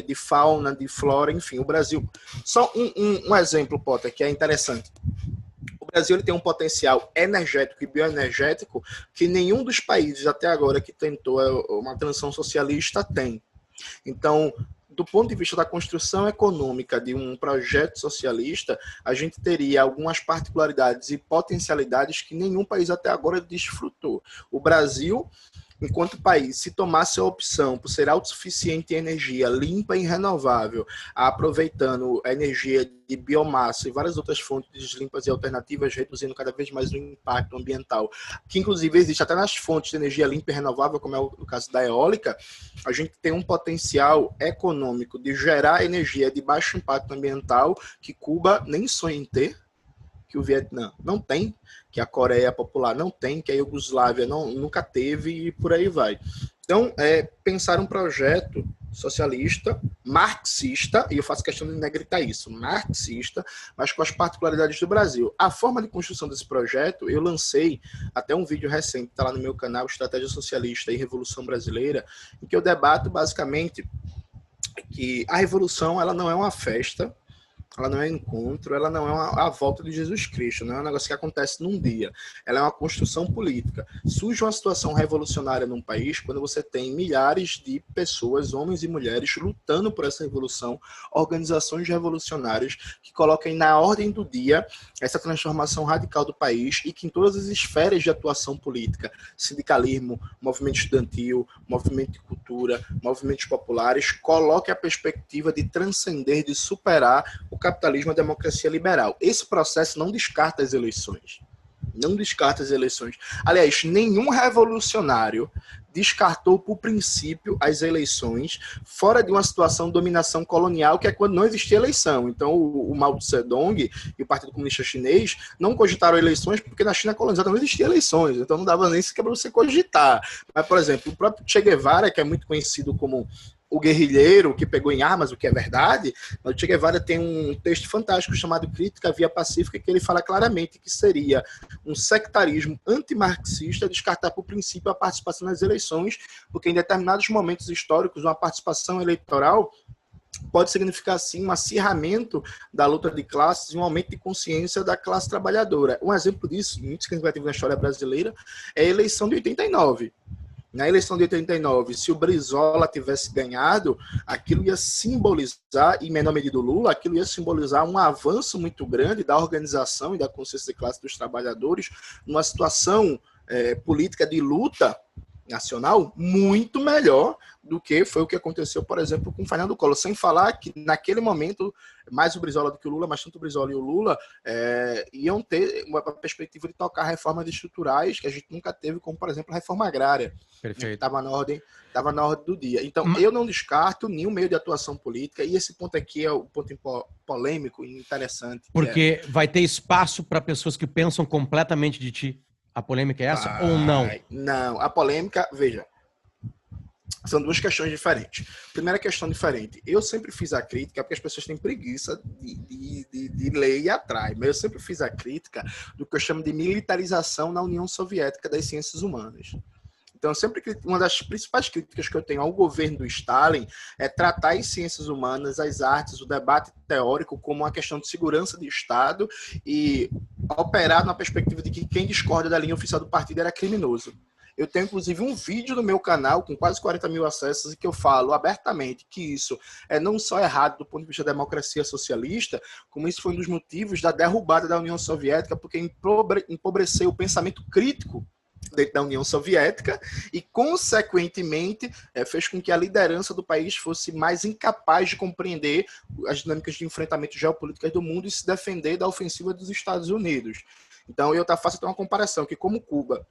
Speaker 2: de fauna, de flora, enfim, o Brasil. Só um exemplo, Potter, que é interessante. O Brasil ele tem um potencial energético e bioenergético que nenhum dos países até agora que tentou uma transição socialista tem. Então, do ponto de vista da construção econômica de um projeto socialista, a gente teria algumas particularidades e potencialidades que nenhum país até agora desfrutou. O Brasil, enquanto país, se tomasse a opção por ser autossuficiente em energia limpa e renovável, aproveitando a energia de biomassa e várias outras fontes limpas e alternativas, reduzindo cada vez mais o impacto ambiental, que inclusive existe até nas fontes de energia limpa e renovável, como é o caso da eólica, a gente tem um potencial econômico de gerar energia de baixo impacto ambiental que Cuba nem sonha em ter, que o Vietnã não tem, que a Coreia Popular não tem, que a Iugoslávia nunca teve e por aí vai. Então, pensar um projeto socialista, marxista, e eu faço questão de negritar isso, marxista, mas com as particularidades do Brasil. A forma de construção desse projeto, eu lancei até um vídeo recente, está lá no meu canal, Estratégia Socialista e Revolução Brasileira, em que eu debato basicamente que a revolução ela não é uma festa, ela não é um encontro, ela não é a volta de Jesus Cristo, não é um negócio que acontece num dia. Ela é uma construção política. Surge uma situação revolucionária num país quando você tem milhares de pessoas, homens e mulheres, lutando por essa revolução, organizações revolucionárias que coloquem na ordem do dia essa transformação radical do país e que em todas as esferas de atuação política, sindicalismo, movimento estudantil, movimento de cultura, movimentos populares, coloque a perspectiva de transcender, de superar o capitalismo e a democracia liberal. Esse processo não descarta as eleições. Não descarta as eleições. Aliás, nenhum revolucionário descartou por princípio as eleições fora de uma situação de dominação colonial, que é quando não existia eleição. Então, o Mao Tse-Dong e o Partido Comunista Chinês não cogitaram eleições porque na China colonizada não existia eleições. Então, não dava nem sequer para você cogitar. Mas, por exemplo, o próprio Che Guevara, que é muito conhecido como o guerrilheiro que pegou em armas, o que é verdade, o Che Guevara tem um texto fantástico chamado Crítica à Via Pacífica, que ele fala claramente que seria um sectarismo antimarxista descartar por princípio a participação nas eleições, porque em determinados momentos históricos uma participação eleitoral pode significar, sim, um acirramento da luta de classes e um aumento de consciência da classe trabalhadora. Um exemplo disso, muito significativo na história brasileira, é a eleição de 89. Na eleição de 89, se o Brizola tivesse ganhado, aquilo ia simbolizar, em menor medida o Lula, aquilo ia simbolizar um avanço muito grande da organização e da consciência de classe dos trabalhadores numa situação política de luta nacional muito melhor do que foi o que aconteceu, por exemplo, com o Fernando Collor. Sem falar que, naquele momento, mais o Brizola do que o Lula, mas tanto o Brizola e o Lula iam ter uma perspectiva de tocar reformas estruturais que a gente nunca teve, como, por exemplo, a reforma agrária.
Speaker 1: Perfeito.
Speaker 2: Estava na ordem do dia. Então, eu não descarto nenhum meio de atuação política, e esse ponto aqui é o ponto polêmico e interessante.
Speaker 1: Porque vai ter espaço para pessoas que pensam completamente de ti. A polêmica é essa ou não?
Speaker 2: Não, a polêmica, veja, são duas questões diferentes. Primeira questão diferente, eu sempre fiz a crítica, porque as pessoas têm preguiça de ler e ir atrás, mas eu sempre fiz a crítica do que eu chamo de militarização na União Soviética das ciências humanas. Então, sempre uma das principais críticas que eu tenho ao governo do Stalin é tratar as ciências humanas, as artes, o debate teórico como uma questão de segurança de Estado e operar na perspectiva de que quem discorda da linha oficial do partido era criminoso. Eu tenho, inclusive, um vídeo no meu canal com quase 40 mil acessos em que eu falo abertamente que isso é não só errado do ponto de vista da democracia socialista, como isso foi um dos motivos da derrubada da União Soviética, porque empobreceu o pensamento crítico dentro da União Soviética e, consequentemente, fez com que a liderança do país fosse mais incapaz de compreender as dinâmicas de enfrentamento geopolíticas do mundo e se defender da ofensiva dos Estados Unidos. Então, eu faço uma comparação que, como Cuba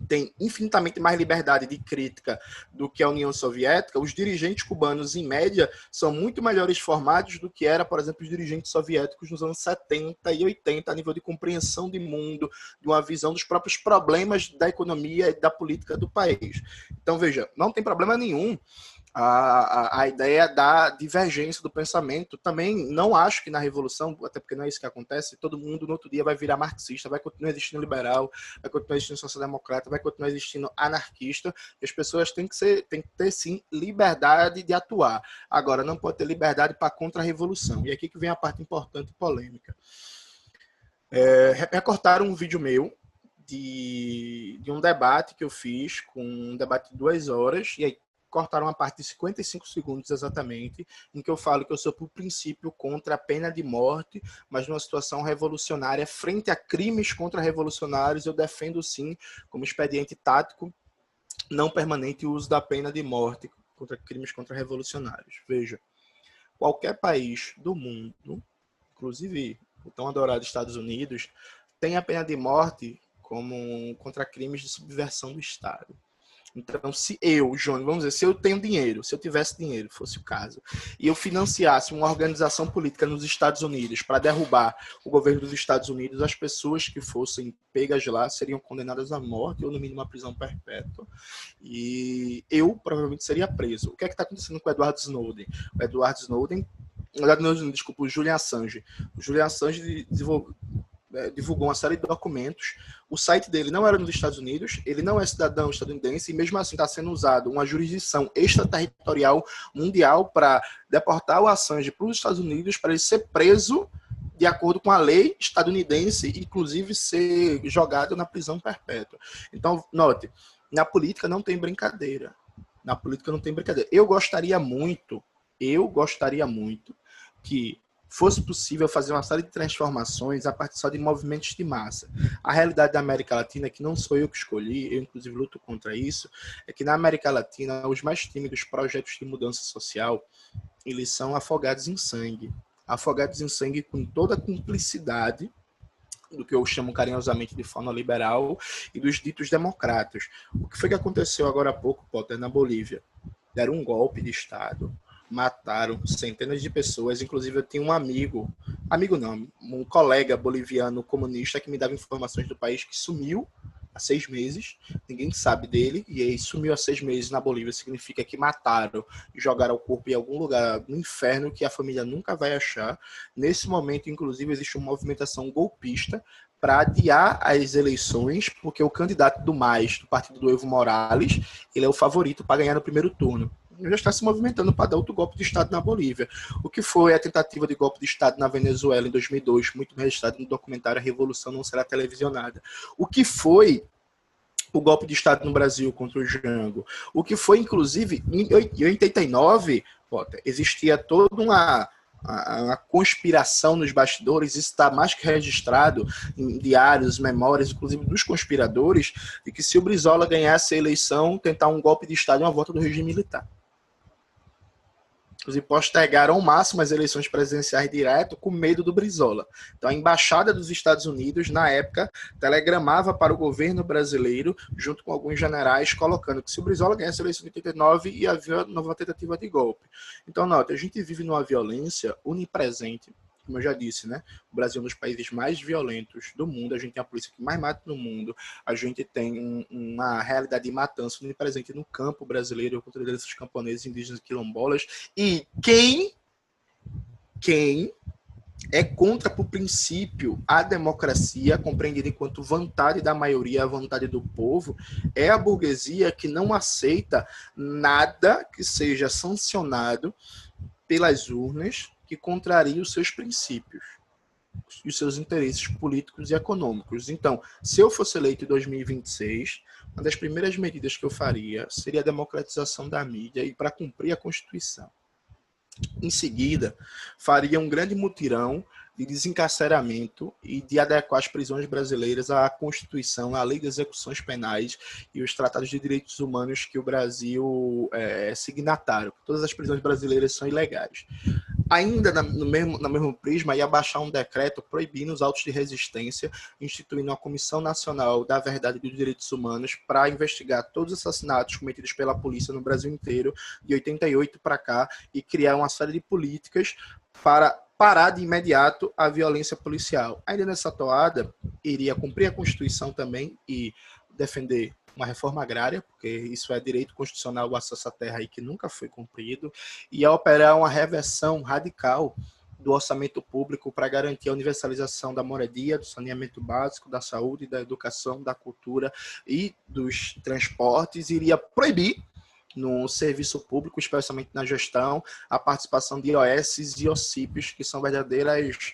Speaker 2: tem infinitamente mais liberdade de crítica do que a União Soviética, os dirigentes cubanos, em média, são muito melhores formados do que era, por exemplo, os dirigentes soviéticos nos anos 70 e 80, a nível de compreensão de mundo, de uma visão dos próprios problemas da economia e da política do país. Então, veja, não tem problema nenhum a ideia da divergência do pensamento. Também não acho que na Revolução, até porque não é isso que acontece, todo mundo no outro dia vai virar marxista, vai continuar existindo liberal, vai continuar existindo social-democrata, vai continuar existindo anarquista, e as pessoas têm que ter, sim, liberdade de atuar. Agora, não pode ter liberdade para contra-revolução. E aqui que vem a parte importante e polêmica. Recortaram um vídeo meu de um debate que eu fiz, com um debate de 2 horas, e aí cortaram uma parte de 55 segundos exatamente, em que eu falo que eu sou, por princípio, contra a pena de morte, mas numa situação revolucionária, frente a crimes contra-revolucionários, eu defendo, sim, como expediente tático, não permanente, o uso da pena de morte contra crimes contra-revolucionários. Veja, qualquer país do mundo, inclusive o tão adorado Estados Unidos, tem a pena de morte como contra crimes de subversão do Estado. Então, se eu, João, vamos dizer, se eu tenho dinheiro, se eu tivesse dinheiro, fosse o caso, e eu financiasse uma organização política nos Estados Unidos para derrubar o governo dos Estados Unidos, as pessoas que fossem pegas lá seriam condenadas à morte ou, no mínimo, à prisão perpétua. E eu, provavelmente, seria preso. O que é que está acontecendo com o Edward Snowden? O Julian Assange. O Julian Assange divulgou uma série de documentos. O site dele não era nos Estados Unidos, ele não é cidadão estadunidense, e mesmo assim está sendo usado uma jurisdição extraterritorial mundial para deportar o Assange para os Estados Unidos, para ele ser preso de acordo com a lei estadunidense, inclusive ser jogado na prisão perpétua. Então, note, na política não tem brincadeira. Na política não tem brincadeira. Eu gostaria muito que fosse possível fazer uma série de transformações a partir só de movimentos de massa. A realidade da América Latina, que não sou eu que escolhi, eu inclusive luto contra isso, é que na América Latina os mais tímidos projetos de mudança social, eles são afogados em sangue. Afogados em sangue com toda a cumplicidade do que eu chamo carinhosamente de forma liberal e dos ditos democratas. O que foi que aconteceu agora há pouco, Potter, na Bolívia? Deram um golpe de Estado, mataram centenas de pessoas, inclusive eu tinha um amigo não, um colega boliviano comunista que me dava informações do país que sumiu há 6 meses, ninguém sabe dele, e aí sumiu há 6 meses na Bolívia, significa que mataram e jogaram o corpo em algum lugar no inferno que a família nunca vai achar. Nesse momento, inclusive, existe uma movimentação golpista para adiar as eleições, porque o candidato do MAS, do partido do Evo Morales, ele é o favorito para ganhar no primeiro turno. Já está se movimentando para dar outro golpe de Estado na Bolívia. O que foi a tentativa de golpe de Estado na Venezuela em 2002, muito bem registrado no documentário A Revolução Não Será Televisionada. O que foi o golpe de Estado no Brasil contra o Jango. O que foi, inclusive, em 89, Potter, existia toda uma conspiração nos bastidores, isso está mais que registrado em diários, memórias, inclusive dos conspiradores, de que se o Brizola ganhasse a eleição, tentar um golpe de Estado e uma volta do regime militar. Inclusive, postergaram ao máximo as eleições presidenciais direto com medo do Brizola. Então, a Embaixada dos Estados Unidos, na época, telegramava para o governo brasileiro, junto com alguns generais, colocando que se o Brizola ganhasse a eleição de 89, ia haver nova tentativa de golpe. Então, nota, a gente vive numa violência onipresente, como eu já disse, né? O Brasil é um dos países mais violentos do mundo, a gente tem a polícia que mais mata no mundo, a gente tem uma realidade de matança presente no campo brasileiro contra esses camponeses, indígenas, quilombolas, e quem é contra, por princípio, a democracia, compreendida enquanto vontade da maioria, a vontade do povo, é a burguesia que não aceita nada que seja sancionado pelas urnas, que contraria os seus princípios e os seus interesses políticos e econômicos. Então, se eu fosse eleito em 2026, uma das primeiras medidas que eu faria seria a democratização da mídia e para cumprir a Constituição. Em seguida, faria um grande mutirão de desencarceramento e de adequar as prisões brasileiras à Constituição, à Lei de Execuções Penais e os Tratados de Direitos Humanos que o Brasil é signatário. Todas as prisões brasileiras são ilegais. Ainda no mesmo prisma, ia baixar um decreto proibindo os autos de resistência, instituindo uma Comissão Nacional da Verdade e dos Direitos Humanos para investigar todos os assassinatos cometidos pela polícia no Brasil inteiro, de 88 para cá, e criar uma série de políticas para parar de imediato a violência policial. Ainda nessa toada, iria cumprir a Constituição também e defender uma reforma agrária, porque isso é direito constitucional, o acesso à terra aí que nunca foi cumprido, e a operar uma reversão radical do orçamento público para garantir a universalização da moradia, do saneamento básico, da saúde, da educação, da cultura e dos transportes. Iria proibir no serviço público, especialmente na gestão, a participação de IOS e OCIPs, que são verdadeiras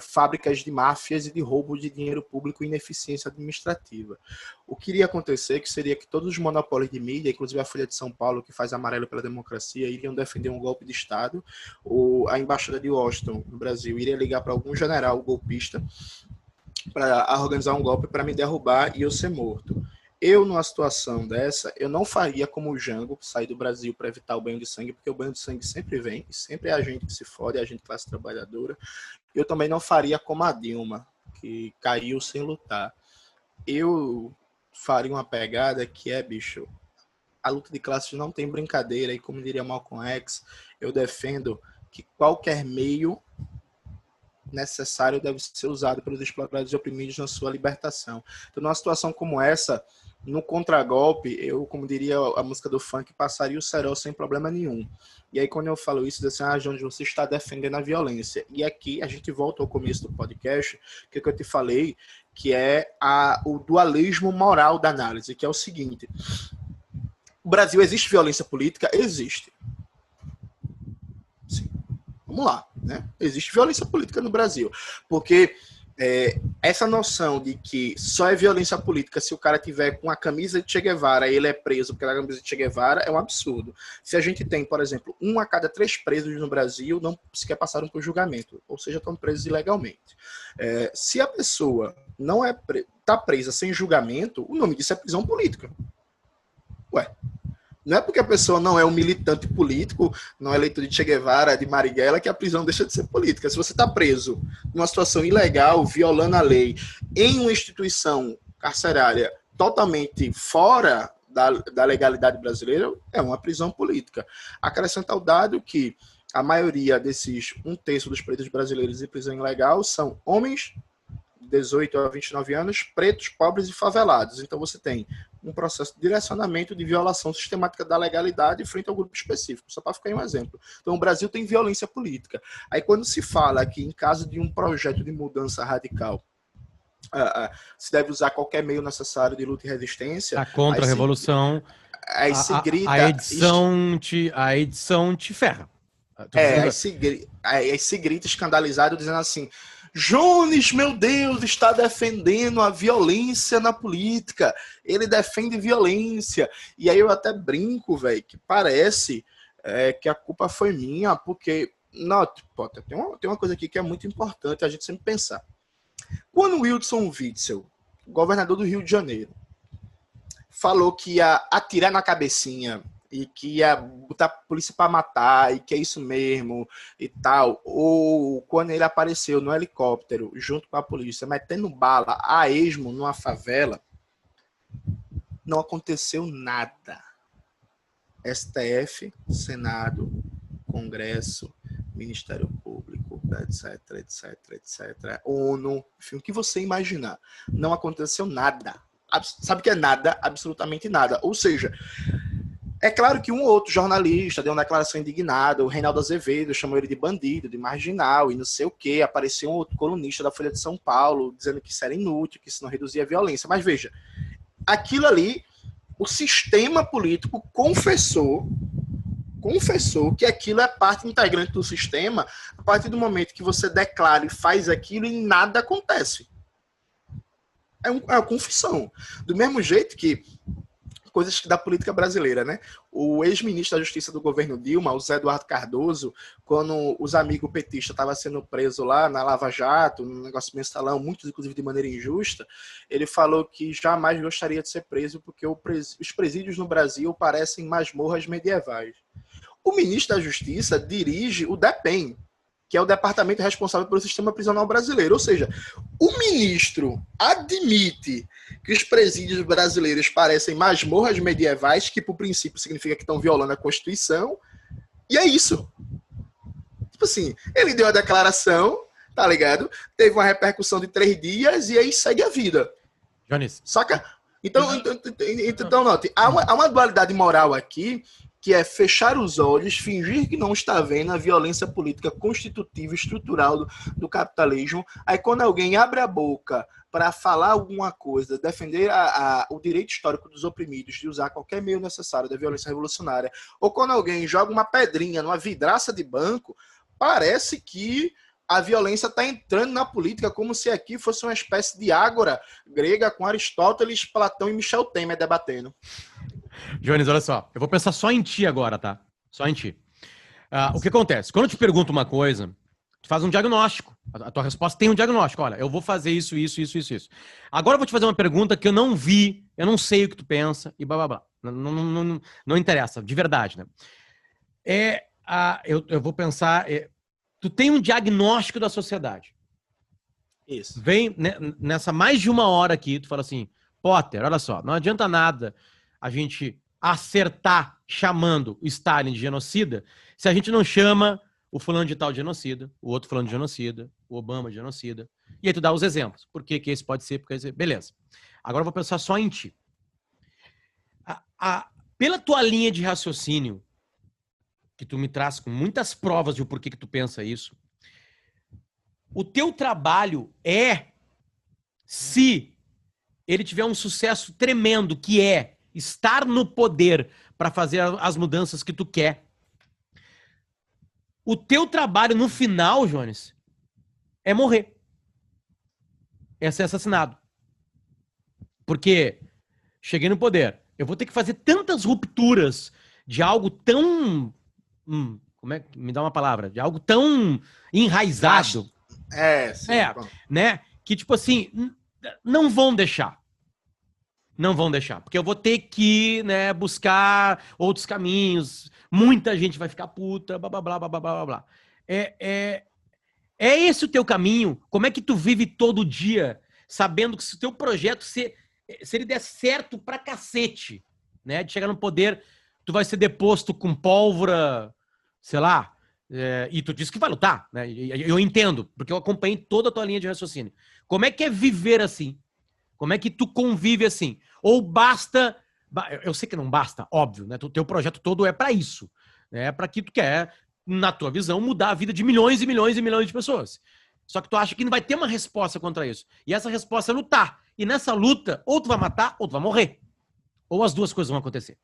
Speaker 2: fábricas de máfias e de roubo de dinheiro público e ineficiência administrativa. O que iria acontecer que seria que todos os monopólios de mídia, inclusive a Folha de São Paulo, que faz Amarelo pela Democracia, iriam defender um golpe de Estado. A Embaixada de Washington, no Brasil, iria ligar para algum general golpista para organizar um golpe para me derrubar e eu ser morto. Eu, numa situação dessa, eu não faria como o Jango, sair do Brasil para evitar o banho de sangue, porque o banho de sangue sempre vem, e sempre é a gente que se fode, é a gente classe trabalhadora. Eu também não faria como a Dilma, que caiu sem lutar. Eu faria uma pegada que é, bicho, a luta de classes não tem brincadeira, e como diria Malcolm X, eu defendo que qualquer meio necessário deve ser usado pelos explorados e oprimidos na sua libertação. Então, numa situação como essa, no contragolpe, eu, como diria a música do funk, passaria o cerol sem problema nenhum. E aí, quando eu falo isso, diz assim, Jones, você está defendendo a violência. E aqui, a gente volta ao começo do podcast, que eu te falei, que é o dualismo moral da análise, que é o seguinte. O Brasil, existe violência política? Existe. Sim. Vamos lá, né? Existe violência política no Brasil. Porque essa noção de que só é violência política se o cara tiver com a camisa de Che Guevara e ele é preso porque a camisa de Che Guevara é um absurdo. Se a gente tem, por exemplo, 1 a cada 3 presos no Brasil não sequer passaram por julgamento, ou seja, estão presos ilegalmente. Se a pessoa não está presa sem julgamento, o nome disso é prisão política. Ué, não é porque a pessoa não é um militante político, não é eleitor de Che Guevara, de Marighella, que a prisão deixa de ser política. Se você está preso numa situação ilegal, violando a lei, em uma instituição carcerária totalmente fora da legalidade brasileira, é uma prisão política. Acrescenta ao dado que a maioria desses 1/3 dos presos brasileiros em prisão ilegal são homens de 18 a 29 anos, pretos, pobres e favelados. Então você tem um processo de direcionamento de violação sistemática da legalidade frente ao grupo específico, só para ficar em um exemplo. Então o Brasil tem violência política. Aí quando se fala que em caso de um projeto de mudança radical, se deve usar qualquer meio necessário de luta e resistência...
Speaker 1: A contra-revolução,
Speaker 2: aí se grita...
Speaker 1: A edição te ferra.
Speaker 2: Aí se grita escandalizado dizendo assim, Jones, meu Deus, está defendendo a violência na política. Ele defende violência. E aí eu até brinco, velho, que parece que a culpa foi minha, porque... Não, Potter, tem uma coisa aqui que é muito importante a gente sempre pensar. Quando Wilson Witzel, governador do Rio de Janeiro, falou que ia atirar na cabecinha e que ia botar a polícia para matar, e que é isso mesmo, e tal, ou quando ele apareceu no helicóptero, junto com a polícia, metendo bala a esmo numa favela, não aconteceu nada. STF, Senado, Congresso, Ministério Público, etc, etc, etc, ONU, enfim, o que você imaginar. Não aconteceu nada. Sabe o que é nada? Absolutamente nada. Ou seja, é claro que um ou outro jornalista deu uma declaração indignada, o Reinaldo Azevedo chamou ele de bandido, de marginal e não sei o quê. Apareceu um outro colunista da Folha de São Paulo dizendo que isso era inútil, que isso não reduzia a violência. Mas veja, aquilo ali, o sistema político confessou que aquilo é parte integrante do sistema a partir do momento que você declara e faz aquilo e nada acontece. É uma confissão. Do mesmo jeito que coisas da política brasileira, né? O ex-ministro da Justiça do governo Dilma, o Zé Eduardo Cardoso, quando os amigos petistas estavam sendo presos lá na Lava Jato, num negócio mensalão, muitos inclusive de maneira injusta, ele falou que jamais gostaria de ser preso porque os presídios no Brasil parecem masmorras medievais. O ministro da Justiça dirige o DEPEN, que é o departamento responsável pelo sistema prisional brasileiro. Ou seja, o ministro admite que os presídios brasileiros parecem masmorras medievais, que por princípio significa que estão violando a Constituição, e é isso. Tipo assim, ele deu a declaração, tá ligado? Teve uma repercussão de 3 dias e aí segue a vida.
Speaker 1: Jones.
Speaker 2: Saca? Então note, há uma dualidade moral aqui, que é fechar os olhos, fingir que não está vendo a violência política constitutiva, estrutural do capitalismo. Aí quando alguém abre a boca para falar alguma coisa, defender o direito histórico dos oprimidos de usar qualquer meio necessário da violência revolucionária, ou quando alguém joga uma pedrinha numa vidraça de banco, parece que a violência está entrando na política como se aqui fosse uma espécie de ágora grega com Aristóteles, Platão e Michel Temer debatendo.
Speaker 1: Jones, olha só. Eu vou pensar só em ti agora, tá? Só em ti. O que acontece? Quando eu te pergunto uma coisa, tu faz um diagnóstico. A tua resposta tem um diagnóstico. Olha, eu vou fazer isso. Agora eu vou te fazer uma pergunta que eu não vi, eu não sei o que tu pensa, e blá, blá, blá. Não interessa, de verdade, né? Eu vou pensar... tu tem um diagnóstico da sociedade.
Speaker 2: Isso.
Speaker 1: Vem nessa mais de 1 hora aqui, tu fala assim, Potter, olha só, não adianta nada a gente acertar chamando o Stalin de genocida se a gente não chama o fulano de tal de genocida, o outro fulano de genocida, o Obama de genocida. E aí tu dá os exemplos. Por que que esse pode ser? Porque esse... Beleza. Agora eu vou pensar só em ti. Pela tua linha de raciocínio, que tu me traz com muitas provas de o porquê que tu pensa isso, o teu trabalho é, se ele tiver um sucesso tremendo, que é estar no poder para fazer as mudanças que tu quer, o teu trabalho no final, Jones, é morrer. É ser assassinado. Porque cheguei no poder, eu vou ter que fazer tantas rupturas de algo tão... como é que me dá uma palavra? De algo tão enraizado.
Speaker 2: Sim.
Speaker 1: Né? Que tipo assim, não vão deixar. Não vão deixar. Porque eu vou ter que, né, buscar outros caminhos. Muita gente vai ficar puta, blá, blá, blá, blá, blá, blá, blá. É esse o teu caminho? Como é que tu vive todo dia sabendo que se o teu projeto, se ele der certo pra cacete, né, de chegar no poder, tu vai ser deposto com pólvora, sei lá, e tu disse que vai lutar, né? Eu entendo, porque eu acompanhei toda a tua linha de raciocínio. Como é que é viver assim? Como é que tu convive assim? Ou basta... Eu sei que não basta, óbvio, né? O teu projeto todo é pra isso. É pra que tu quer, na tua visão, mudar a vida de milhões e milhões e milhões de pessoas. Só que tu acha que não vai ter uma resposta contra isso. E essa resposta é lutar. E nessa luta, ou tu vai matar, ou tu vai morrer. Ou as duas coisas vão acontecer.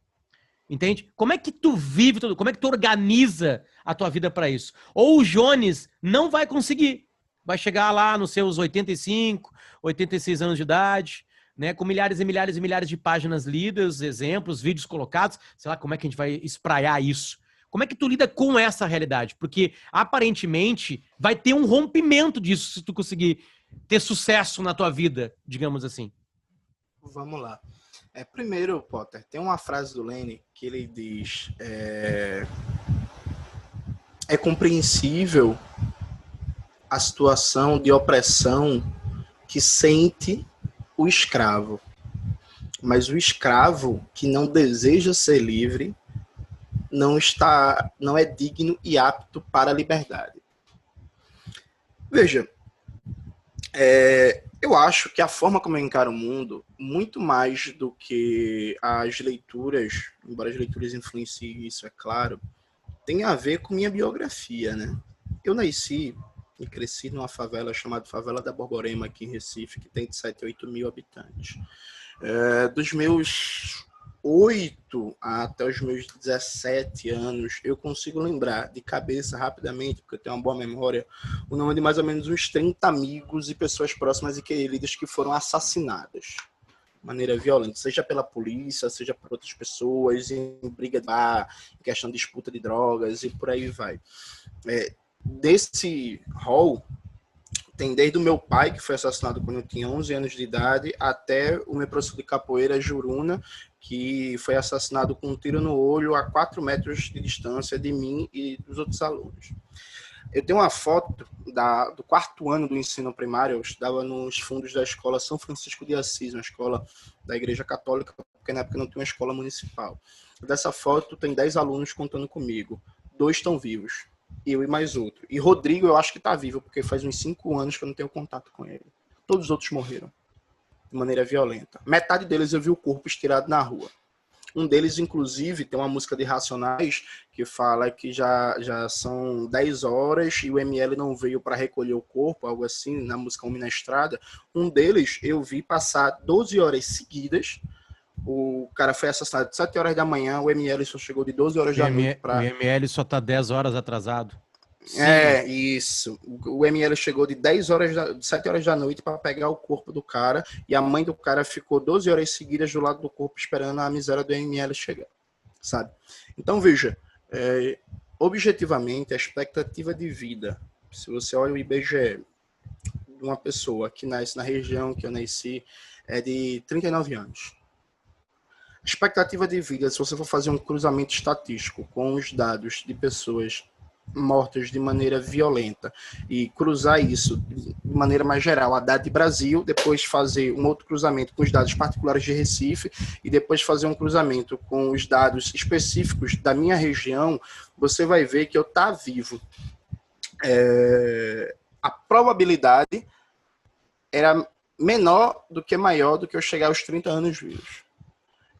Speaker 1: Entende? Como é que tu vive tudo? Como é que tu organiza a tua vida pra isso? Ou o Jones não vai conseguir. Vai chegar lá nos seus 85, 86 anos de idade, né, com milhares e milhares e milhares de páginas lidas, exemplos, vídeos colocados. Sei lá, como é que a gente vai espraiar isso? Como é que tu lida com essa realidade? Porque, aparentemente, vai ter um rompimento disso se tu conseguir ter sucesso na tua vida, digamos assim.
Speaker 2: Vamos lá. Primeiro, Potter, tem uma frase do Lenin que ele diz: é compreensível a situação de opressão que sente o escravo, mas o escravo que não deseja ser livre não é digno e apto para a liberdade. Veja, eu acho que a forma como eu encaro o mundo, muito mais do que as leituras, embora as leituras influenciem isso, é claro, tem a ver com minha biografia, né? Eu nasci e cresci numa favela chamada Favela da Borborema, aqui em Recife, que tem de 7 a 8 mil habitantes. Dos meus 8 até os meus 17 anos, eu consigo lembrar de cabeça rapidamente, porque eu tenho uma boa memória, o nome de mais ou menos uns 30 amigos e pessoas próximas e queridas que foram assassinadas de maneira violenta, seja pela polícia, seja por outras pessoas, em briga de bar, em questão de disputa de drogas e por aí vai. Desse rol, tem desde o meu pai, que foi assassinado quando eu tinha 11 anos de idade, até o meu professor de capoeira, Juruna, que foi assassinado com um tiro no olho a 4 metros de distância de mim e dos outros alunos. Eu tenho uma foto do 4º ano do ensino primário, eu estudava nos fundos da escola São Francisco de Assis, uma escola da Igreja Católica, porque na época não tinha uma escola municipal. Dessa foto tem 10 alunos contando comigo, 2 estão vivos, eu e mais outro. E Rodrigo eu acho que está vivo, porque faz uns 5 anos que eu não tenho contato com ele. Todos os outros morreram de maneira violenta. Metade deles eu vi o corpo estirado na rua. Um deles, inclusive, tem uma música de Racionais que fala que já são 10 horas e o ML não veio para recolher o corpo, algo assim, na música Homem na Estrada. Um deles eu vi passar 12 horas seguidas. O cara foi assassinado de 7 horas da manhã, o ML só chegou de 12 horas da noite para...
Speaker 1: O ML só tá 10 horas atrasado.
Speaker 2: Sim. Isso. O ML chegou de 7 horas da noite para pegar o corpo do cara e a mãe do cara ficou 12 horas seguidas do lado do corpo esperando a miséria do ML chegar, sabe? Então, veja, objetivamente, a expectativa de vida, se você olha o IBGE, de uma pessoa que nasce na região que eu nasci, é de 39 anos. A expectativa de vida, se você for fazer um cruzamento estatístico com os dados de pessoas mortas de maneira violenta e cruzar isso de maneira mais geral, a data de Brasil, depois fazer um outro cruzamento com os dados particulares de Recife e depois fazer um cruzamento com os dados específicos da minha região, você vai ver que eu tá vivo. a probabilidade era menor do que maior do que eu chegar aos 30 anos vivos.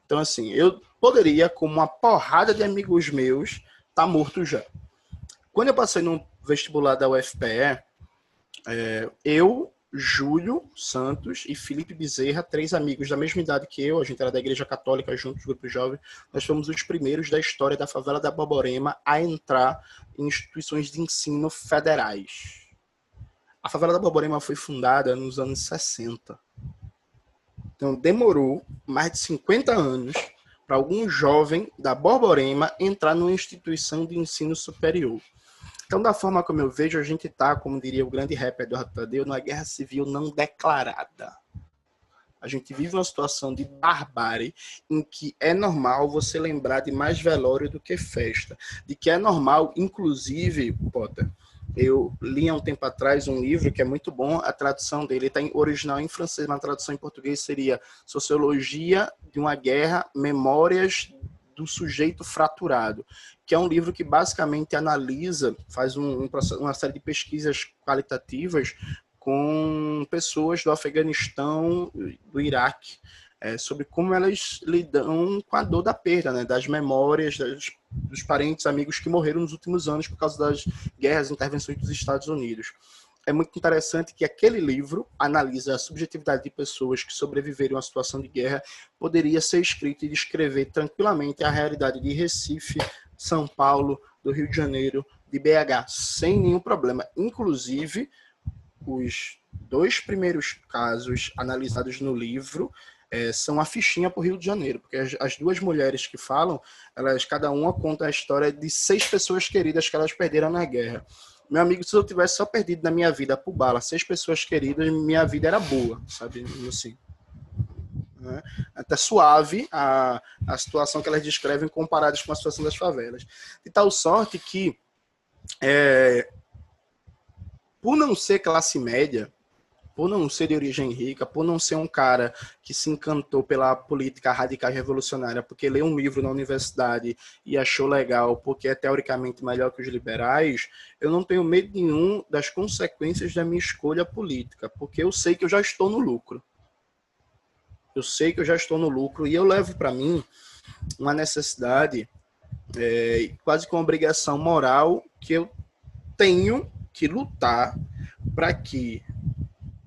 Speaker 2: Então, assim, eu poderia, como uma porrada de amigos meus, estar morto já. Quando eu passei no vestibular da UFPE, eu, Júlio Santos e Felipe Bezerra, 3 amigos da mesma idade que eu, a gente era da Igreja Católica juntos, grupo jovem, nós fomos os primeiros da história da favela da Borborema a entrar em instituições de ensino federais. A favela da Borborema foi fundada nos anos 60. Então, demorou mais de 50 anos para algum jovem da Borborema entrar numa instituição de ensino superior. Então, da forma como eu vejo, a gente está, como diria o grande rapper Eduardo Tadeu, numa guerra civil não declarada. A gente vive uma situação de barbárie em que é normal você lembrar de mais velório do que festa. De que é normal, inclusive, Potter, eu li há um tempo atrás um livro que é muito bom, a tradução dele está em original em francês, mas a tradução em português seria Sociologia de uma Guerra, Memórias do Sujeito Fraturado, que é um livro que basicamente analisa, faz uma série de pesquisas qualitativas com pessoas do Afeganistão, do Iraque, sobre como elas lidam com a dor da perda, né, das memórias dos parentes, amigos que morreram nos últimos anos por causa das guerras e intervenções dos Estados Unidos. É muito interessante que aquele livro analisa a subjetividade de pessoas que sobreviveram a uma situação de guerra, poderia ser escrito e descrever tranquilamente a realidade de Recife, São Paulo, do Rio de Janeiro, de BH, sem nenhum problema. Inclusive, os 2 primeiros casos analisados no livro são a fichinha para o Rio de Janeiro, porque as 2 mulheres que falam, elas cada uma conta a história de 6 pessoas queridas que elas perderam na guerra. Meu amigo, se eu tivesse só perdido na minha vida por bala 6 pessoas queridas, minha vida era boa, sabe? Assim, né? Até suave a situação que elas descrevem comparadas com a situação das favelas. De tal sorte que, por não ser classe média, por não ser de origem rica, por não ser um cara que se encantou pela política radical e revolucionária, porque leu um livro na universidade e achou legal, porque é teoricamente melhor que os liberais, eu não tenho medo nenhum das consequências da minha escolha política, porque eu sei que eu já estou no lucro. Eu sei que eu já estou no lucro e eu levo para mim uma necessidade, quase que uma obrigação moral, que eu tenho que lutar para que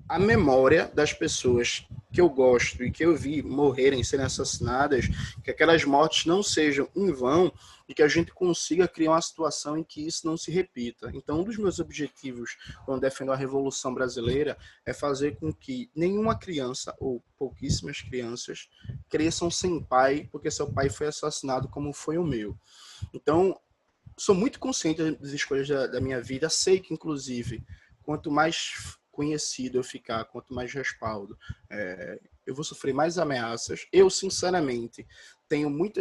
Speaker 2: a memória das pessoas que eu gosto e que eu vi morrerem, serem assassinadas, que aquelas mortes não sejam em vão e que a gente consiga criar uma situação em que isso não se repita. Então, um dos meus objetivos quando defendo a Revolução Brasileira é fazer com que nenhuma criança, ou pouquíssimas crianças, cresçam sem pai, porque seu pai foi assassinado como foi o meu. Então, sou muito consciente das escolhas da minha vida, sei que, inclusive, quanto mais conhecido eu ficar, quanto mais respaldo, eu vou sofrer mais ameaças. Eu, sinceramente, tenho muito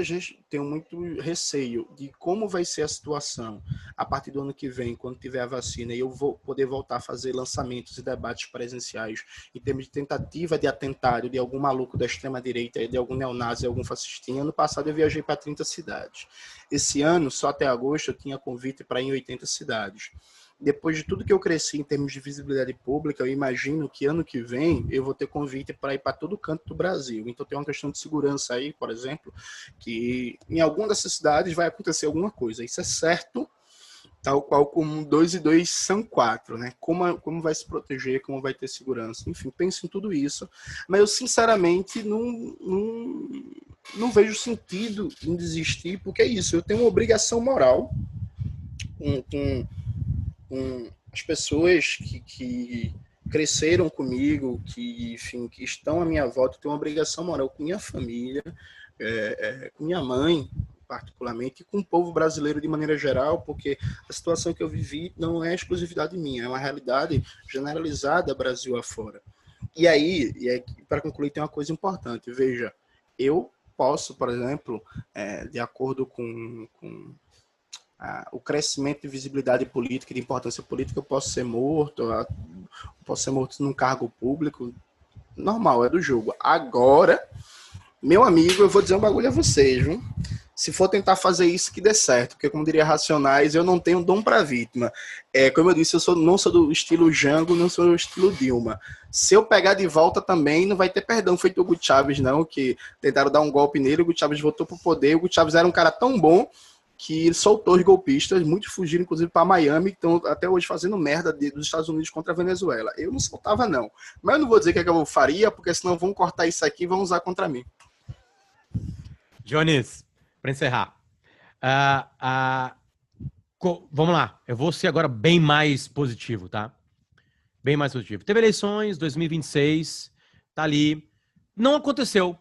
Speaker 2: receio de como vai ser a situação a partir do ano que vem, quando tiver a vacina, e eu vou poder voltar a fazer lançamentos e debates presenciais em termos de tentativa de atentado de algum maluco da extrema-direita, de algum neonazi, algum fascistinha. Ano passado eu viajei para 30 cidades. Esse ano, só até agosto, eu tinha convite para ir em 80 cidades. Depois de tudo que eu cresci em termos de visibilidade pública, eu imagino que ano que vem eu vou ter convite para ir para todo canto do Brasil. Então tem uma questão de segurança aí, por exemplo, que em alguma dessas cidades vai acontecer alguma coisa. Isso é certo, tal qual como 2 e 2 são 4, né? Como vai se proteger, como vai ter segurança. Enfim, penso em tudo isso. Mas eu, sinceramente, não vejo sentido em desistir, porque é isso. Eu tenho uma obrigação moral com as pessoas que cresceram comigo, que, enfim, que estão à minha volta. Eu tenho uma obrigação moral com minha família, com minha mãe, particularmente, e com o povo brasileiro de maneira geral, porque a situação que eu vivi não é exclusividade minha, é uma realidade generalizada Brasil afora. E aí, para concluir, tem uma coisa importante. Veja, eu posso, por exemplo, de acordo com o crescimento de visibilidade política e de importância política, eu posso ser morto, num cargo público, normal, é do jogo. Agora, meu amigo, eu vou dizer um bagulho a vocês, viu? se for tentar fazer isso, que dê certo. Porque, como diria Racionais, eu não tenho dom para vítima. Como eu disse, não sou do estilo Jango, não sou do estilo Dilma. Se eu pegar de volta também, não vai ter perdão feito o Hugo Chávez, não, que tentaram dar um golpe nele, o Hugo Chávez voltou pro poder. O Hugo Chávez era um cara tão bom que soltou os golpistas, muitos fugiram, inclusive, para Miami, que estão até hoje fazendo merda dos Estados Unidos contra a Venezuela. Eu não soltava, não. Mas eu não vou dizer o que é que eu faria, porque senão vão cortar isso aqui e vão usar contra mim.
Speaker 1: Jones, para encerrar. Vamos lá. Eu vou ser agora bem mais positivo, tá? Bem mais positivo. Teve eleições, 2026, tá ali. Não aconteceu.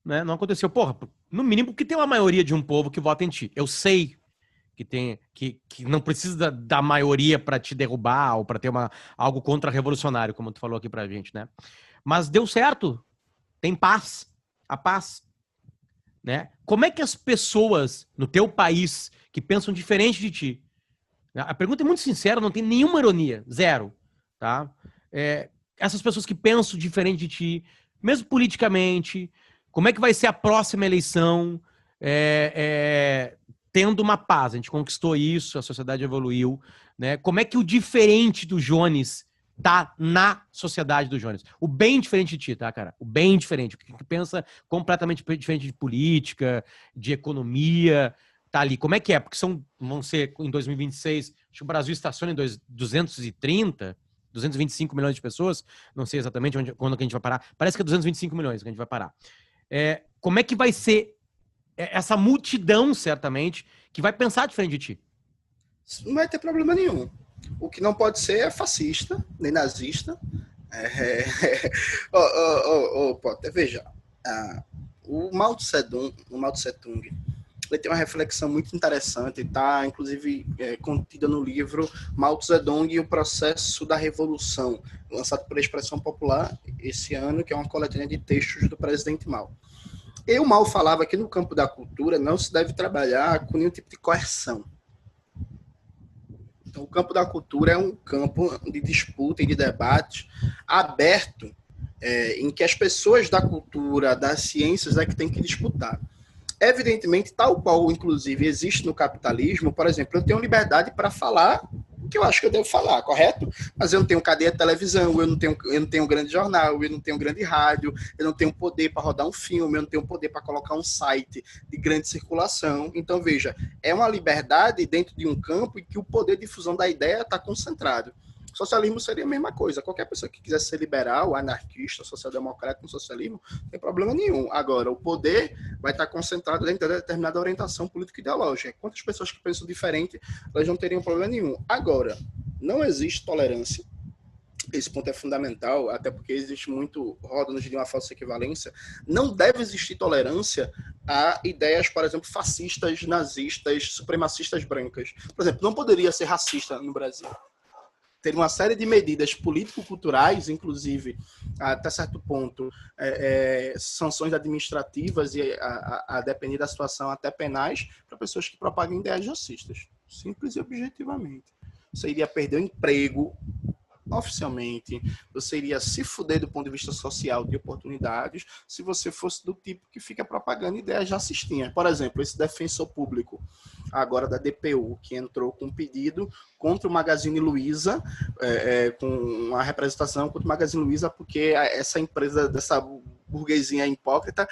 Speaker 1: Né? Não aconteceu. Porra, no mínimo porque tem uma maioria de um povo que vota em ti. Eu sei que não precisa da maioria para te derrubar ou para ter algo contra-revolucionário, como tu falou aqui pra gente, né? Mas deu certo. Tem paz. A paz. Né? Como é que as pessoas no teu país que pensam diferente de ti? A pergunta é muito sincera, não tem nenhuma ironia. Zero. Tá? Essas pessoas que pensam diferente de ti, mesmo politicamente, como é que vai ser a próxima eleição? Tendo uma paz, a gente conquistou isso, a sociedade evoluiu, né? Como é que o diferente do Jones tá na sociedade do Jones? O bem diferente de ti, tá, cara? O bem diferente, o que pensa completamente diferente de política, de economia, tá ali. Como é que é? Porque vão ser em 2026, acho que o Brasil estaciona em 230, 225 milhões de pessoas, não sei exatamente quando que a gente vai parar, parece que é 225 milhões que a gente vai parar. Como é que vai ser essa multidão, certamente, que vai pensar diferente de ti?
Speaker 2: Não vai ter problema nenhum. O que não pode ser é fascista, nem nazista. Potter, veja, o Mao Tse-tung, ele tem uma reflexão muito interessante, está inclusive contida no livro Mao Tse-tung e o Processo da Revolução, lançado pela Expressão Popular esse ano, que é uma coletânea de textos do presidente Mao. E o Mao falava que no campo da cultura não se deve trabalhar com nenhum tipo de coerção. Então, o campo da cultura é um campo de disputa e de debate aberto, em que as pessoas da cultura, das ciências, é que têm que disputar. Evidentemente, tal qual, inclusive, existe no capitalismo, por exemplo, eu tenho liberdade para falar o que eu acho que eu devo falar, correto? Mas eu não tenho cadeia de televisão, eu não tenho grande jornal, eu não tenho grande rádio, eu não tenho poder para rodar um filme, eu não tenho poder para colocar um site de grande circulação. Então, veja, é uma liberdade dentro de um campo em que o poder de difusão da ideia está concentrado. Socialismo seria a mesma coisa. Qualquer pessoa que quisesse ser liberal, anarquista, social-democrata com socialismo, não tem problema nenhum. Agora, o poder vai estar concentrado dentro de determinada orientação político-ideológica. Quantas pessoas que pensam diferente, elas não teriam problema nenhum. Agora, não existe tolerância. Esse ponto é fundamental, até porque existe muito rótulos de uma falsa equivalência. Não deve existir tolerância a ideias, por exemplo, fascistas, nazistas, supremacistas brancas. Por exemplo, não poderia ser racista no Brasil. Ter uma série de medidas político-culturais, inclusive, até certo ponto, sanções administrativas e, a depender da situação, até penais, para pessoas que propagam ideias racistas. Simples e objetivamente. Você iria perder o emprego, oficialmente, você iria se fuder do ponto de vista social de oportunidades se você fosse do tipo que fica propagando ideias racistinhas. Por exemplo, esse defensor público agora da DPU, que entrou com um pedido contra o Magazine Luiza, com uma representação contra o Magazine Luiza, porque essa empresa dessa burguesinha hipócrita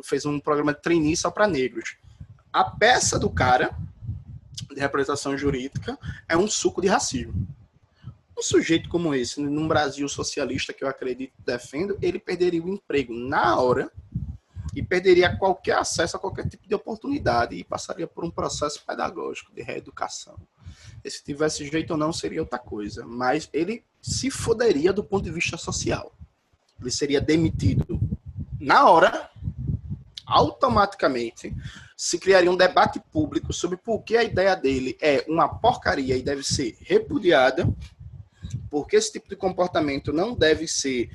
Speaker 2: fez um programa de trainee só para negros. A peça do cara de representação jurídica é um suco de racismo. Um sujeito como esse, num Brasil socialista que eu acredito e defendo, ele perderia o emprego na hora e perderia qualquer acesso a qualquer tipo de oportunidade e passaria por um processo pedagógico de reeducação. E se tivesse jeito ou não, seria outra coisa. Mas ele se foderia do ponto de vista social. Ele seria demitido na hora, automaticamente. Se criaria um debate público sobre por que a ideia dele é uma porcaria e deve ser repudiada, porque esse tipo de comportamento não deve ser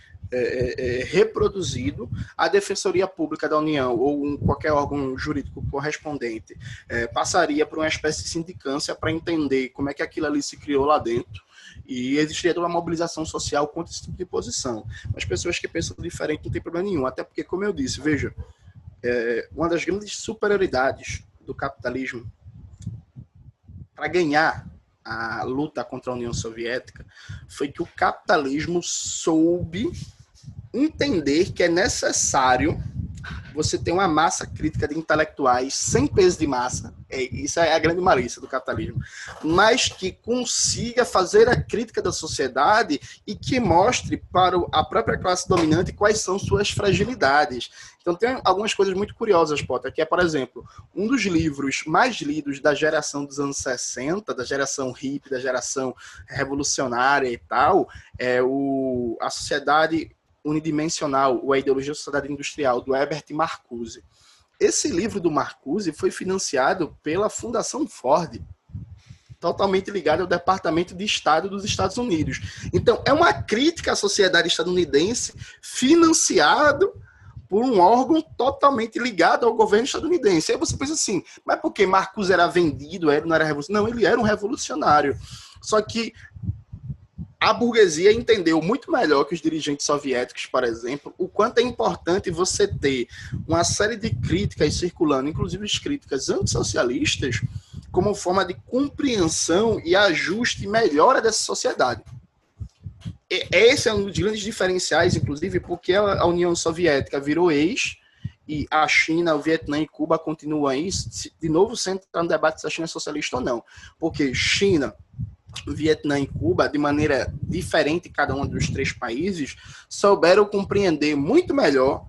Speaker 2: reproduzido. A Defensoria Pública da União ou qualquer órgão jurídico correspondente passaria por uma espécie de sindicância para entender como é que aquilo ali se criou lá dentro e existiria toda uma mobilização social contra esse tipo de posição. As pessoas que pensam diferente não tem problema nenhum, até porque, como eu disse, veja, uma das grandes superioridades do capitalismo para ganhar a luta contra a União Soviética foi que o capitalismo soube entender que é necessário você ter uma massa crítica de intelectuais sem peso de massa, isso é a grande malícia do capitalismo, mas que consiga fazer a crítica da sociedade e que mostre para a própria classe dominante quais são suas fragilidades. Então tem algumas coisas muito curiosas, Potter, que é, por exemplo, um dos livros mais lidos da geração dos anos 60, da geração hippie, da geração revolucionária e tal, é A Sociedade Unidimensional, ou A Ideologia da Sociedade Industrial, do Herbert Marcuse. Esse livro do Marcuse foi financiado pela Fundação Ford, totalmente ligado ao Departamento de Estado dos Estados Unidos. Então, é uma crítica à sociedade estadunidense financiado por um órgão totalmente ligado ao governo estadunidense. Aí você pensa assim, mas por que Marcuse era vendido, não era revolucionário? Não, ele era um revolucionário. Só que a burguesia entendeu muito melhor que os dirigentes soviéticos, por exemplo, o quanto é importante você ter uma série de críticas circulando, inclusive as críticas antissocialistas, como forma de compreensão e ajuste e melhora dessa sociedade. Esse é um dos grandes diferenciais, inclusive, porque a União Soviética virou e a China, o Vietnã e Cuba continuam aí, de novo, sem entrar no debate se a China é socialista ou não. Porque China, Vietnã e Cuba, de maneira diferente, cada um dos três países, souberam compreender muito melhor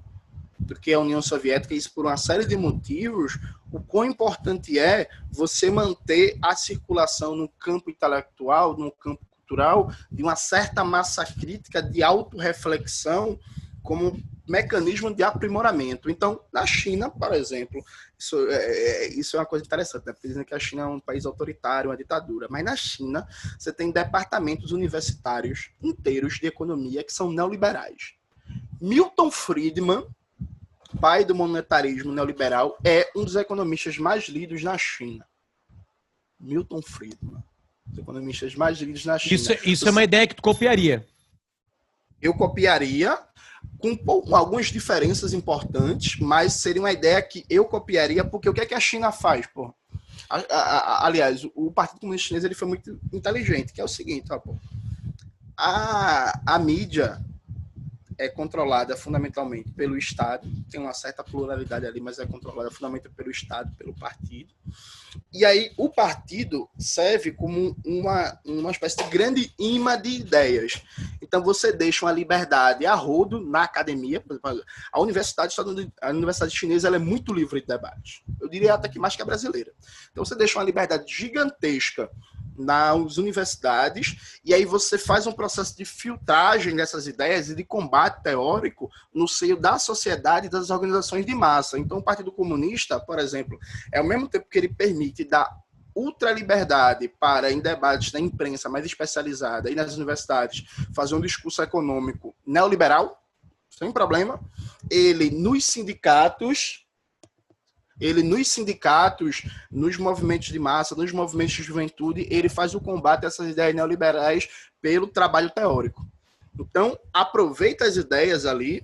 Speaker 2: do que a União Soviética, isso por uma série de motivos, o quão importante é você manter a circulação no campo intelectual, no campo cultural, de uma certa massa crítica de autorreflexão como mecanismo de aprimoramento. Então, na China, por exemplo, isso é uma coisa interessante, né? Porque dizem que a China é um país autoritário, uma ditadura, mas na China você tem departamentos universitários inteiros de economia que são neoliberais. Milton Friedman, pai do monetarismo neoliberal, é um dos economistas mais lidos na China. Milton Friedman, os economistas mais lidos na China.
Speaker 1: Isso é uma ideia que tu copiaria.
Speaker 2: Eu copiaria, com algumas diferenças importantes, mas seria uma ideia que eu copiaria, porque o que é que a China faz, pô? Aliás, o Partido Comunista Chinês ele foi muito inteligente, que é o seguinte, ó, pô. A mídia é controlada fundamentalmente pelo Estado, tem uma certa pluralidade ali, mas é controlada fundamentalmente pelo Estado, pelo partido. E aí o partido serve como uma espécie de grande imã de ideias. Então você deixa uma liberdade a rodo na academia. Por exemplo, a universidade chinesa ela é muito livre de debate. Eu diria até que mais que a brasileira. Então você deixa uma liberdade gigantesca nas universidades, e aí você faz um processo de filtragem dessas ideias e de combate teórico no seio da sociedade e das organizações de massa. Então, o Partido Comunista, por exemplo, ao mesmo tempo que ele permite dar ultraliberdade para, em debates da imprensa mais especializada e nas universidades, fazer um discurso econômico neoliberal, sem problema, ele nos sindicatos, nos movimentos de massa, nos movimentos de juventude, ele faz o combate a essas ideias neoliberais pelo trabalho teórico. Então, aproveita as ideias ali,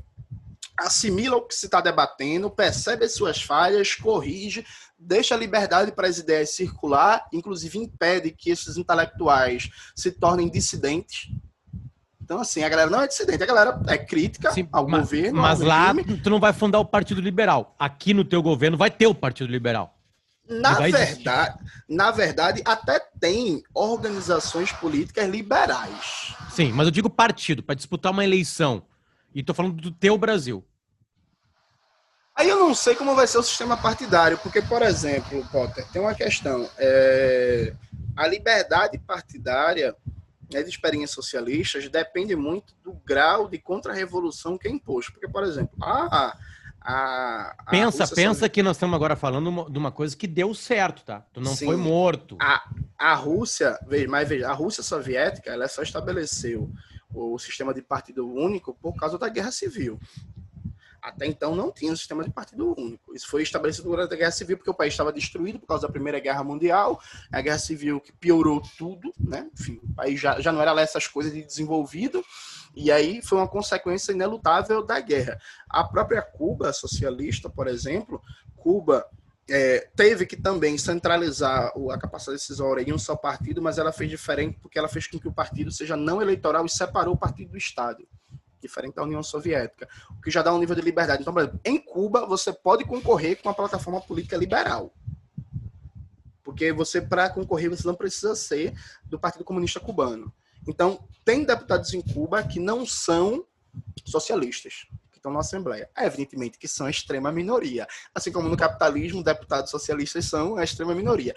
Speaker 2: assimila o que se está debatendo, percebe as suas falhas, corrige, deixa a liberdade para as ideias circular, inclusive impede que esses intelectuais se tornem dissidentes. Então, assim, a galera não é dissidente, a galera é crítica ao governo.
Speaker 1: Mas lá tu não vai fundar o Partido Liberal. Aqui no teu governo vai ter o Partido Liberal.
Speaker 2: Na verdade, até tem organizações políticas liberais.
Speaker 1: Sim, mas eu digo partido, para disputar uma eleição. E tô falando do teu Brasil.
Speaker 2: Aí eu não sei como vai ser o sistema partidário, porque, por exemplo, Potter, tem uma questão. A liberdade partidária as experiências socialistas depende muito do grau de contra-revolução que é imposto. Porque, por exemplo,
Speaker 1: pensa que nós estamos agora falando de uma coisa que deu certo, tá? Tu não foi morto.
Speaker 2: A Rússia, veja, a Rússia soviética, ela só estabeleceu o sistema de partido único por causa da Guerra Civil. Até então não tinha um sistema de partido único. Isso foi estabelecido durante a Guerra Civil, porque o país estava destruído por causa da Primeira Guerra Mundial, a Guerra Civil que piorou tudo, né? Enfim, o país já não era lá essas coisas de desenvolvido, e aí foi uma consequência inelutável da guerra. A própria Cuba socialista, por exemplo, Cuba teve que também centralizar a capacidade decisória em um só partido, mas ela fez diferente porque ela fez com que o partido seja não eleitoral e separou o partido do Estado, diferente da União Soviética, o que já dá um nível de liberdade. Então, por exemplo, em Cuba, você pode concorrer com uma plataforma política liberal, porque para concorrer, você não precisa ser do Partido Comunista Cubano. Então, tem deputados em Cuba que não são socialistas, que estão na Assembleia. Evidentemente que são a extrema minoria. Assim como no capitalismo, deputados socialistas são a extrema minoria.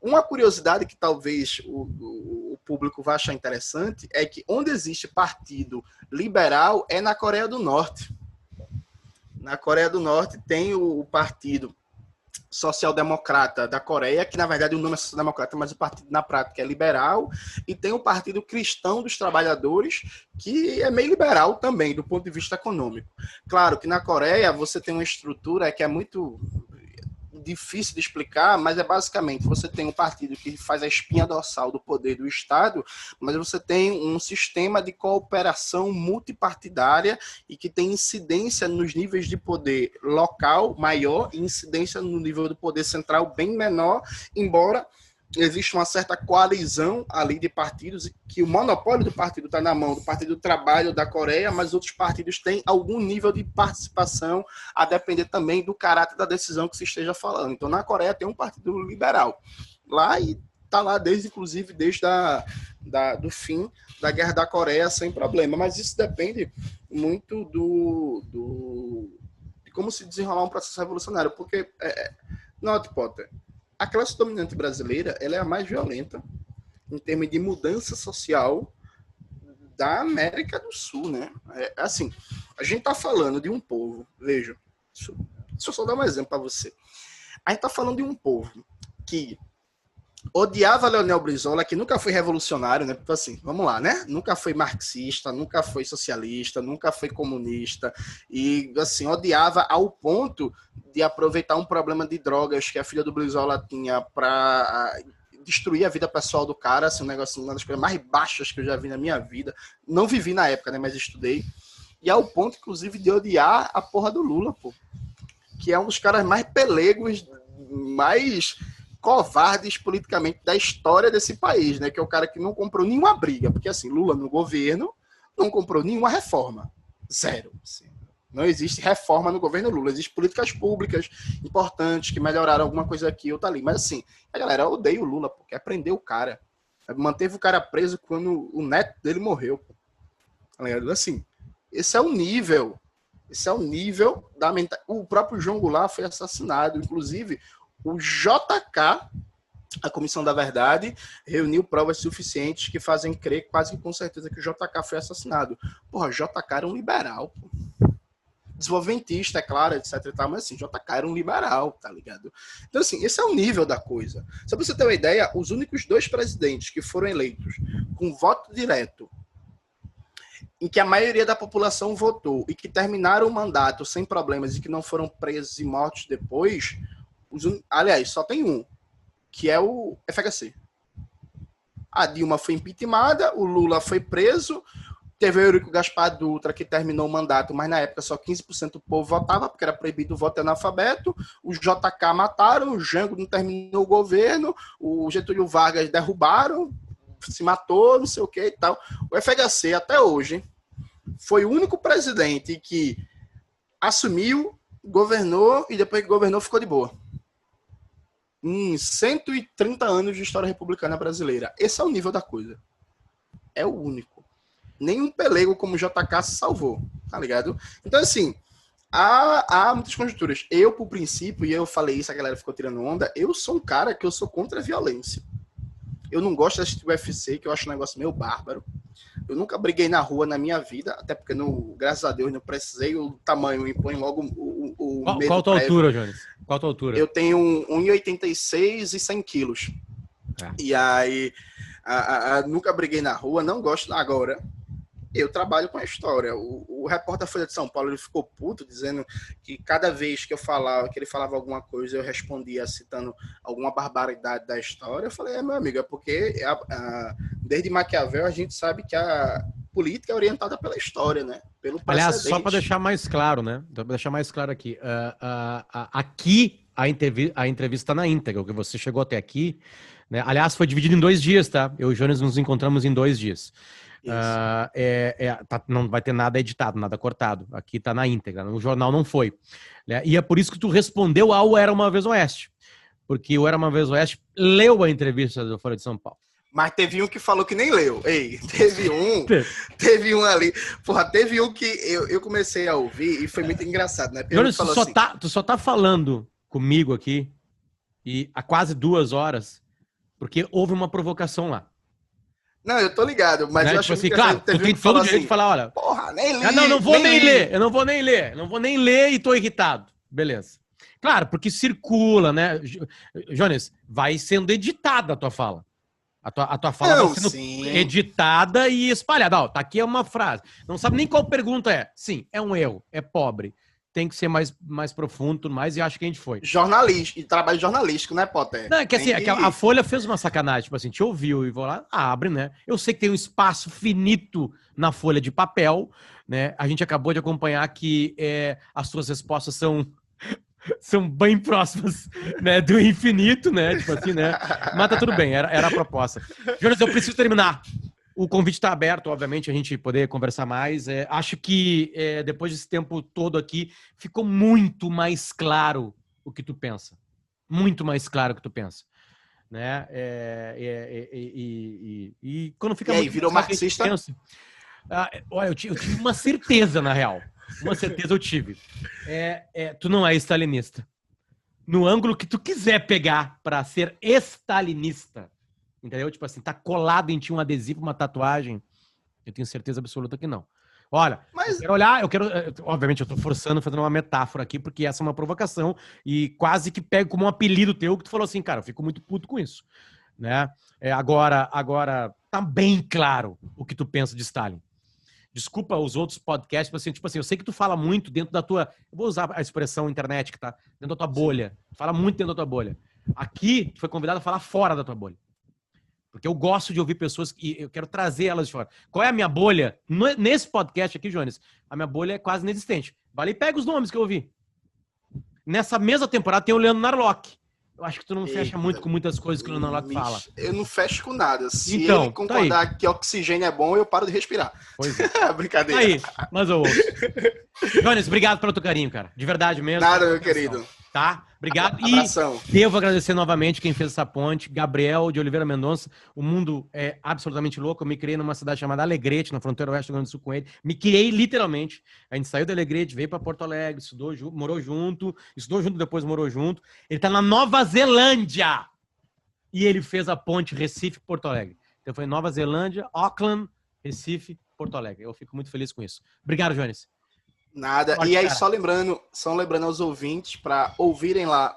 Speaker 2: Uma curiosidade que talvez o público vá achar interessante é que onde existe partido liberal é na Coreia do Norte. Na Coreia do Norte tem o Partido Social-Democrata da Coreia, que na verdade o nome é Social-Democrata, mas o partido na prática é liberal, e tem o Partido Cristão dos Trabalhadores, que é meio liberal também, do ponto de vista econômico. Claro que na Coreia você tem uma estrutura que é muito difícil de explicar, mas é basicamente, você tem um partido que faz a espinha dorsal do poder do Estado, mas você tem um sistema de cooperação multipartidária e que tem incidência nos níveis de poder local maior e incidência no nível do poder central bem menor, embora existe uma certa coalizão ali de partidos, que o monopólio do partido está na mão do Partido do Trabalho da Coreia, mas outros partidos têm algum nível de participação, a depender também do caráter da decisão que se esteja falando. Então, na Coreia tem um partido liberal lá e está lá inclusive desde do fim da Guerra da Coreia sem problema, mas isso depende muito de como se desenrolar um processo revolucionário, porque, note, Potter, a classe dominante brasileira, ela é a mais violenta em termos de mudança social da América do Sul, né? Assim, a gente está falando de um povo, veja, deixa eu só dar um exemplo para você. A gente está falando de um povo que odiava Leonel Brizola, que nunca foi revolucionário, né? Assim, vamos lá, né? Nunca foi marxista, nunca foi socialista, nunca foi comunista, e, assim, odiava ao ponto de aproveitar um problema de drogas que a filha do Brizola tinha para destruir a vida pessoal do cara, assim, um negócio, uma das coisas mais baixas que eu já vi na minha vida. Não vivi na época, né? Mas estudei. E ao ponto, inclusive, de odiar a porra do Lula, pô. Que é um dos caras mais pelegos, mais covardes politicamente da história desse país, né? Que é o cara que não comprou nenhuma briga, porque assim, Lula no governo não comprou nenhuma reforma. Zero. Assim. Não existe reforma no governo Lula, existem políticas públicas importantes que melhoraram alguma coisa aqui ou tá ali. Mas assim, a galera odeia o Lula, porque prendeu o cara. Manteve o cara preso quando o neto dele morreu. Pô. Assim, esse é o nível. Esse é o nível da mentalidade. O próprio João Goulart foi assassinado, inclusive. O JK, a Comissão da Verdade, reuniu provas suficientes que fazem crer quase que com certeza que o JK foi assassinado. Porra, JK era um liberal, pô. Desenvolvimentista, é claro, etc e tal, mas assim, JK era um liberal, tá ligado? Então assim, esse é o nível da coisa. Só pra você ter uma ideia, os únicos 2 presidentes que foram eleitos com voto direto, em que a maioria da população votou e que terminaram o mandato sem problemas e que não foram presos e mortos depois... Aliás, só tem um, que é o FHC. A Dilma foi impeachmentada, o Lula foi preso, teve o Eurico Gaspar Dutra, que terminou o mandato, mas na época só 15% do povo votava, porque era proibido o voto analfabeto, o JK mataram, o Jango não terminou o governo, o Getúlio Vargas derrubaram, se matou, não sei o que e tal. O FHC, até hoje, foi o único presidente que assumiu, governou, e depois que governou ficou de boa. Em 130 anos de história republicana brasileira. Esse é o nível da coisa. É o único. Nenhum pelego como o JK se salvou, tá ligado? Então, assim, há muitas conjunturas. Eu, por princípio, e eu falei isso, a galera ficou tirando onda, eu sou um cara que eu sou contra a violência. Eu não gosto de assistir UFC, que eu acho um negócio meio bárbaro. Eu nunca briguei na rua na minha vida, até porque, graças a Deus, não precisei. O tamanho impõe logo o medo.
Speaker 1: Qual a tua altura, Jones? Qual a tua altura?
Speaker 2: Eu tenho 1,86 e 100 quilos. E aí, nunca briguei na rua, não gosto agora. Eu trabalho com a história. O repórter da Folha de São Paulo, ele ficou puto, dizendo que cada vez que ele falava alguma coisa, eu respondia citando alguma barbaridade da história. Eu falei, meu amigo, é porque desde Maquiavel a gente sabe que a política é orientada pela história, né? Pelo precedente.
Speaker 1: Aliás, só para deixar mais claro, né? Para deixar mais claro aqui, aqui a entrevista está na íntegra, o que você chegou até aqui, né? Aliás, foi dividido em 2 dias, tá? Eu e o Jones nos encontramos em 2 dias. Não vai ter nada editado, nada cortado. Aqui tá na íntegra. No jornal não foi, né? E é por isso que tu respondeu ao Era Uma Vez Oeste. Porque o Era Uma Vez Oeste leu a entrevista do Folha de São Paulo.
Speaker 2: Mas teve um que falou que nem leu. Ei, teve um ali. Porra, teve um que eu comecei a ouvir e foi muito engraçado, né?
Speaker 1: Jonas, tu só tá falando comigo aqui e há quase 2 horas porque houve uma provocação lá.
Speaker 2: Não, eu tô ligado, mas
Speaker 1: né?
Speaker 2: eu acho
Speaker 1: assim, claro, tu tem todo o direito de falar, olha...
Speaker 2: Porra, nem li,
Speaker 1: não vou nem ler, eu não vou nem ler e tô irritado. Beleza. Claro, porque circula, né? Jones, vai sendo editada a tua fala. A tua fala vai sendo editada e espalhada. Ó, tá aqui uma frase. Não sabe nem qual pergunta é. Sim, é um erro, é pobre. Tem que ser mais profundo, tudo mais, e acho que a gente foi.
Speaker 2: E trabalho jornalístico, né, Potter?
Speaker 1: Não, é que assim, a Folha fez uma sacanagem, tipo assim, te ouviu e vou lá, abre, né? Eu sei que tem um espaço finito na folha de papel, né? A gente acabou de acompanhar que as suas respostas são bem próximas, né, do infinito, né? Tipo assim, né? Mas tá tudo bem, era a proposta. Jonas, eu preciso terminar. O convite está aberto, obviamente, a gente poder conversar mais. Acho que depois desse tempo todo aqui, ficou muito mais claro o que tu pensa. Muito mais claro o que tu pensa. Né? E quando fica...
Speaker 2: E aí, virou marxista?
Speaker 1: Olha, eu tive uma certeza, na real. Uma certeza eu tive. Tu não é stalinista. No ângulo que tu quiser pegar para ser stalinista, entendeu? Tipo assim, tá colado em ti um adesivo, uma tatuagem. Eu tenho certeza absoluta que não. Olha, eu quero obviamente, eu tô forçando, fazendo uma metáfora aqui, porque essa é uma provocação e quase que pego como um apelido teu, que tu falou assim, cara, eu fico muito puto com isso. Né? Agora, tá bem claro o que tu pensa de Stalin. Desculpa os outros podcasts, tipo assim, eu sei que tu fala muito dentro da tua... Eu vou usar a expressão internet, que tá dentro da tua bolha. Tu fala muito dentro da tua bolha. Aqui, tu foi convidado a falar fora da tua bolha. Porque eu gosto de ouvir pessoas e eu quero trazer elas de fora. Qual é a minha bolha? Nesse podcast aqui, Jones, a minha bolha é quase inexistente. Vai e pega os nomes que eu ouvi. Nessa mesma temporada tem o Leandro Narlock. Eu acho que tu não fecha muito com muitas coisas que o Leandro Narlock fala.
Speaker 2: Eu não fecho com nada. Se ele concordar que oxigênio é bom, eu paro de respirar.
Speaker 1: Pois é.
Speaker 2: Brincadeira.
Speaker 1: Aí, mas eu ouço. Jones, obrigado pelo teu carinho, cara. De verdade mesmo.
Speaker 2: Nada, meu querido.
Speaker 1: Tá? Obrigado.
Speaker 2: Abração.
Speaker 1: E devo agradecer novamente quem fez essa ponte, Gabriel de Oliveira Mendonça. O mundo é absolutamente louco. Eu me criei numa cidade chamada Alegrete, na fronteira oeste do Rio Grande do Sul com ele. Me criei literalmente. A gente saiu de Alegrete, veio para Porto Alegre, morou junto, depois morou junto. Ele tá na Nova Zelândia. E ele fez a ponte Recife-Porto Alegre. Então foi Nova Zelândia, Auckland, Recife, Porto Alegre. Eu fico muito feliz com isso. Obrigado, Jones.
Speaker 2: Nada. E aí, só lembrando aos ouvintes para ouvirem lá,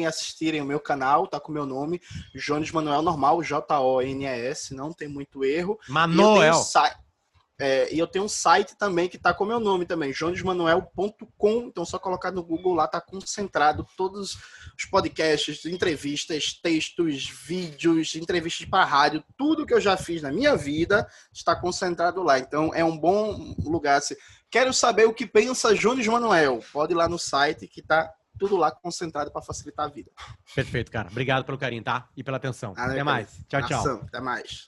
Speaker 2: assistirem o meu canal, tá com o meu nome, Jones Manuel normal, Jones, não tem muito erro.
Speaker 1: Manuel.
Speaker 2: E eu tenho um site também que tá com o meu nome também, jonesmanuel.com. Então, só colocar no Google lá, tá concentrado todos os podcasts, entrevistas, textos, vídeos, entrevistas para rádio, tudo que eu já fiz na minha vida está concentrado lá. Então, é um bom lugar. Quero saber o que pensa Jones Manuel. Pode ir lá no site que tá tudo lá concentrado para facilitar a vida.
Speaker 1: Perfeito, cara. Obrigado pelo carinho, tá? E pela atenção. Até mais. Tchau, tchau.
Speaker 2: Até mais.